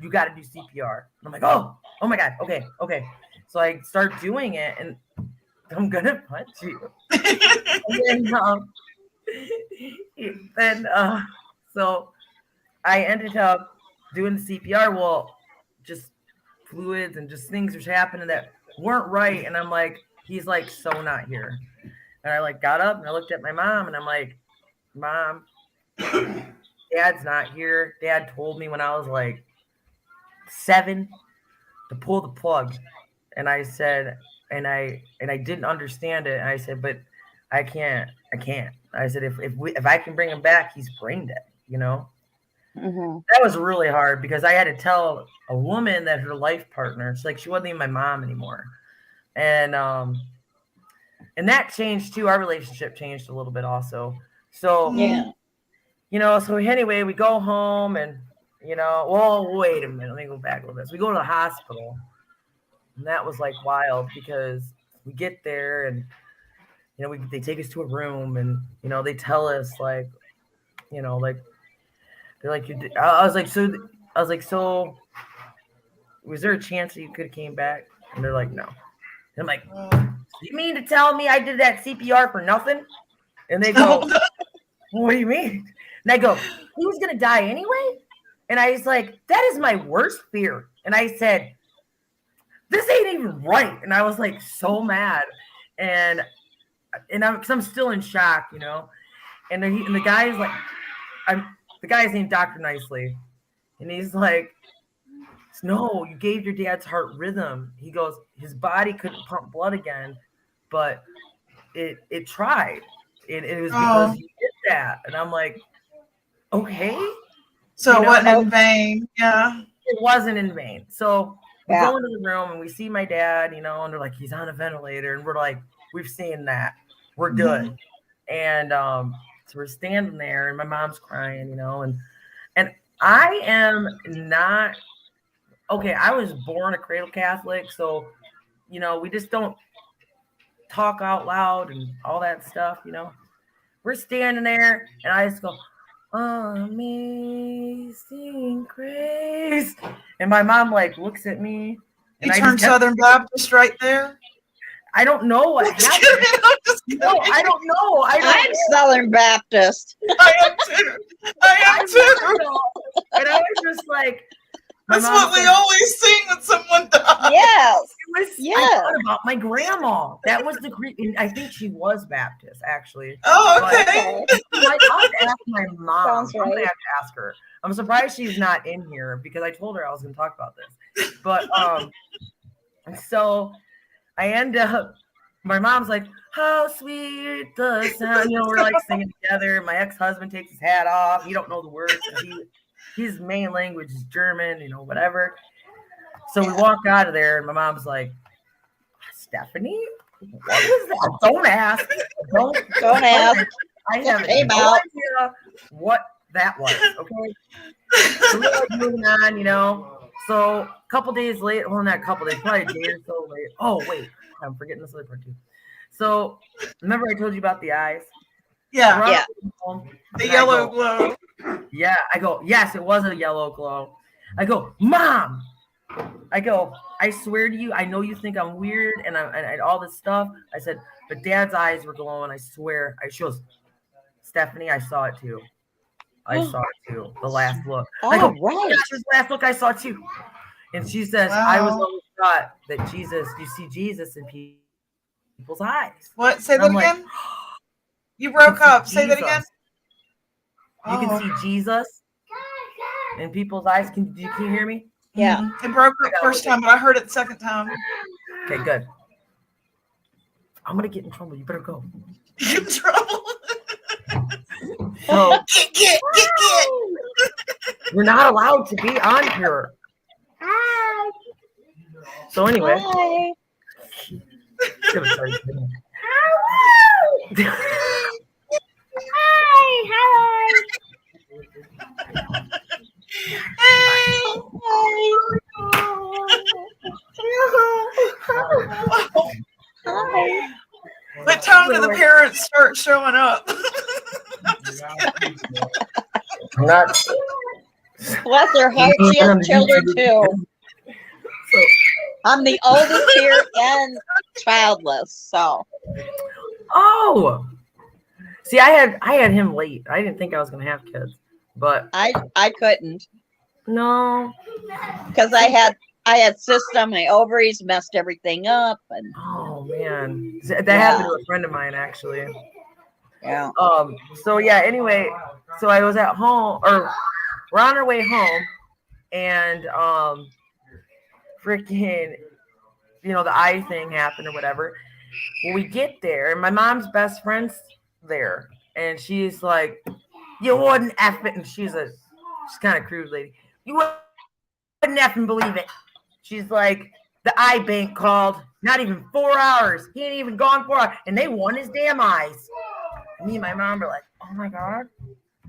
you got to do CPR. And I'm like, oh my God, okay. So I start doing it, and I'm gonna punch you. So I ended up doing the CPR. Well, just fluids and just things was happening that weren't right. And I'm like, he's like so not here. And I like got up and I looked at my mom and I'm like, Mom, Dad's not here. Dad told me when I was like 7 to pull the plug. And I said, and I didn't understand it. And I said, but I can't. I said, if I can bring him back, he's brain dead, you know? That was really hard because I had to tell a woman that her life partner, it's like she wasn't even my mom anymore. And that changed too. Our relationship changed a little bit also. So, you know, so anyway, we go home and, you know, well, wait a minute. Let me go back a little bit. So we go to the hospital, and that was like wild because we get there and, you know, they take us to a room and, you know, they tell us like, you know, like, they're like, I was like, so was there a chance that you could have came back? And they're like, no. And I'm like, you mean to tell me I did that CPR for nothing? And they go, what do you mean? And I go, he was going to die anyway? And I was like, that is my worst fear. And I said, this ain't even right. And I was like, so mad. And I'm still in shock, you know? And the guy is like, the guy's named Dr. Nicely. And he's like, no, you gave your dad's heart rhythm. He goes, his body couldn't pump blood again, but it tried. It was because you did that. And I'm like, okay. So it wasn't in vain. Yeah. It wasn't in vain. So we go into the room and we see my dad, you know, and they're like, he's on a ventilator. And we're like, we've seen that. We're good. And So we're standing there, and my mom's crying, and I am not okay. I was born a cradle Catholic, so we just don't talk out loud and all that stuff. We're standing there, and I just go, "Amazing Grace," and my mom like looks at me. You turned Southern Baptist right there. I don't know what happened. No, I don't know. I'm Southern Baptist. I am too. I am too. And I was just like, that's what we always sing when someone dies. Yes. I thought about my grandma. That was the Greek. I think she was Baptist, actually. Oh, okay. I'll have to ask my mom. Sounds right. I'm gonna have to ask her. I'm surprised she's not in here because I told her I was going to talk about this. But so I end up. My mom's like, "How sweet the sound." We're like singing together. My ex-husband takes his hat off. He don't know the words. His main language is German, whatever. So we walk out of there, and my mom's like, "Stephanie, what was that? Don't ask. Don't ask. I have no idea what that was." Okay. So we're like moving on, So a couple days later, well, not a couple days, probably a day or so later. Oh, wait. I'm forgetting this other part too. So remember I told you about the eyes? Yeah. The yellow glow. Yeah. I go, yes, it was a yellow glow. I go, Mom. I go, I swear to you, I know you think I'm weird and all this stuff. I said, but Dad's eyes were glowing. I swear. She goes, Stephanie, I saw it too. I saw it too. The last look. I go, right. That's the last look I saw too. And she says, wow. I was always taught that Jesus, you see Jesus in people's eyes. What? Say that again? Like, you broke up. Say that again. You can see Jesus in people's eyes. Can you hear me? Yeah. Mm-hmm. It broke up first time, but I heard it the second time. Okay, good. I'm going to get in trouble. You better go. Get in trouble? So, get. We're not allowed to be on here. So anyway, hi. Hi. What time do the parents start showing up? Not. Bless their hearts, she has children too. I'm the oldest here and childless, so. Oh, see, I had him late. I didn't think I was gonna have kids, but I couldn't. No, because I had cysts on my ovaries, messed everything up, and oh man, that happened to a friend of mine actually. Yeah. So yeah. Anyway, so I was at home, or we're on our way home, and freaking, the eye thing happened or whatever. When we get there, and my mom's best friend's there, and she's like, "You wouldn't effing," and she's kind of crude lady. "You wouldn't effing believe it." She's like, "The eye bank called. Not even 4 hours. He ain't even gone 4 hours, and they won his damn eyes." And me and my mom were like, "Oh my god."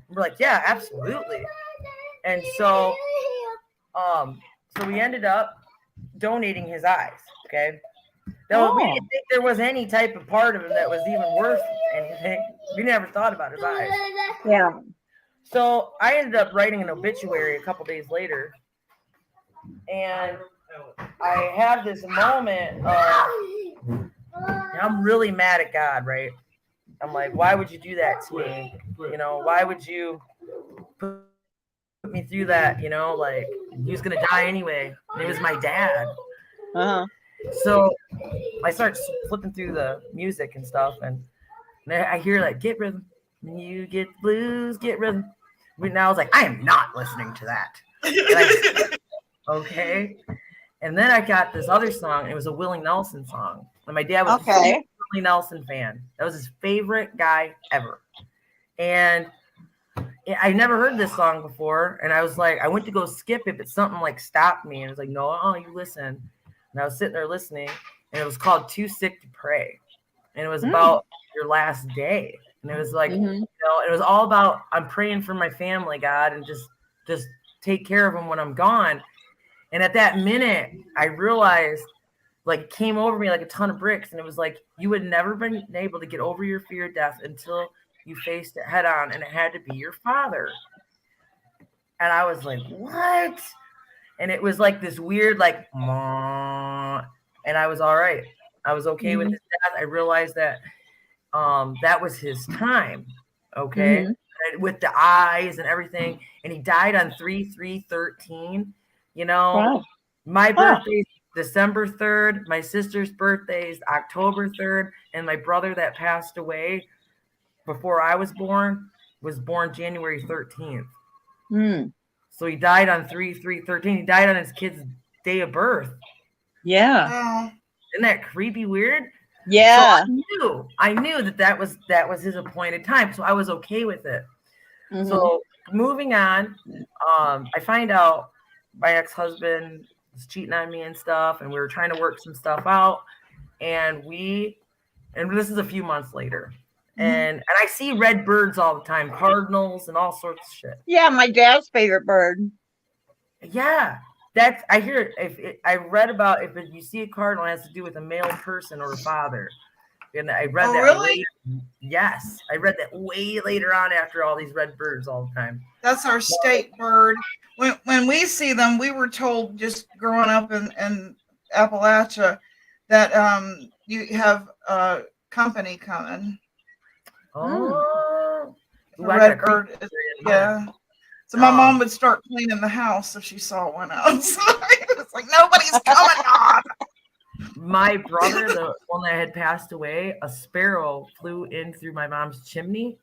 We're like, "Yeah, absolutely." And so we ended up donating his eyes. Okay. No, we didn't think there was any type of part of him that was even worth anything. We never thought about his eyes. Yeah. So I ended up writing an obituary a couple days later, and I have this moment of, I'm really mad at God, right? I'm like, why would you do that to me? Why would you put me through that? Like, he was gonna die anyway. It was my dad. Uh-huh. So I start flipping through the music and stuff, and I hear like, "Get rhythm, you get blues, get rhythm." And I was like, I am not listening to that. Okay. And then I got this other song. It was a Willie Nelson song, and my dad was a Willie Nelson fan. That was his favorite guy ever, and I never heard this song before. And I was like, I went to go skip it, but something like stopped me, and it was like, "No, you listen." And I was sitting there listening, and it was called "Too Sick to Pray," and it was about your last day. And it was like, Mhm. you know, it was all about I'm praying for my family, God, and just take care of them when I'm gone. And at that minute, I realized, like, it came over me like a ton of bricks, and it was like you would never been able to get over your fear of death until you faced it head on, and it had to be your father. And I was like, what? And it was like this weird, like, "Mah," and I was all right. I was okay with Mhm. his death. I realized that that was his time. Okay. Mhm. And with the eyes and everything. And he died on 3/3/13. You know, Wow. my Huh. birthday's December 3rd, my sister's birthday is October 3rd, and my brother that passed away before I was born January 13th. Hmm. So he died on 3/3/13. He died on his kid's day of birth. Yeah. Wow. Isn't that creepy weird? Yeah. So I knew that was his appointed time. So I was okay with it. Mhm. So moving on, I find out my ex-husband was cheating on me and stuff, and we were trying to work some stuff out. And this is a few months later. And I see red birds all the time, cardinals and all sorts of shit. Yeah, my dad's favorite bird. Yeah, I hear I read about if you see a cardinal, it has to do with a male person or a father. And I read that. Really? Yes, I read that way later on after all these red birds all the time. That's our state bird. When we see them, we were told just growing up in Appalachia that you have company coming. Oh, A red bird. Yeah. So my mom would start cleaning the house if she saw one outside. It's like nobody's coming on. My brother, the one that had passed away, a sparrow flew in through my mom's chimney.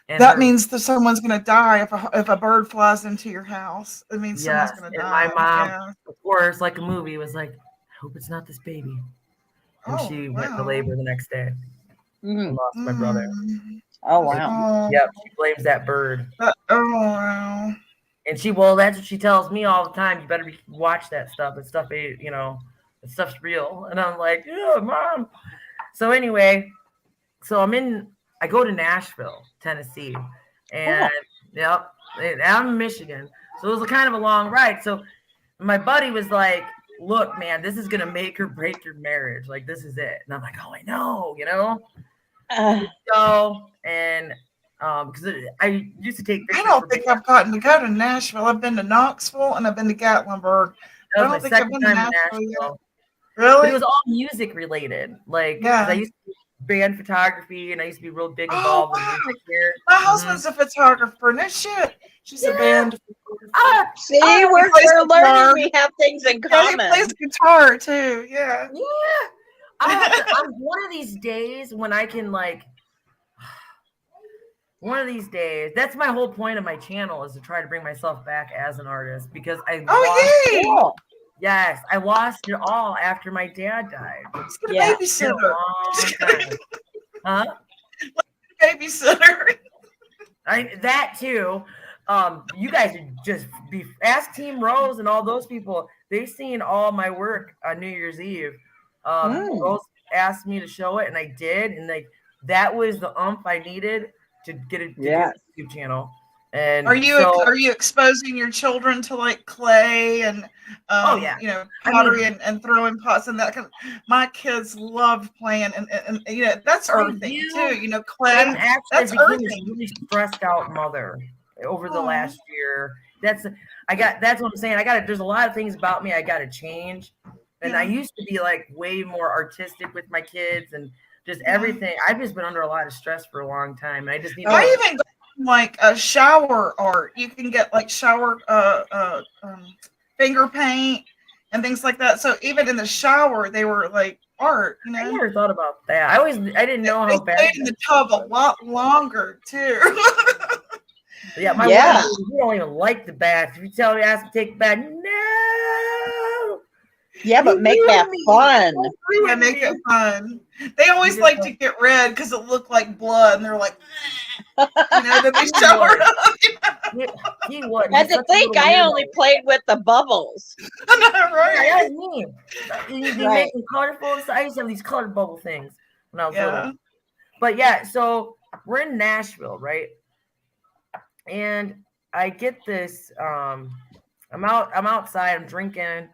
And that means that someone's going to die if a bird flies into your house. It means someone's going to die. My mom, of course, like a movie, was like, I hope it's not this baby. And she went to labor the next day. And lost my brother. Oh, wow. Yep, she blames that bird. Oh, wow. And that's what she tells me all the time. You better watch that stuff. That stuff ain't, that stuff's real. And I'm like, yeah, Mom. So anyway, I go to Nashville, Tennessee. And yep, and I'm in Michigan. So it was kind of a long ride. So my buddy was like, look, man, this is gonna make or break your marriage. Like, this is it. And I'm like, oh, I know, So, and because I used to take pictures. I don't think I've gotten to go to Nashville. I've been to Knoxville and I've been to Gatlinburg. That was my second time in Nashville. Really? But it was all music related. Like, 'cause I used to do band photography and I used to be real big involved in music here. My husband's a photographer. No shit. She's a band photographer. See, we're learning. We have things in common. Yeah, he plays guitar too. Yeah. Yeah. I'm one of these days when I can one of these days, that's my whole point of my channel, is to try to bring myself back as an artist, because I lost it all after my dad died. Let's get a babysitter. Huh? Babysitter. That too. You guys are just ask Team Rose and all those people. They've seen all my work on New Year's Eve. Rose asked me to show it, and I did, and that was the I needed to get a YouTube channel. And are you exposing your children to like clay and pottery and throwing pots and that kind of? My kids loved playing and that's earthing too. Clay. That's earthing. A really stressed out mother over the last year. That's what I'm saying. There's a lot of things about me I gotta change. And I used to be like way more artistic with my kids and just everything. I've just been under a lot of stress for a long time. And I just need even got like a shower art. You can get like shower finger paint and things like that. So even in the shower, they were like art. I never thought about that. I didn't know how bad. They stayed in the tub a lot longer too. Yeah, my wife, you don't even like the bath. If you tell me I have to take a bath, no. Yeah, but make that fun. Yeah, make it fun. They always like to get red because it looked like blood, and they're like, that they showered up. He would. And to think, I only played with the bubbles. Right? Yeah, that's me. You make them colorful. I used to have these colored bubble things when I was little. But yeah, so we're in Nashville, right? And I get this. I'm outside. I'm drinking.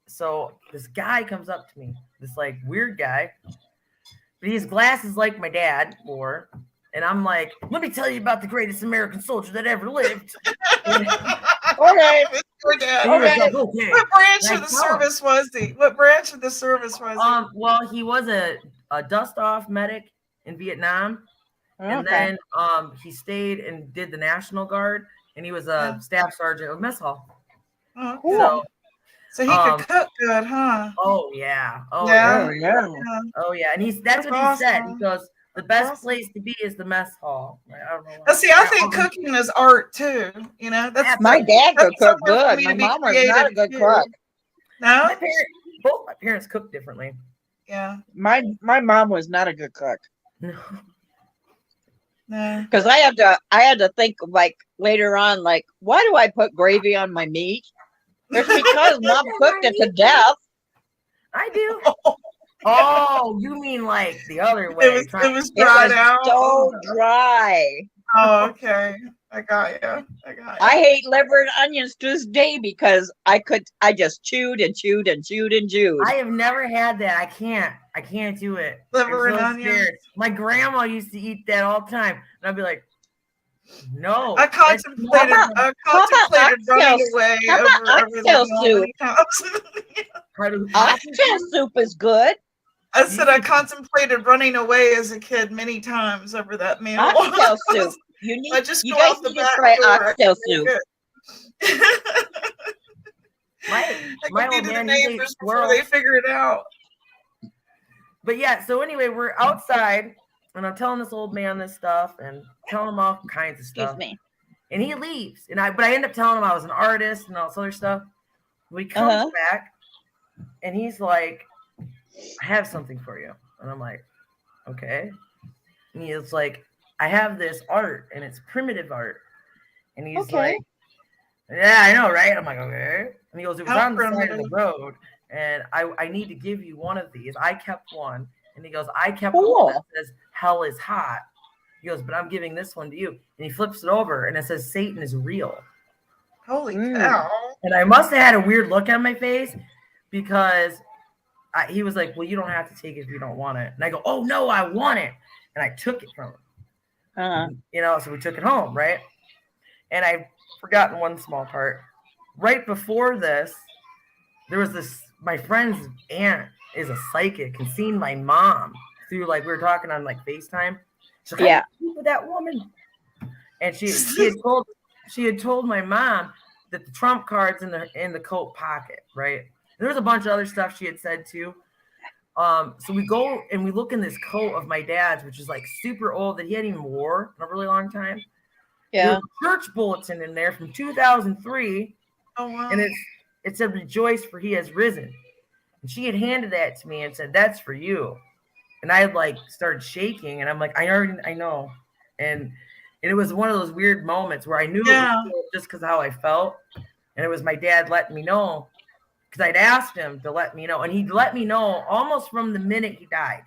So this guy comes up to me. This like weird guy. But he has glasses like my dad wore. And I'm like, let me tell you about the greatest American soldier that ever lived. Okay, Mr. Dad. Okay. Okay. Okay. What branch And I of the tell him, service was he? What branch of the service was he? Well, he was a dust-off medic in Vietnam. And Okay. then he stayed and did the National Guard, and he was a staff sergeant of mess hall. Oh, okay. Cool. So he could cook good, huh? Oh yeah. Oh Yeah. yeah. Yeah. Oh yeah. And that's what he said. He goes, the best place to be is the mess hall. Like, I don't know why. Now, see, I think cooking is art too. You know, that's My dad could that's cook somewhere for good. me My to be mom was not a creative, good too. cook. No. Both my parents cook differently. Yeah. My mom was not a good cook. No. No. Because I had to think like later on, like, why do I put gravy on my meat? It's because mom cooked it to death. I do. Oh, you mean like the other way? It was It dried was out. so dry. Oh, okay. I got you. I hate liver and onions to this day because I just chewed and chewed and chewed and chewed. I have never had that. I can't do it. Liver I'm and so onions. scared. My grandma used to eat that all the time, and I'd be like, no. I contemplated running away how about over oxtail the soup? many times. Oxtail soup is good. I said I contemplated running away as a kid many times over that meal. Oxtail soup. You I just you go guys out the need to back try door. oxtail soup. My I old go to the man, he ate neighbors before squirrel. they figure it out. But yeah, so anyway, we're outside, and I'm telling this old man this stuff, and telling him all kinds of stuff. Excuse me. And he leaves, but I end up telling him I was an artist and all this other stuff. We comes back, and he's like, I have something for you. And I'm like, okay. And he's like, I have this art, and it's primitive art. And he's like, yeah, I know, right? I'm like, okay. And he goes, it was on the side of the road, and I need to give you one of these. I kept one. And he goes, I kept one that says, hell is hot. He goes, but I'm giving this one to you. And he flips it over, and it says, Satan is real. Holy cow. And I must have had a weird look on my face because he was like, well, you don't have to take it if you don't want it. And I go, oh, no, I want it. And I took it from him. So we took it home, right? And I've forgotten one small part. Right before this, there was this, my friend's aunt is a psychic and seen my mom through, like, we were talking on, like, FaceTime. She's like, with that woman. And she had told my mom that the trump card's in the coat pocket, right? There was a bunch of other stuff she had said too. So we go and we look in this coat of my dad's, which is like super old that he hadn't even wore in a really long time. Yeah. There's a church bulletin in there from 2003. Oh wow. And it said, rejoice for he has risen. And she had handed that to me and said, that's for you. And I had like started shaking, and I'm like, I know. And it was one of those weird moments where I knew it was just because how I felt. And it was my dad letting me know, because I'd asked him to let me know. And he'd let me know almost from the minute he died,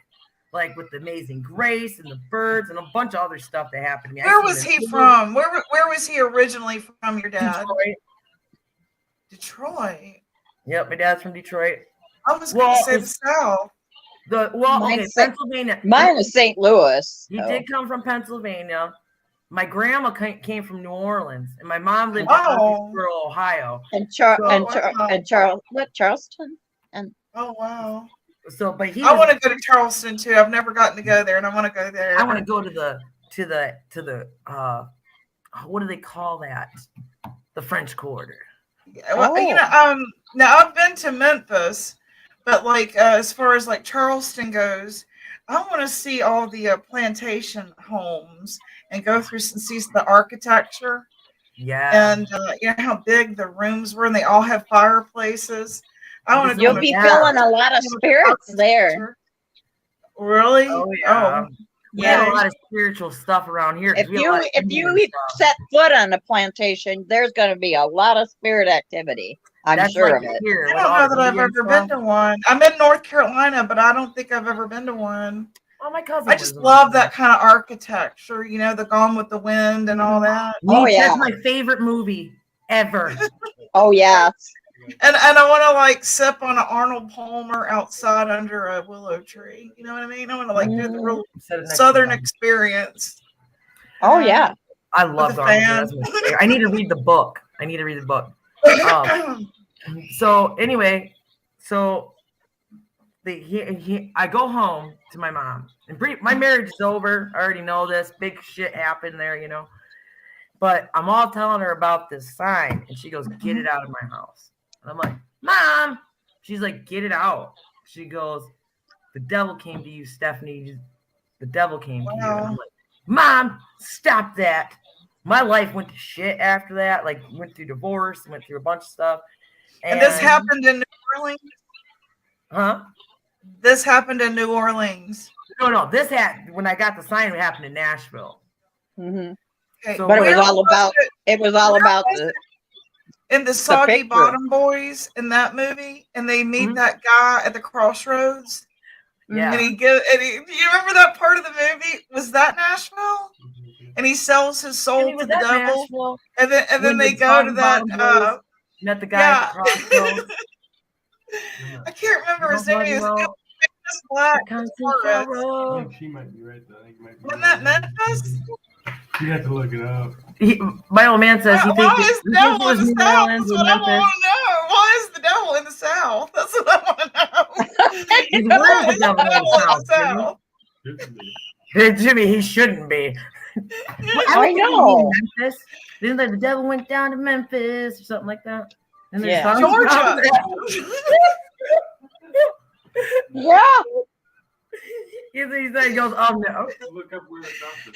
like with the Amazing Grace and the birds and a bunch of other stuff that happened to me. Where was he from? Where was he originally from, your dad? Detroit. Yep, my dad's from Detroit. I was going to say the South. Pennsylvania. Mine is St. Louis. He did come from Pennsylvania. My grandma came from New Orleans, and my mom lived in Murfreesboro, Ohio. And Charleston. And oh wow. So, but I want to go to Charleston too. I've never gotten to go there, and I want to go there. I want to go to the what do they call that? The French Quarter. Well, now I've been to Memphis, but like as far as like Charleston goes, I want to see all the plantation homes and go through and see the architecture. Yeah. And you know how big the rooms were, and they all have fireplaces. I want to. You'll be feeling a lot of spirits there. Really? Oh yeah. We have a lot of spiritual stuff around here. If you set foot on a plantation, there's going to be a lot of spirit activity. I'm sure of it. I don't know that I've ever been to one. I'm in North Carolina, but I don't think I've ever been to one. Oh, my cousin. I just lives in love Montana. that kind of architecture, you know, the Gone with the Wind and all that. Oh, Me, yeah. That's my favorite movie ever. Oh yeah. And I want to like sip on an Arnold Palmer outside under a willow tree. You know what I mean? I want to like do the real Set it next to Southern them. experience. Oh yeah. I love the Arnold. fan. That's my favorite. I need to read the book. So anyway, so I go home to my mom, and my marriage is over. I already know this. Big shit happened there, you know. But I'm all telling her about this sign, and she goes, "Get it out of my house." And I'm like, "Mom," she's like, "Get it out." She goes, "The devil came to you, Stephanie. The devil came to you." And I'm like, "Mom, stop that." My life went to shit after that. Like, went through divorce, went through a bunch of stuff. And this happened in New Orleans? Huh? This happened in New Orleans. No. This happened when I got the sign. It happened in Nashville. Mm-hmm. Okay. So But it was where all about. It was all about the. in the Soggy picture. Bottom Boys in that movie, and they meet that guy at the crossroads. Yeah. And do you remember that part of the movie? Was that Nashville? And he sells his soul to the devil. Nashville? And then When they the go to Soggy that. Bottom Boys met the guy at the crossroads. I can't remember his name. It was just black. I think she might be right though. I think it might be Wasn't that Memphis? You have to look it up. My old man says he Why thinks is the devil in the New South? Orleans That's or what I Memphis. want to know. Why is the devil in the South? That's what I want to know. He's Why the is the devil in the South? Hey, Jimmy, he shouldn't be. I know. Memphis. Then the devil went down to Memphis or something like that. And there's Yeah. songs Georgia. about that. Yeah. He goes, "Oh no." Look up where it's up.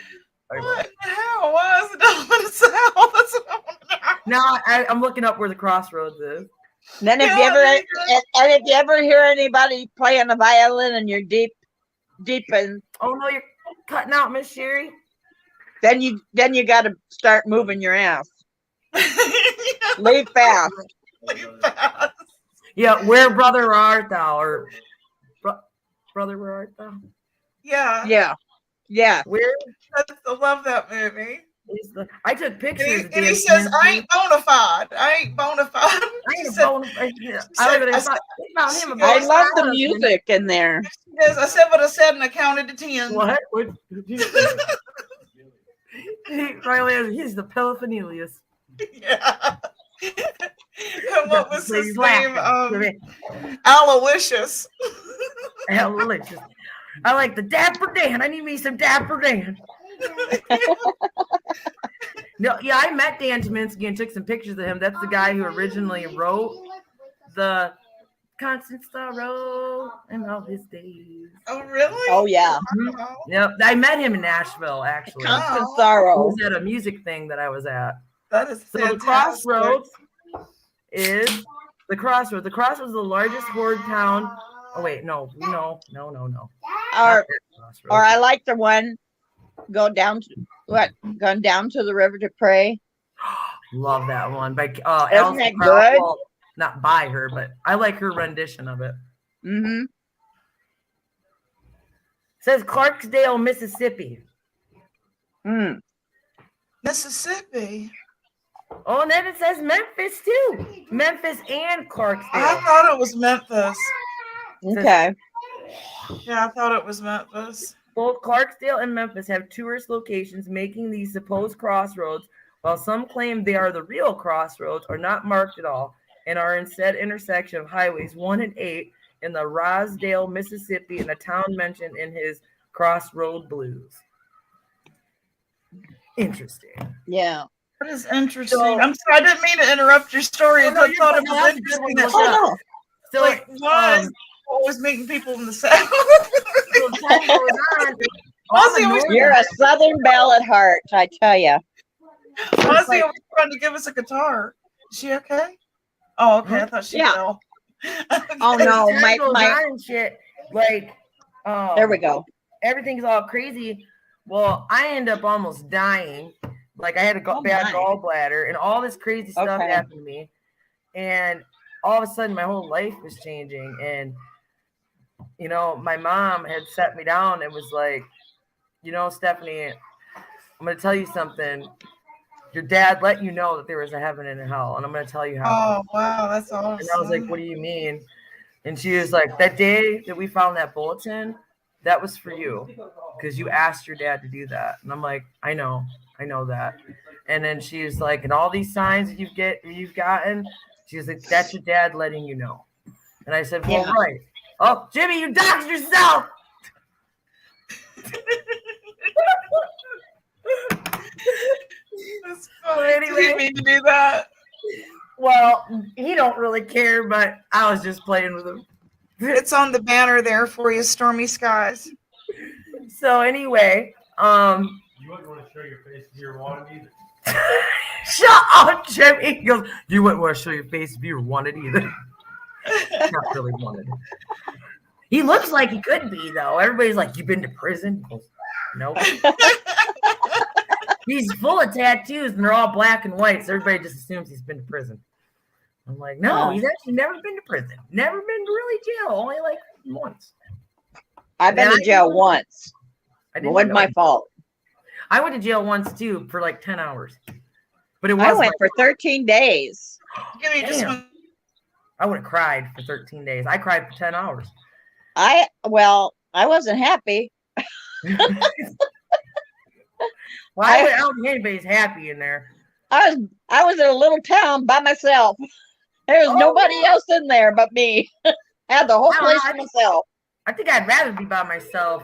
What the hell? Why is the devil in the South? That's what I want to know. Now I'm looking up where the crossroads is. Then if Yeah, you ever there you if you ever hear anybody playing a violin and you're deep in, Oh no, you're cutting out, Miss Sherry. then you got to start moving your ass. Leave fast. Leave fast. Yeah, where brother art thou? Or brother, where art thou? Yeah. Yeah. Yeah. Where I love that movie. is the? I took pictures. And he says, "I ain't bona fide. I ain't bona fide." I She ain't said, bona fide. I don't even thought about him. I about love the husband. music in there. Yes, I said what I said, and I counted to 10. What? He's the Pelophanelius. Yeah. And what was his He's name? laughing. Aloysius. Delicious. I like the Dapper Dan. I need me some Dapper Dan. No, yeah, I met Dan Tominski and took some pictures of him. That's the guy who originally wrote the Constant Sorrow and All His Days. Oh, really? Oh yeah. Wow. Yep, I met him in Nashville, actually. It Constant sorrow. was at a music thing that I was at. That is So fantastic. the Crossroads is the Crossroads. The Crossroads is the largest horde town. Oh wait, no. Or Not that Crossroads. I like the one going down to the river to pray. Love that one by Isn't Alice that Crowell. good? Well, not by her, but I like her rendition of it. Mm-hmm. It says Clarksdale, Mississippi. Mm. Mississippi. Oh, and then it says Memphis too. Memphis and Clarksdale. I thought it was Memphis. Okay. Yeah, I thought it was Memphis. Both Clarksdale and Memphis have tourist locations, making these supposed crossroads, while some claim they are the real crossroads, are not marked at all, and are instead intersection of highways 1 and 8 in the Rosedale, Mississippi, in a town mentioned in his Crossroad Blues. Interesting. Yeah. That is interesting. So- I'm sorry, I didn't mean to interrupt your story. Oh, I no, just thought it you're fine. was That's a good interesting one to that look Oh no. So, like why is um, always meeting people in the South? so time goes on. All the Ozzy always- northern- You're a Southern belle at heart, I tell you. Why is he always trying to give us a guitar? Is she okay? Oh, okay. I thought she Yeah. fell. Oh no, time my goes on and shit. Like, there we go. Everything's all crazy. Well, I end up almost dying. Like I had a Oh, bad my. gallbladder, and all this crazy stuff Okay. happened to me. And all of a sudden, my whole life was changing. And you know, my mom had set me down and was like, you know, Stephanie, I'm going to tell you something. Your dad let you know that there was a heaven and a hell, and I'm going to tell you how. Oh, wow. That's awesome. And I was like, what do you mean? And she was like, that day that we found that bulletin, that was for you because you asked your dad to do that. And I'm like, I know that. And then she's like, and all these signs that you've gotten, she's like, that's your dad letting you know. And I said, well, right. Oh, Jimmy, you doxed yourself. That's funny. Anyway. Didn't mean to do that. Well, he don't really care, but I was just playing with him. It's on the banner there for you, Stormy Skies. So anyway, You wouldn't want to show your face if you were wanted either. shut up, Jimmy. He goes, you wouldn't want to show your face if you were wanted either. Not really wanted. He looks like he could be, though. Everybody's like, you've been to prison? He goes, nope. He's full of tattoos, and they're all black and white, so everybody just assumes he's been to prison. I'm like, no, he's actually never been to prison. Never been to really jail, only like once. I've been to jail once. It wasn't my fault. I went to jail once, too, for like 10 hours. But it was I went for 13 days. Damn. I would have cried for 13 days. I cried for 10 hours. I wasn't happy. Well, I don't think anybody's happy in there. I was in a little town by myself. There was nobody else in there but me. I had the whole place to myself. I think I'd rather be by myself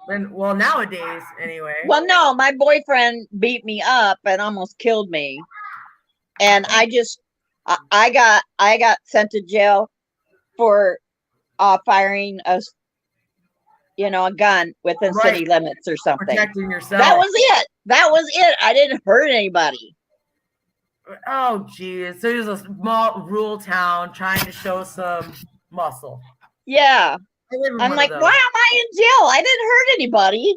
than, well, nowadays anyway. Well, no, my boyfriend beat me up and almost killed me. And I got sent to jail for firing a gun within city limits or something. Protecting yourself. That was it. I didn't hurt anybody. Oh, geez. So it was a small rural town trying to show some muscle. Yeah. I'm like, why am I in jail? I didn't hurt anybody.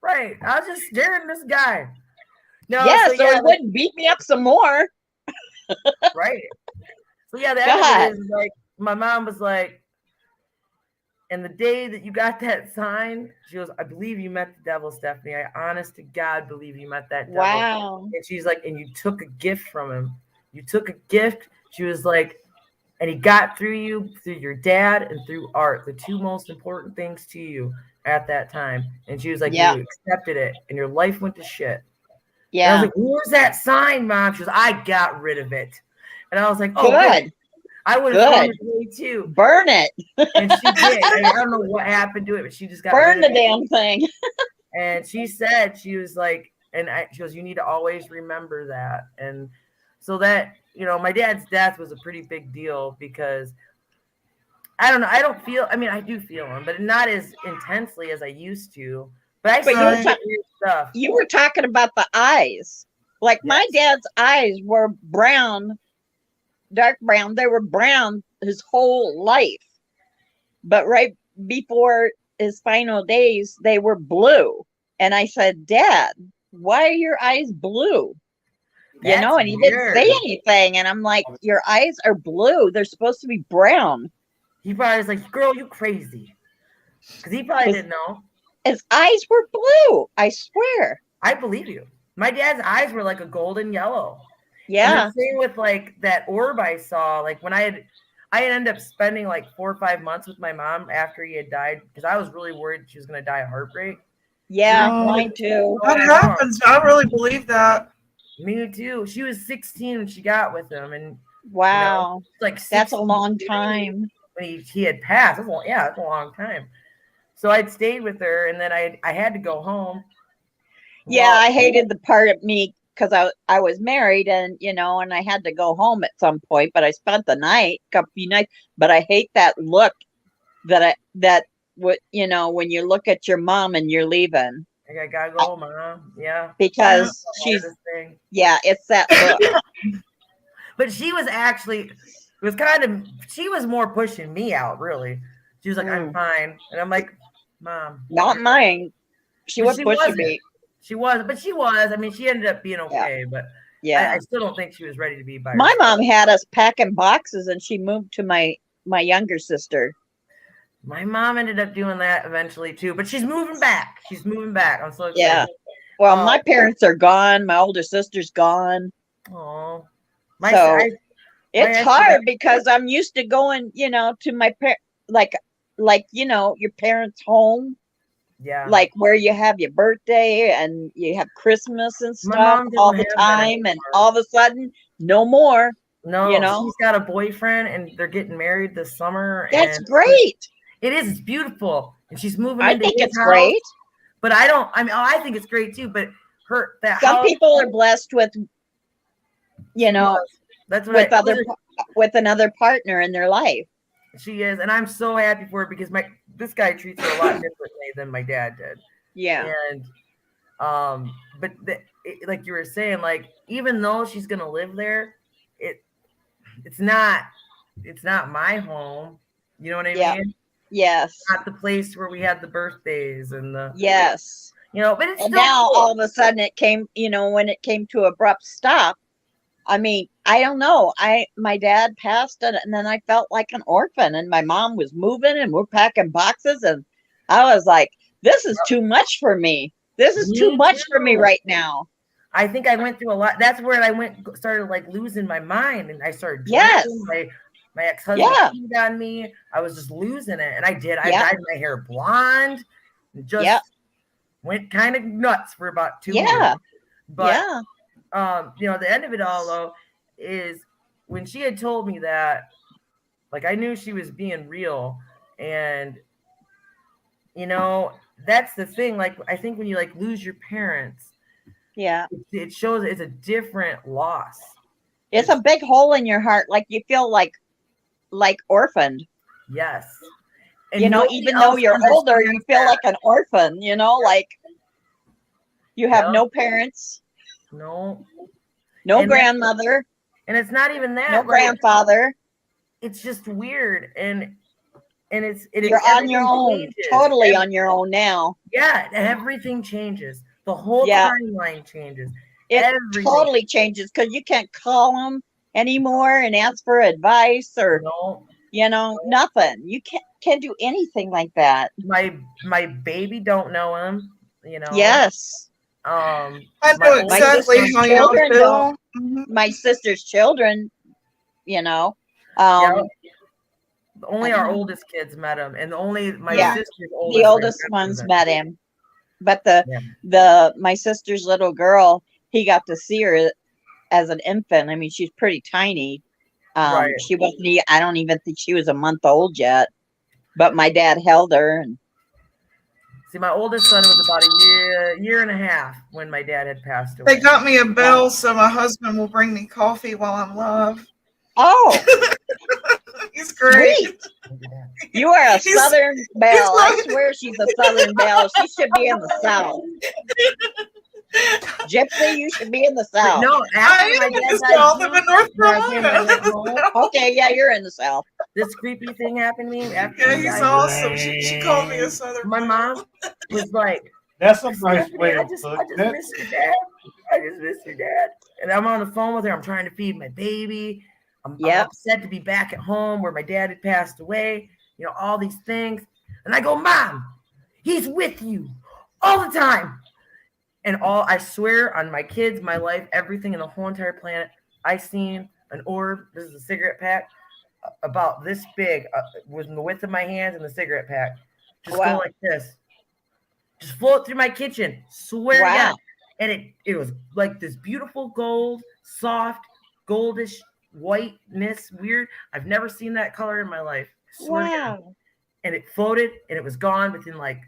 Right. I was just scaring this guy. No, yeah, so he wouldn't beat me up some more. Right. So yeah, the end of it is like, my mom was like, and the day that you got that sign, she goes, I believe you met the devil, Stephanie. I honest to God believe you met that devil. Wow. And she's like, and you took a gift from him. You took a gift. She was like, and he got through you, through your dad and through art, the two most important things to you at that time. And she was like, you accepted it and your life went to shit. Yeah. And I was like, where's that sign, Mom? She goes, I got rid of it. And I was like, oh, good. I would have thrown it away too. Burn it. And she did. I don't know what happened to it, but she just got burn rid of the damn thing. And she said, she was like, she goes, you need to always remember that. And so that, my dad's death was a pretty big deal because I don't know. I do feel him, but not as intensely as I used to. But stuff. You were talking about the eyes. Like my dad's eyes were brown, dark brown. They were brown his whole life. But right before his final days, they were blue. And I said, Dad, why are your eyes blue? And he didn't say anything. And I'm like, your eyes are blue. They're supposed to be brown. He probably was like, girl, you crazy. Because he probably didn't know. His eyes were blue. I swear. I believe you. My dad's eyes were like a golden yellow. Yeah. And the same with like that orb I saw. Like when I had ended up spending like 4 or 5 months with my mom after he had died because I was really worried she was going to die of heartbreak. Yeah, mine too. That happens. I really believe that. Me too. She was 16 when she got with him, and wow, like that's a long time. When he had passed, that's a long time. So I'd stayed with her, and then I had to go home. Yeah, I hated the part of me because I was married, and and I had to go home at some point. But I spent the night, a couple of nights. But I hate that look when you look at your mom and you're leaving. I gotta go, Mom. Yeah, because it's that look. But she was actually, she was more pushing me out. Really, she was like, "I'm fine," and I'm like, "Mom, not mine." She was pushing me. She was, but she was. I mean, she ended up being okay, but I still don't think she was ready to be by herself. My mom had us packing boxes, and she moved to my younger sister. My mom ended up doing that eventually too, but she's moving back. She's moving back. I'm so excited. Yeah. Well, my parents are gone. My older sister's gone. Oh, It's hard because I'm used to going, to my like your parents' home. Yeah. Like where you have your birthday and you have Christmas and My stuff mom all doesn't the have that time, and anymore. all of a sudden, no more. No, You know? she's got a boyfriend and they're getting married this summer. That's and great. It is. It's beautiful, and she's moving I into think his it's house. great. But I don't. I mean, I think it's great too. But that Some house, people are blessed with, that's what with another partner in their life. She is, and I'm so happy for her because this guy treats her a lot differently than my dad did. Yeah. And but like you were saying, like even though she's gonna live there, it's not my home. You know what I mean? Yes. It's not the place where we had the birthdays and the yes. But it's And still now cool. all of a sudden it came, when it came to abrupt stop. I mean, I don't know. My dad passed and then I felt like an orphan, and my mom was moving and we're packing boxes, and I was like, this is too much for me. This is too much for me right now. I think I went through a lot. That's where I started like losing my mind, and I started drinking. Yes. My ex-husband cheated on me. I was just losing it, and I did. I dyed my hair blonde, and just went kind of nuts for about 2 years. But the end of it all though is when she had told me that, like I knew she was being real, and that's the thing. Like I think when you like lose your parents, it shows it's a different loss. It's a big hole in your heart. Like you feel like orphaned. Yes. And even though you're older, you feel like an orphan, like you have no parents. No grandmother. And it's not even that. No grandfather. It's just weird. And you're on your own. Changes. Totally on your own now. Yeah. Everything changes. The whole timeline changes. It totally changes because you can't call them anymore and ask for advice or nothing. You can't do anything like that. My baby don't know him. Yes. I know exactly how y'all feel. My sister's children, only our oldest kids met him, and only my sister's the oldest ones met him. But my sister's little girl, he got to see her as an infant. I mean, she's pretty tiny. She wasn't. I don't even think she was a month old yet. But my dad held her. And see, my oldest son was about a year and a half when my dad had passed away. They got me a bell, so my husband will bring me coffee while I'm live. Oh, he's great. Sweet. You are a Southern belle. I swear she's a Southern belle. She should be in the South. Gypsy, you should be in the South. No, I am in the South. I'm in North Carolina. Okay, yeah, you're in the South. This creepy thing happened to me after. Yeah, he's awesome. She called me a Southern. My mom was like, "That's a nice way to put it. I just miss your dad. I just miss your dad." And I'm on the phone with her. I'm trying to feed my baby. I'm upset to be back at home where my dad had passed away. All these things. And I go, "Mom, he's with you all the time." And I swear on my kids, my life, everything in the whole entire planet, I seen an orb. This is a cigarette pack about this big, within the width of my hands, and the cigarette pack. Just go like this. Just float through my kitchen. Swear to God. And it was like this beautiful gold, soft, goldish whiteness, weird. I've never seen that color in my life. Wow. And it floated and it was gone within like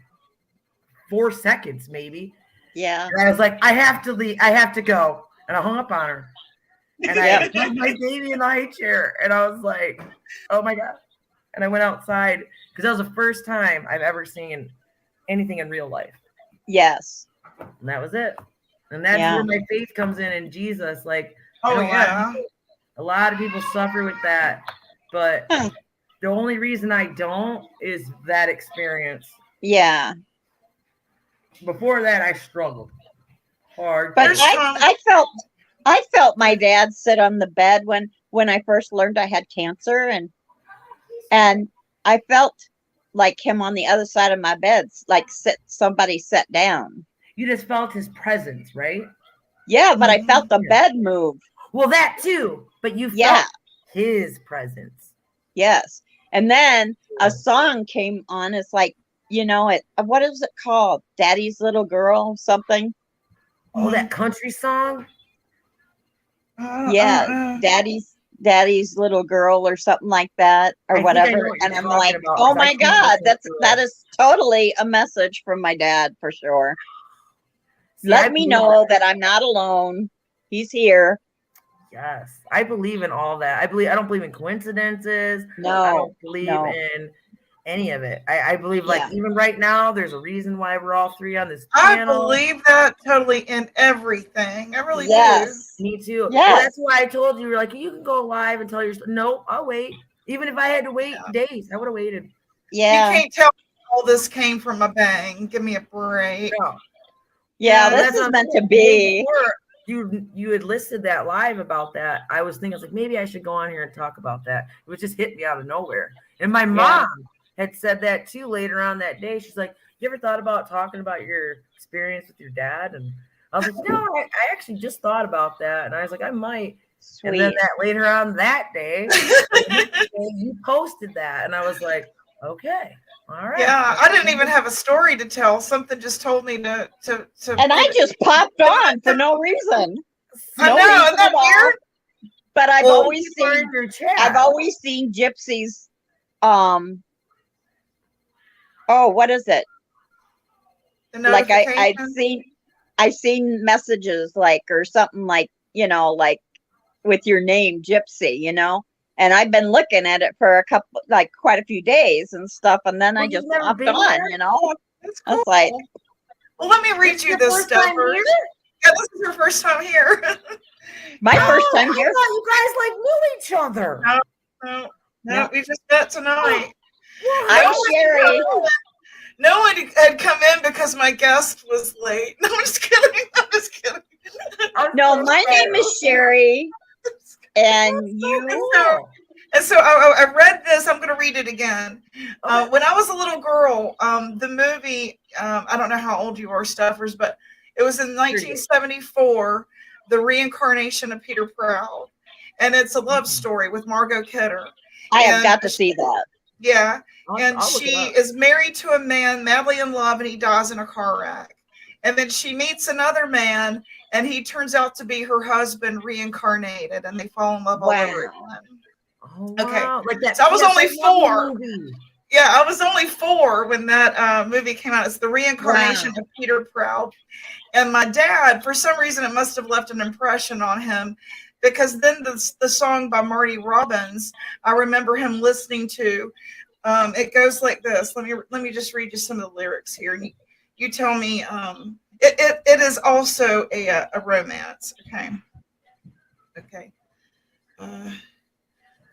4 seconds, maybe. Yeah. And I was like, I have to leave. I have to go. And I hung up on her. And I put my baby in the high chair. And I was like, oh my God. And I went outside because that was the first time I've ever seen anything in real life. Yes. And that was it. And that's where my faith comes in Jesus. Like, a lot of people suffer with that. But the only reason I don't is that experience. Yeah. Before that, I struggled hard. But I felt my dad sit on the bed when I first learned I had cancer, and I felt like him on the other side of my bed, like somebody sat down. You just felt his presence, right? Yeah, but I felt the bed move. Well, that too. But you felt Yeah. his presence. Yes. And then a song came on. It's like, you know, what is it called? Daddy's Little Girl, something. Oh, that country song? Yeah, Daddy's Little Girl or something like that, or whatever. And I'm like, oh my God, that is totally a message from my dad for sure. See, let me know that I'm not alone. He's here. Yes, I believe in all that. I don't believe in coincidences. No, I don't believe in any of it. I believe, like, even right now, there's a reason why we're all three on this channel. I believe that totally in everything. I really do. Me too. Yes. Well, that's why I told you, like, you can go live and tell your story. No, I'll wait. Even if I had to wait days, I would have waited. Yeah. You can't tell all this came from a bang. Give me a break. No. Yeah, this is meant to be. You had listed that live about that. I was thinking, I was like, maybe I should go on here and talk about that. It was just hit me out of nowhere. And my mom had said that too later on that day. She's like, you ever thought about talking about your experience with your dad? And I was like, no, I actually just thought about that. And I was like, I might. Sweet. And then that later on that day, you posted that. And I was like, okay. All right. Yeah, I didn't even have a story to tell. Something just told me to. And I just popped on for no reason. I know, isn't that weird? But I've always seen gypsies. What is it? Like I've seen messages like or something like, you know, like with your name, Gypsy, you know. And I've been looking at it for quite a few days and stuff, and then I just popped on, you know. That's cool. I was like, well, let me read you this stuff first. Yeah, this is your first time here. My first time here. I thought you guys like knew each other. No, we just met tonight. I'm Sherry. No one had come in because my guest was late. No, I'm just kidding. No, my name is Sherry. And you. And so I read this. I'm going to read it again. When I was a little girl, the movie, I don't know how old you are, Stephers, but it was in 1974, The Reincarnation of Peter Proud. And it's a love story with Margot Kidder. I have got to see that. Yeah. And she is married to a man madly in love, and he dies in a car wreck. And then she meets another man, and he turns out to be her husband reincarnated, and they fall in love all over again. Oh, okay. Wow. Like that, so I was only 4. Movie. Yeah, I was only 4 when that movie came out. It's The Reincarnation of Peter Proud. And my dad, for some reason, it must have left an impression on him, because then the song by Marty Robbins, I remember him listening to. It goes like this. Let me just read you some of the lyrics here. You tell me. It is also a romance. Okay.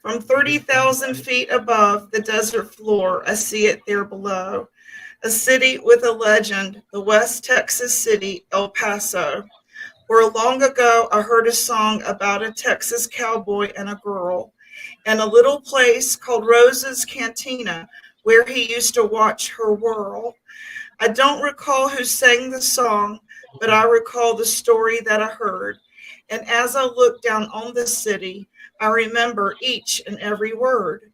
From 30,000 feet above the desert floor, I see it there below. A city with a legend, the West Texas city, El Paso, where long ago I heard a song about a Texas cowboy and a girl, and a little place called Rose's Cantina, where he used to watch her whirl. I don't recall who sang the song, but I recall the story that I heard. And as I look down on the city, I remember each and every word.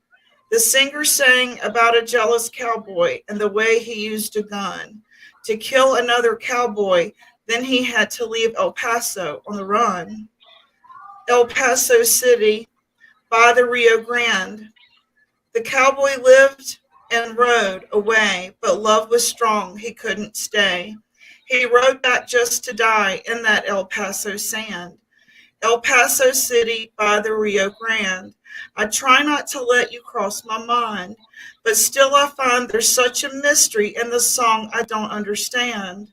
The singer sang about a jealous cowboy and the way he used a gun to kill another cowboy. Then he had to leave El Paso on the run. El Paso City by the Rio Grande. The cowboy lived and rode away, but love was strong, he couldn't stay. He rode back just to die in that El Paso sand. El Paso City by the Rio Grande. I try not to let you cross my mind, but still I find there's such a mystery in the song I don't understand.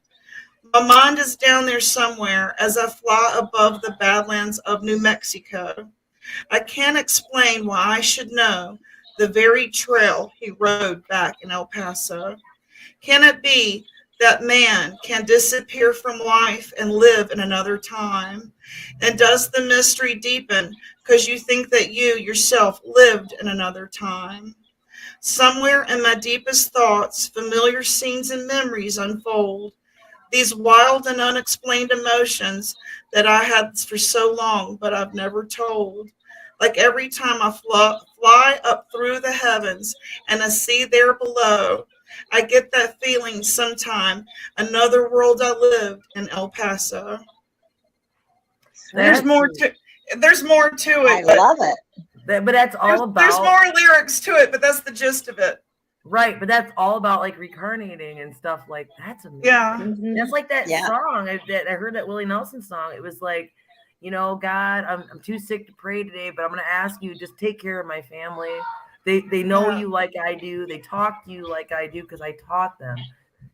My mind is down there somewhere as I fly above the badlands of New Mexico. I can't explain why I should know the very trail he rode back in El Paso. Can it be that man can disappear from life and live in another time? And does the mystery deepen because you think that you yourself lived in another time? Somewhere in my deepest thoughts, familiar scenes and memories unfold. These wild and unexplained emotions that I had for so long, but I've never told. Like every time I fly up through the heavens and I see there below, I get that feeling sometime another world I lived in El Paso. There's more to I it, but love it. But that's all there's about more lyrics to it, but that's the gist of it. right. But that's all about like reincarnating and stuff like that's amazing. Yeah. Mhm. That's like that Yeah. song I heard that Willie Nelson song. It was like, you know, God, I'm too sick to pray today, but I'm gonna ask you just take care of my family. They know Yeah. you like I do. They talk to you like I do because I taught them.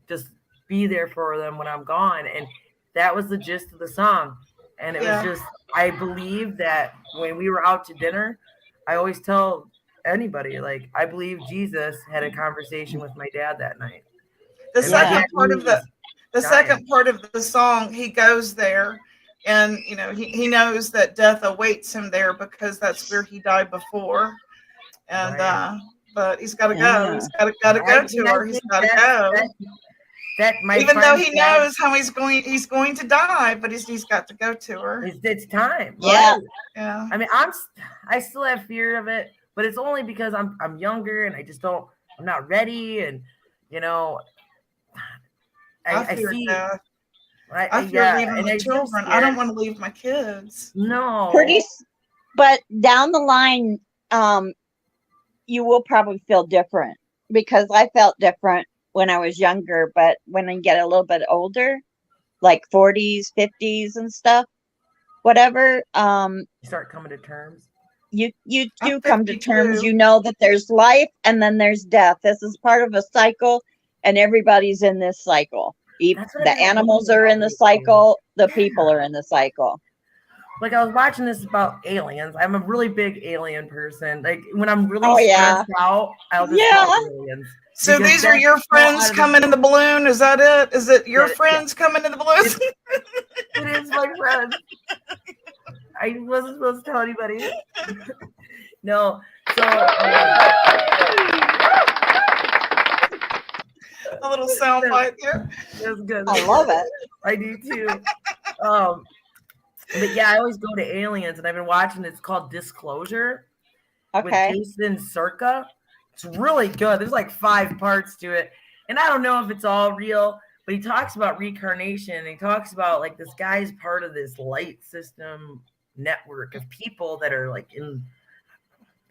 Just be there for them when I'm gone. And that was the gist of the song. And it Yeah. was just I believe that when we were out to dinner, I always tell anybody, like, I believe Jesus had a conversation with my dad that night. The And my second dad part knew of he was the dying. second part of the song, he goes there, and you know he knows that death awaits him there because that's where he died before, and Right. but he's got to go. Yeah. He's got to go to her. He's got to go. That my Even though friend he said, knows how he's going to die, but he's got to go to her. it's time. Yeah. Right? Yeah. I mean, I still have fear of it, but it's only because I'm younger and I'm not ready, and you know, I fear see, death. I fear yeah, leaving and my I do children. I scared. don't want to leave my kids. No, But down the line, you will probably feel different because I felt different when I was younger, but when I get a little bit older, like 40s, 50s and stuff, whatever, you start coming to terms. you I'm do come to terms. 52. You know that there's life and then there's death. This is part of a cycle, and everybody's in this cycle. That's what The I've been animals thinking are about in the lately. cycle, the Yeah. people are in the cycle. Like I was watching this about aliens. I'm a really big alien person. Like when I'm really Oh, yeah. stressed out, I'll just Yeah. watch aliens. So Because these are that's your so friends out of coming in the balloon? Is that it? Is it your Yeah, friends coming in the balloon? It is my friend. I wasn't supposed to tell anybody. No. So A little sound bite here. that's good. I love it. I do too. But yeah, I always go to aliens, and I've been watching. It's called Disclosure Okay. with Jason Circa. It's really good. There's like 5 parts to it, and I don't know if it's all real, but he talks about reincarnation. And he talks about like this guy's part of this light system network of people that are like in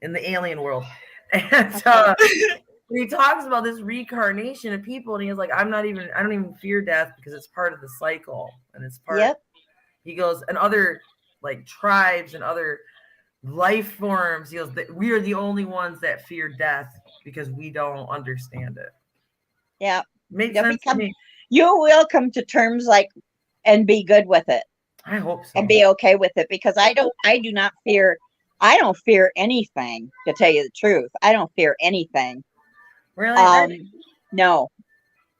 the alien world, and he talks about this reincarnation of people, and he's like, I don't even fear death because it's part of the cycle, and it's part. Yep. He goes, and other like tribes and other life forms, he goes, that we are the only ones that fear death because we don't understand it. Yeah. Makes You'll sense to become- me. You will come to terms like and be good with it I hope so. and be okay with it because I don't fear anything, to tell you the truth. I don't fear anything. Really? No.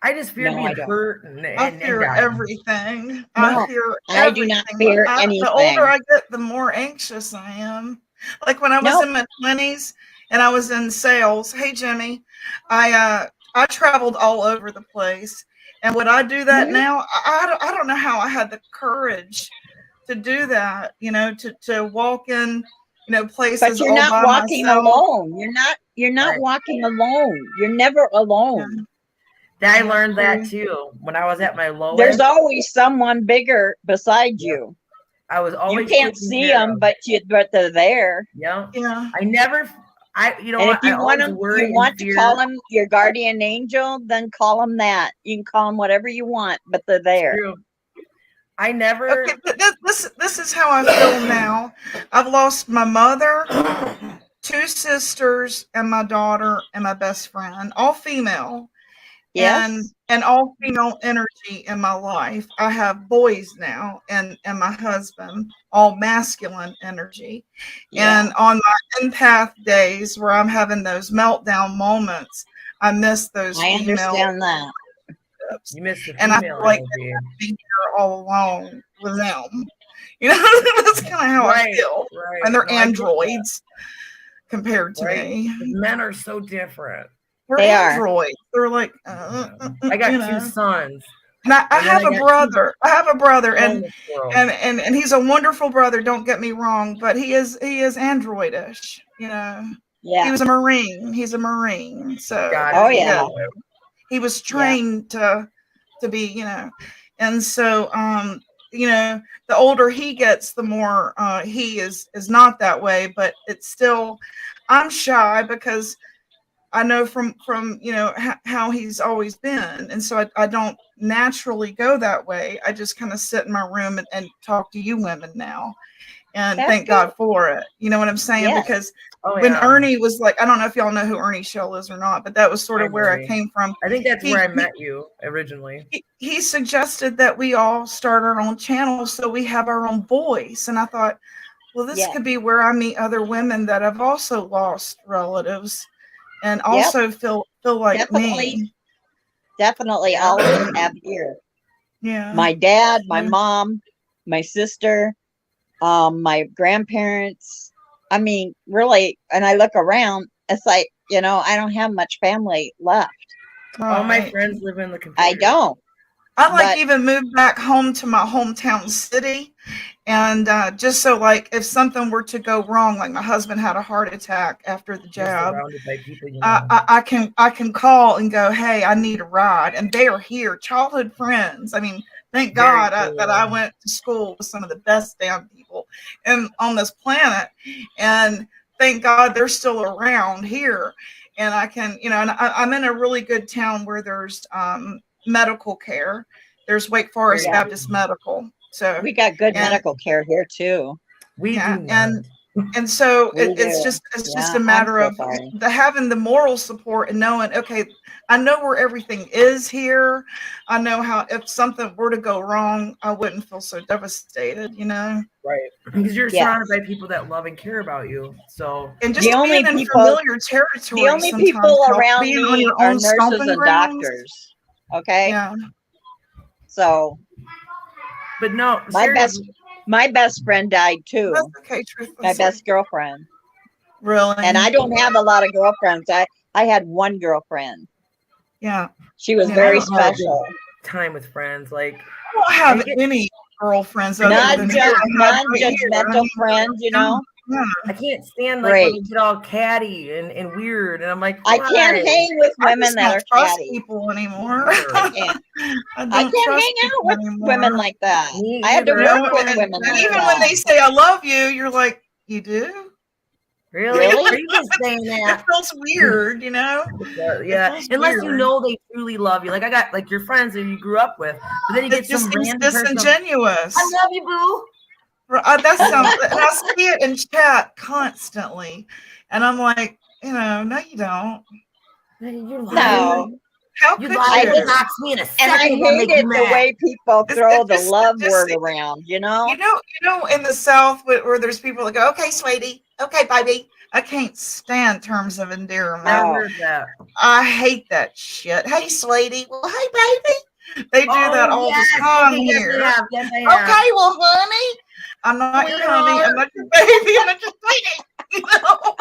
I just fear No, I being don't. hurt and I fear dying. everything. No, I fear I do not everything. fear The anything. older I get, the more anxious I am. Like when I was No. in my 20s and I was in sales. Hey, Jimmy, I traveled all over the place. And would I do that Mhm. now? I don't know how I had the courage to do that, you know, to walk in, you know, places But you're all not by walking myself. alone. You're not Right. walking alone. You're never alone. I learned that too when I was at my lowest. There's always someone bigger beside you. I was You always can't taken see care them, of. but they're there. Yeah. Yeah. I never. You know And what? if you I want always them, worry you and want to fear. call them your guardian angel, then call them that. You can call them whatever you want, but they're there. True. I never. Okay, but this is how I feel now. I've lost my mother, 2 sisters, and my daughter, and my best friend, all female, Yes. and all female energy in my life. I have boys now, and my husband, all masculine energy. Yeah. And on my empath days, where I'm having those meltdown moments, I miss those I female understand that. relationships. You missed the And I female feel like energy. be here all alone with them. You know, that's kind of how I Right, feel. right. And they're No, I get that. androids. compared to Right? me. Men are so different. They're They are. androids. They're like, I got you 2 know. sons. And I And then have I a got brother. I have a brother, two and in this world. and he's a wonderful brother. Don't get me wrong, but he is androidish. You know, he Yeah. was a Marine. He's a Marine, so God Oh, is yeah. love. he was trained to be, you know, and so you know, the older he gets, the more he is not that way. But it's still, I'm shy because I know from you know how he's always been, and so I don't naturally go that way. I just kind of sit in my room and talk to you women now, and That's thank good. God for it. You know what I'm saying? Yes. Because Oh, when yeah. Ernie was like, I don't know if y'all know who Ernie Shell is or not, but that was sort Hi, of where I Ernie. came from. I think that's He- where I met you originally. He suggested that we all start our own channel so we have our own voice, and I thought, well, this Yeah. could be where I meet other women that have also lost relatives and Yep. also feel like Definitely. me. Definitely all of us have here. Yeah. My dad, my Yeah. mom, my sister, my grandparents. I mean, really, and I look around, it's like, you know, I don't have much family left. All my Right. friends live in the computer. I don't. I like But- even moved back home to my hometown city, and just so like if something were to go wrong, like my husband had a heart attack after the You're jab, surrounded by people you know. I can call and go, hey, I need a ride, and they are here, childhood friends. I mean, thank Very God cool. that I went to school with some of the best damn people on this planet, and thank God they're still around here, and I can, you know, and I'm in a really good town where there's medical care. There's Wake Forest Yeah. Baptist Medical, so We got good and- medical care here too. We yeah, do not. and so We it's do. just Yeah, a I'm matter so of sorry. having the moral support and knowing, okay, I know where everything is here. I know how if something were to go wrong, I wouldn't feel so devastated, you know. Right. Because you're Yes. surrounded by people that love and care about you. So And just The only being in people- familiar territory. The only sometimes people helps. around Being on me your are own nurses stomping and grounds. doctors. Okay. Yeah. So but no, my seriously, my best friend died too. That's okay, truthfully. My best girlfriend. Really. And I don't have a lot of girlfriends. I had one girlfriend. Yeah. She was Yeah, very I don't have a special. time with friends. Like I don't have I get- any girlfriends other than here. Non-judgmental friends, you know. Yeah. I can't stand like Great. when they get all catty and weird, and I'm like, I can't why? hang with I women just that don't are trust catty. people anymore. I can't. I I don't can't trust hang out people with anymore. women like that. Me I had to either. work No, with and women like even that. when they say I love you, you're like, you do? Really? Really? Are you just saying It that? feels weird, you know? Yeah, feels unless you weird. know they truly love you. Like I got like your friends that you grew up with, but then you It get some just seems random person. disingenuous. I love you, boo. That sounds, and I see it in chat constantly, and I'm like, you know, no, you don't. You lie. No. How You could lie you? and knocks me in a second. And I make hated you the mad. way people It's- throw it the just- love it just- word around, you know? You know, in the South where there's people that go, okay, sweetie, okay, baby. I can't stand terms of endearment. Never Oh. heard that. I hate that shit. Hey, sweetie. Well, hey, baby. They do that all yes. the time Okay, here. Yes, I have. Yes, I have. Okay, well, honey, I'm not your honey. I'm not your baby. I'm not your baby. You know?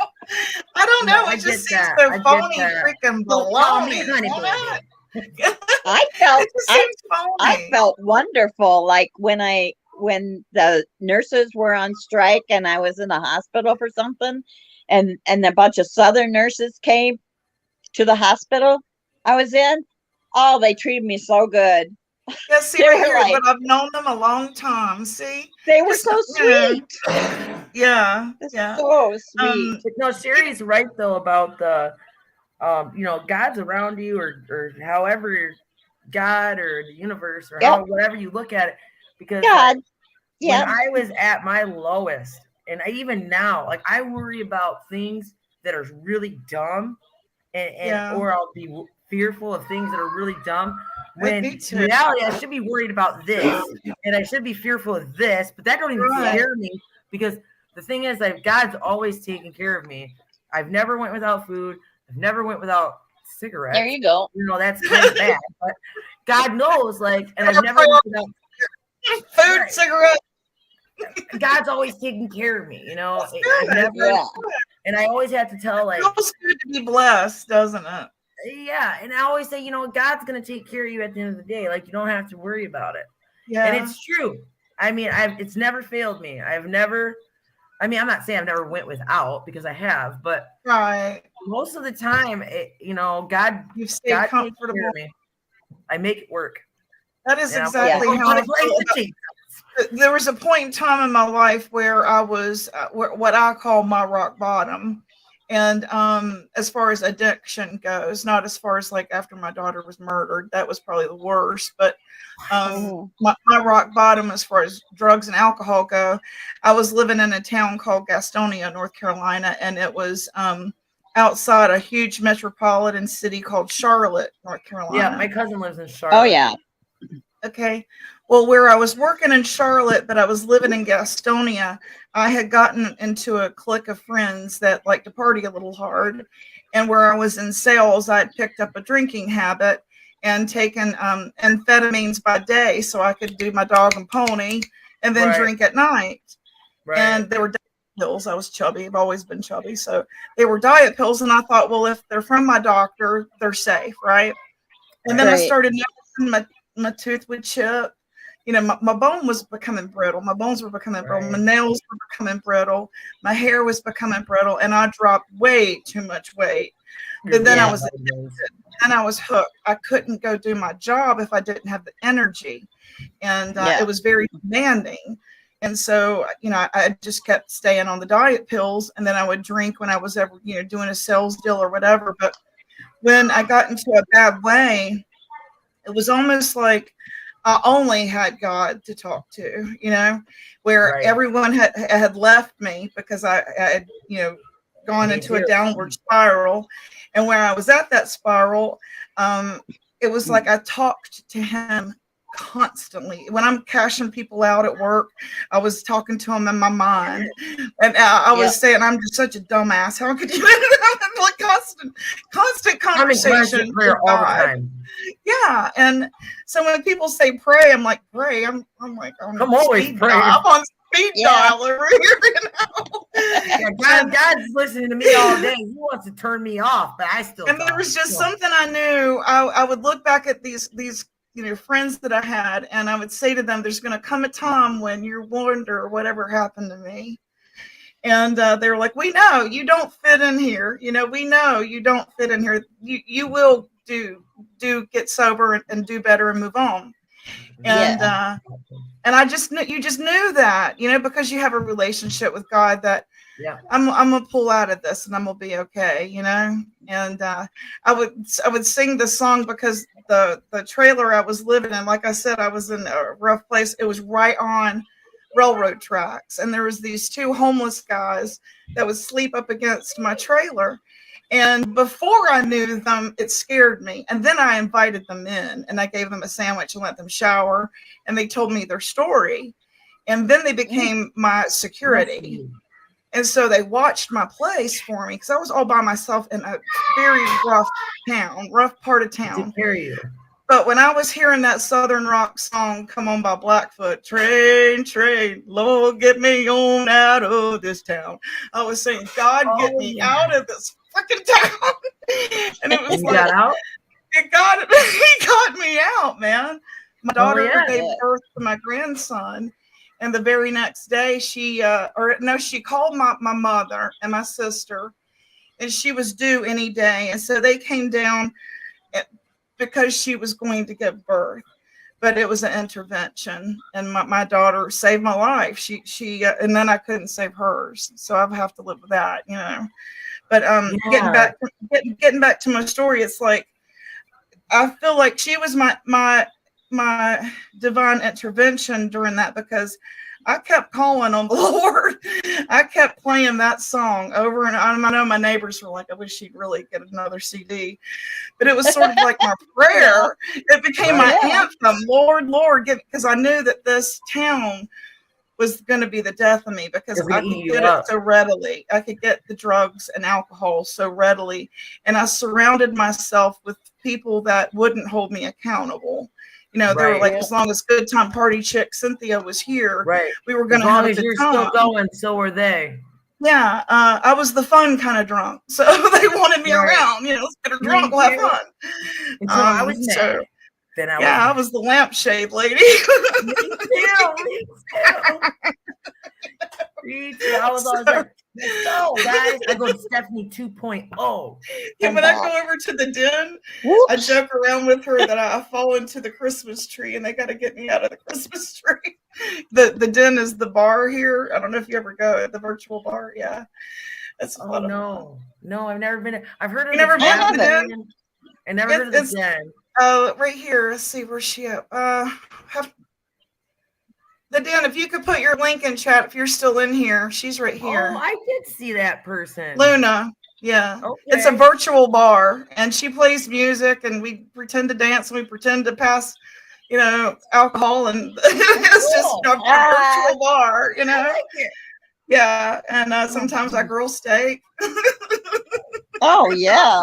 I don't know. No, I It just get seems that. so I get phony, that. freaking Don't call me baloney. honey, Why baby. not? I felt It just I seems phony. I felt wonderful, like when the nurses were on strike and I was in the hospital for something, and a bunch of Southern nurses came to the hospital I was in. Oh, they treated me so good. Yeah, see, They right were here, like- but I've known them a long time. See? They were Just, so yeah. sweet. Yeah, yeah. So sweet. But no, Sherry's right though about the, you know, God's around you or however God or the universe or how whatever you look at it, because God. when Yeah. I was at my lowest, and even now, like I worry about things that are really dumb, and Yeah. or I'll be fearful of things that are really dumb. When Me in too. reality, I should be worried about this, and I should be fearful of this, but that don't even Right. scare me because the thing is that God's always taken care of me. I've never went without food. I've never went without cigarettes. There you go. You know, that's kind of bad, but God knows, like, and I've never went without Food, Right. cigarette. God's always taking care of me, you know. That's good. I've never, Yeah. and I always have to tell, like, It feels good to be blessed, doesn't it? yeah, and I always say, you know, God's gonna take care of you at the end of the day. Like, you don't have to worry about it. Yeah. And it's true. I mean, it's never failed me. I've never. I mean, I'm not saying I've never went without, because I have, but right. most of the time, you know, God You've stayed takes comfortable. care of me. I make it work. That is You know? exactly Yeah. how I feel about. There was a point in time in my life where I was what I call my rock bottom. And as far as addiction goes, not as far as like after my daughter was murdered, that was probably the worst, but my rock bottom as far as drugs and alcohol go, I was living in a town called Gastonia, North Carolina, and it was outside a huge metropolitan city called Charlotte, North Carolina. Yeah, my cousin lives in Charlotte. Oh yeah. Okay. Well, where I was working in Charlotte, but I was living in Gastonia, I had gotten into a clique of friends that like to party a little hard. And where I was in sales, I'd picked up a drinking habit and taken amphetamines by day so I could do my dog and pony and then drink at night. Right. And they were diet pills. I was chubby. I've always been chubby. So they were diet pills. And I thought, well, if they're from my doctor, they're safe, right? And then I started noticing my tooth would chip. You know, my bone was becoming brittle. My bones were becoming brittle. My nails were becoming brittle. My hair was becoming brittle. And I dropped way too much weight. But then I was addicted. And I was hooked. I couldn't go do my job if I didn't have the energy. And it was very demanding. And so, you know, I just kept staying on the diet pills. And then I would drink when I was ever, you know, doing a sales deal or whatever. But when I got into a bad way, it was almost like I only had God to talk to, you know, where everyone had left me because I had, you know, gone into a downward spiral. And where I was at that spiral, it was like I talked to him constantly. When I'm cashing people out at work, I was talking to him in my mind. And I was saying, I'm just such a dumbass. How could you like constant conversation prayer all the time. Yeah. And so when people say pray, I'm like, pray. I'm like, I'm always praying. I'm on speed dial over here, you know. God's listening to me all day. He wants to turn me off, but I still. And there was just something I knew. I would look back at these you know, friends that I had, and I would say to them, there's going to come a time when you wonder whatever happened to me. And they were like, we know you don't fit in here. You know, we know you don't fit in here. You will get sober and do better and move on. And I just knew, you just knew that, you know, because you have a relationship with God that I'm gonna pull out of this and I'm gonna be okay, you know. And I would sing this song because the trailer I was living in, like I said, I was in a rough place. It was right on railroad tracks, and there was these two homeless guys that would sleep up against my trailer. And before I knew them, it scared me. And then I invited them in and I gave them a sandwich and let them shower. And they told me their story. And then they became my security. And so they watched my place for me because I was all by myself in a very rough part of town. But when I was hearing that Southern rock song, Come On by Blackfoot, train, Lord, get me on out of this town. I was saying, God, get me out of this fucking town. And it was like, he got me out, man. My daughter gave birth to my grandson. And the very next day she called my mother and my sister, and she was due any day. And so they came down because she was going to give birth, but it was an intervention, and my daughter saved my life. She and then I couldn't save hers, so I have to live with that, you know. But getting back to my story, it's like I feel like she was my divine intervention during that, because I kept calling on the Lord. I kept playing that song over and I know my neighbors were like, I wish she'd really get another CD. But it was sort of like my prayer. It became my anthem. Lord, because I knew that this town was going to be the death of me, because I could get it so readily. I could get the drugs and alcohol so readily. And I surrounded myself with people that wouldn't hold me accountable. You know, they were Right. like, as long as Good Time Party chick Cynthia was here, Right. we were As going to long have a as good you're time. still going, so are they. Yeah, I was the fun kind of drunk, so they wanted me Right. around. You know, let's get her drunk, we'll have fun. Until I was mad. So, Then I was the lampshade lady. Me too. Me too. I was always like, let's go, guys. I go to Stephanie 2.0. Yeah, when I go over to the den, I joke around with her that I fall into the Christmas tree and they got to get me out of the Christmas tree. The den is the bar here. I don't know if you ever go, the virtual bar. Yeah. That's no, I've never been. I've heard of You never been to the den. den? I never heard of the den. Right here. Let's see, where's she at? The den, if you could put your link in chat if you're still in here. She's right here. Oh, I did see that person. Luna. Yeah. Okay. It's a virtual bar and she plays music and we pretend to dance and we pretend to pass, you know, alcohol and it's just a virtual bar, you know. I like it. Yeah. And sometimes I grill steak. Oh yeah.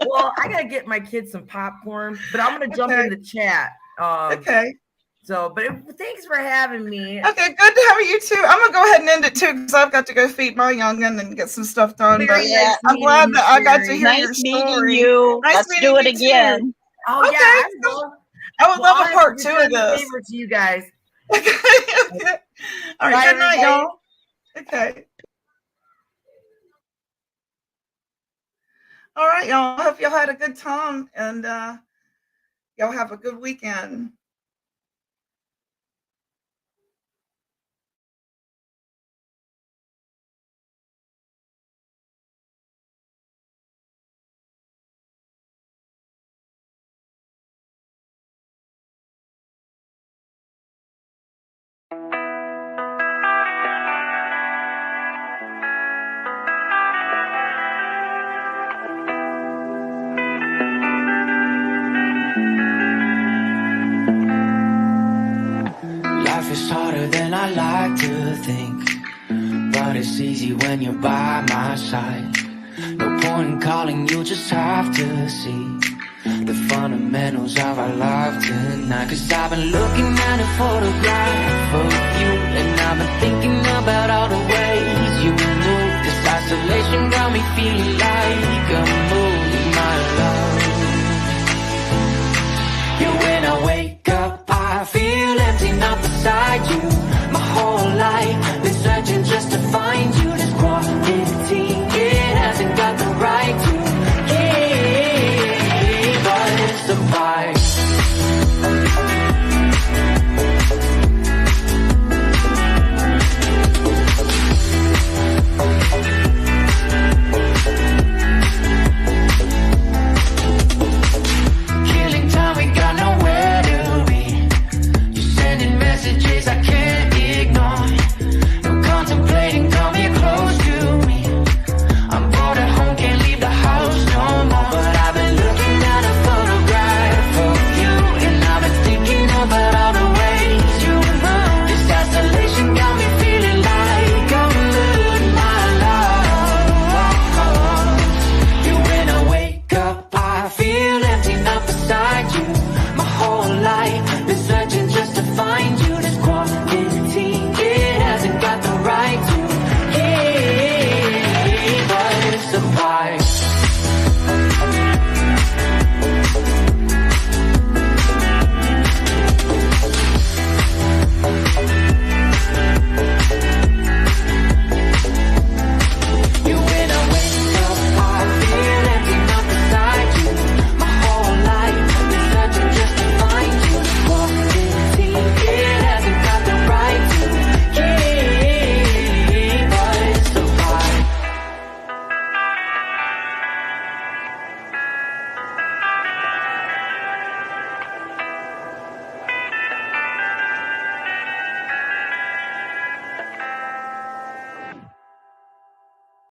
Well, I gotta get my kids some popcorn, but I'm gonna jump in the chat. Okay. So, but thanks for having me. Okay, good to have you too. I'm gonna go ahead and end it too because I've got to go feed my youngin and get some stuff done. But Yeah. I'm glad that I got to hear your Nice meeting story. you. Nice Let's meeting do it you again. too. Oh Okay. yeah, I would love a part 2 of this. Favor to you guys. Okay. All right. Bye, Good night, everybody. y'all. Okay. All right, y'all. I hope y'all had a good time and y'all have a good weekend. Life is harder than I like to think, but it's easy when you're by my side. No point in calling, you just have to see the fundamentals of our life tonight. Cause I've been looking at a photograph of you, and I've been thinking about all the ways you move. This isolation got me feeling like I'm losing my love.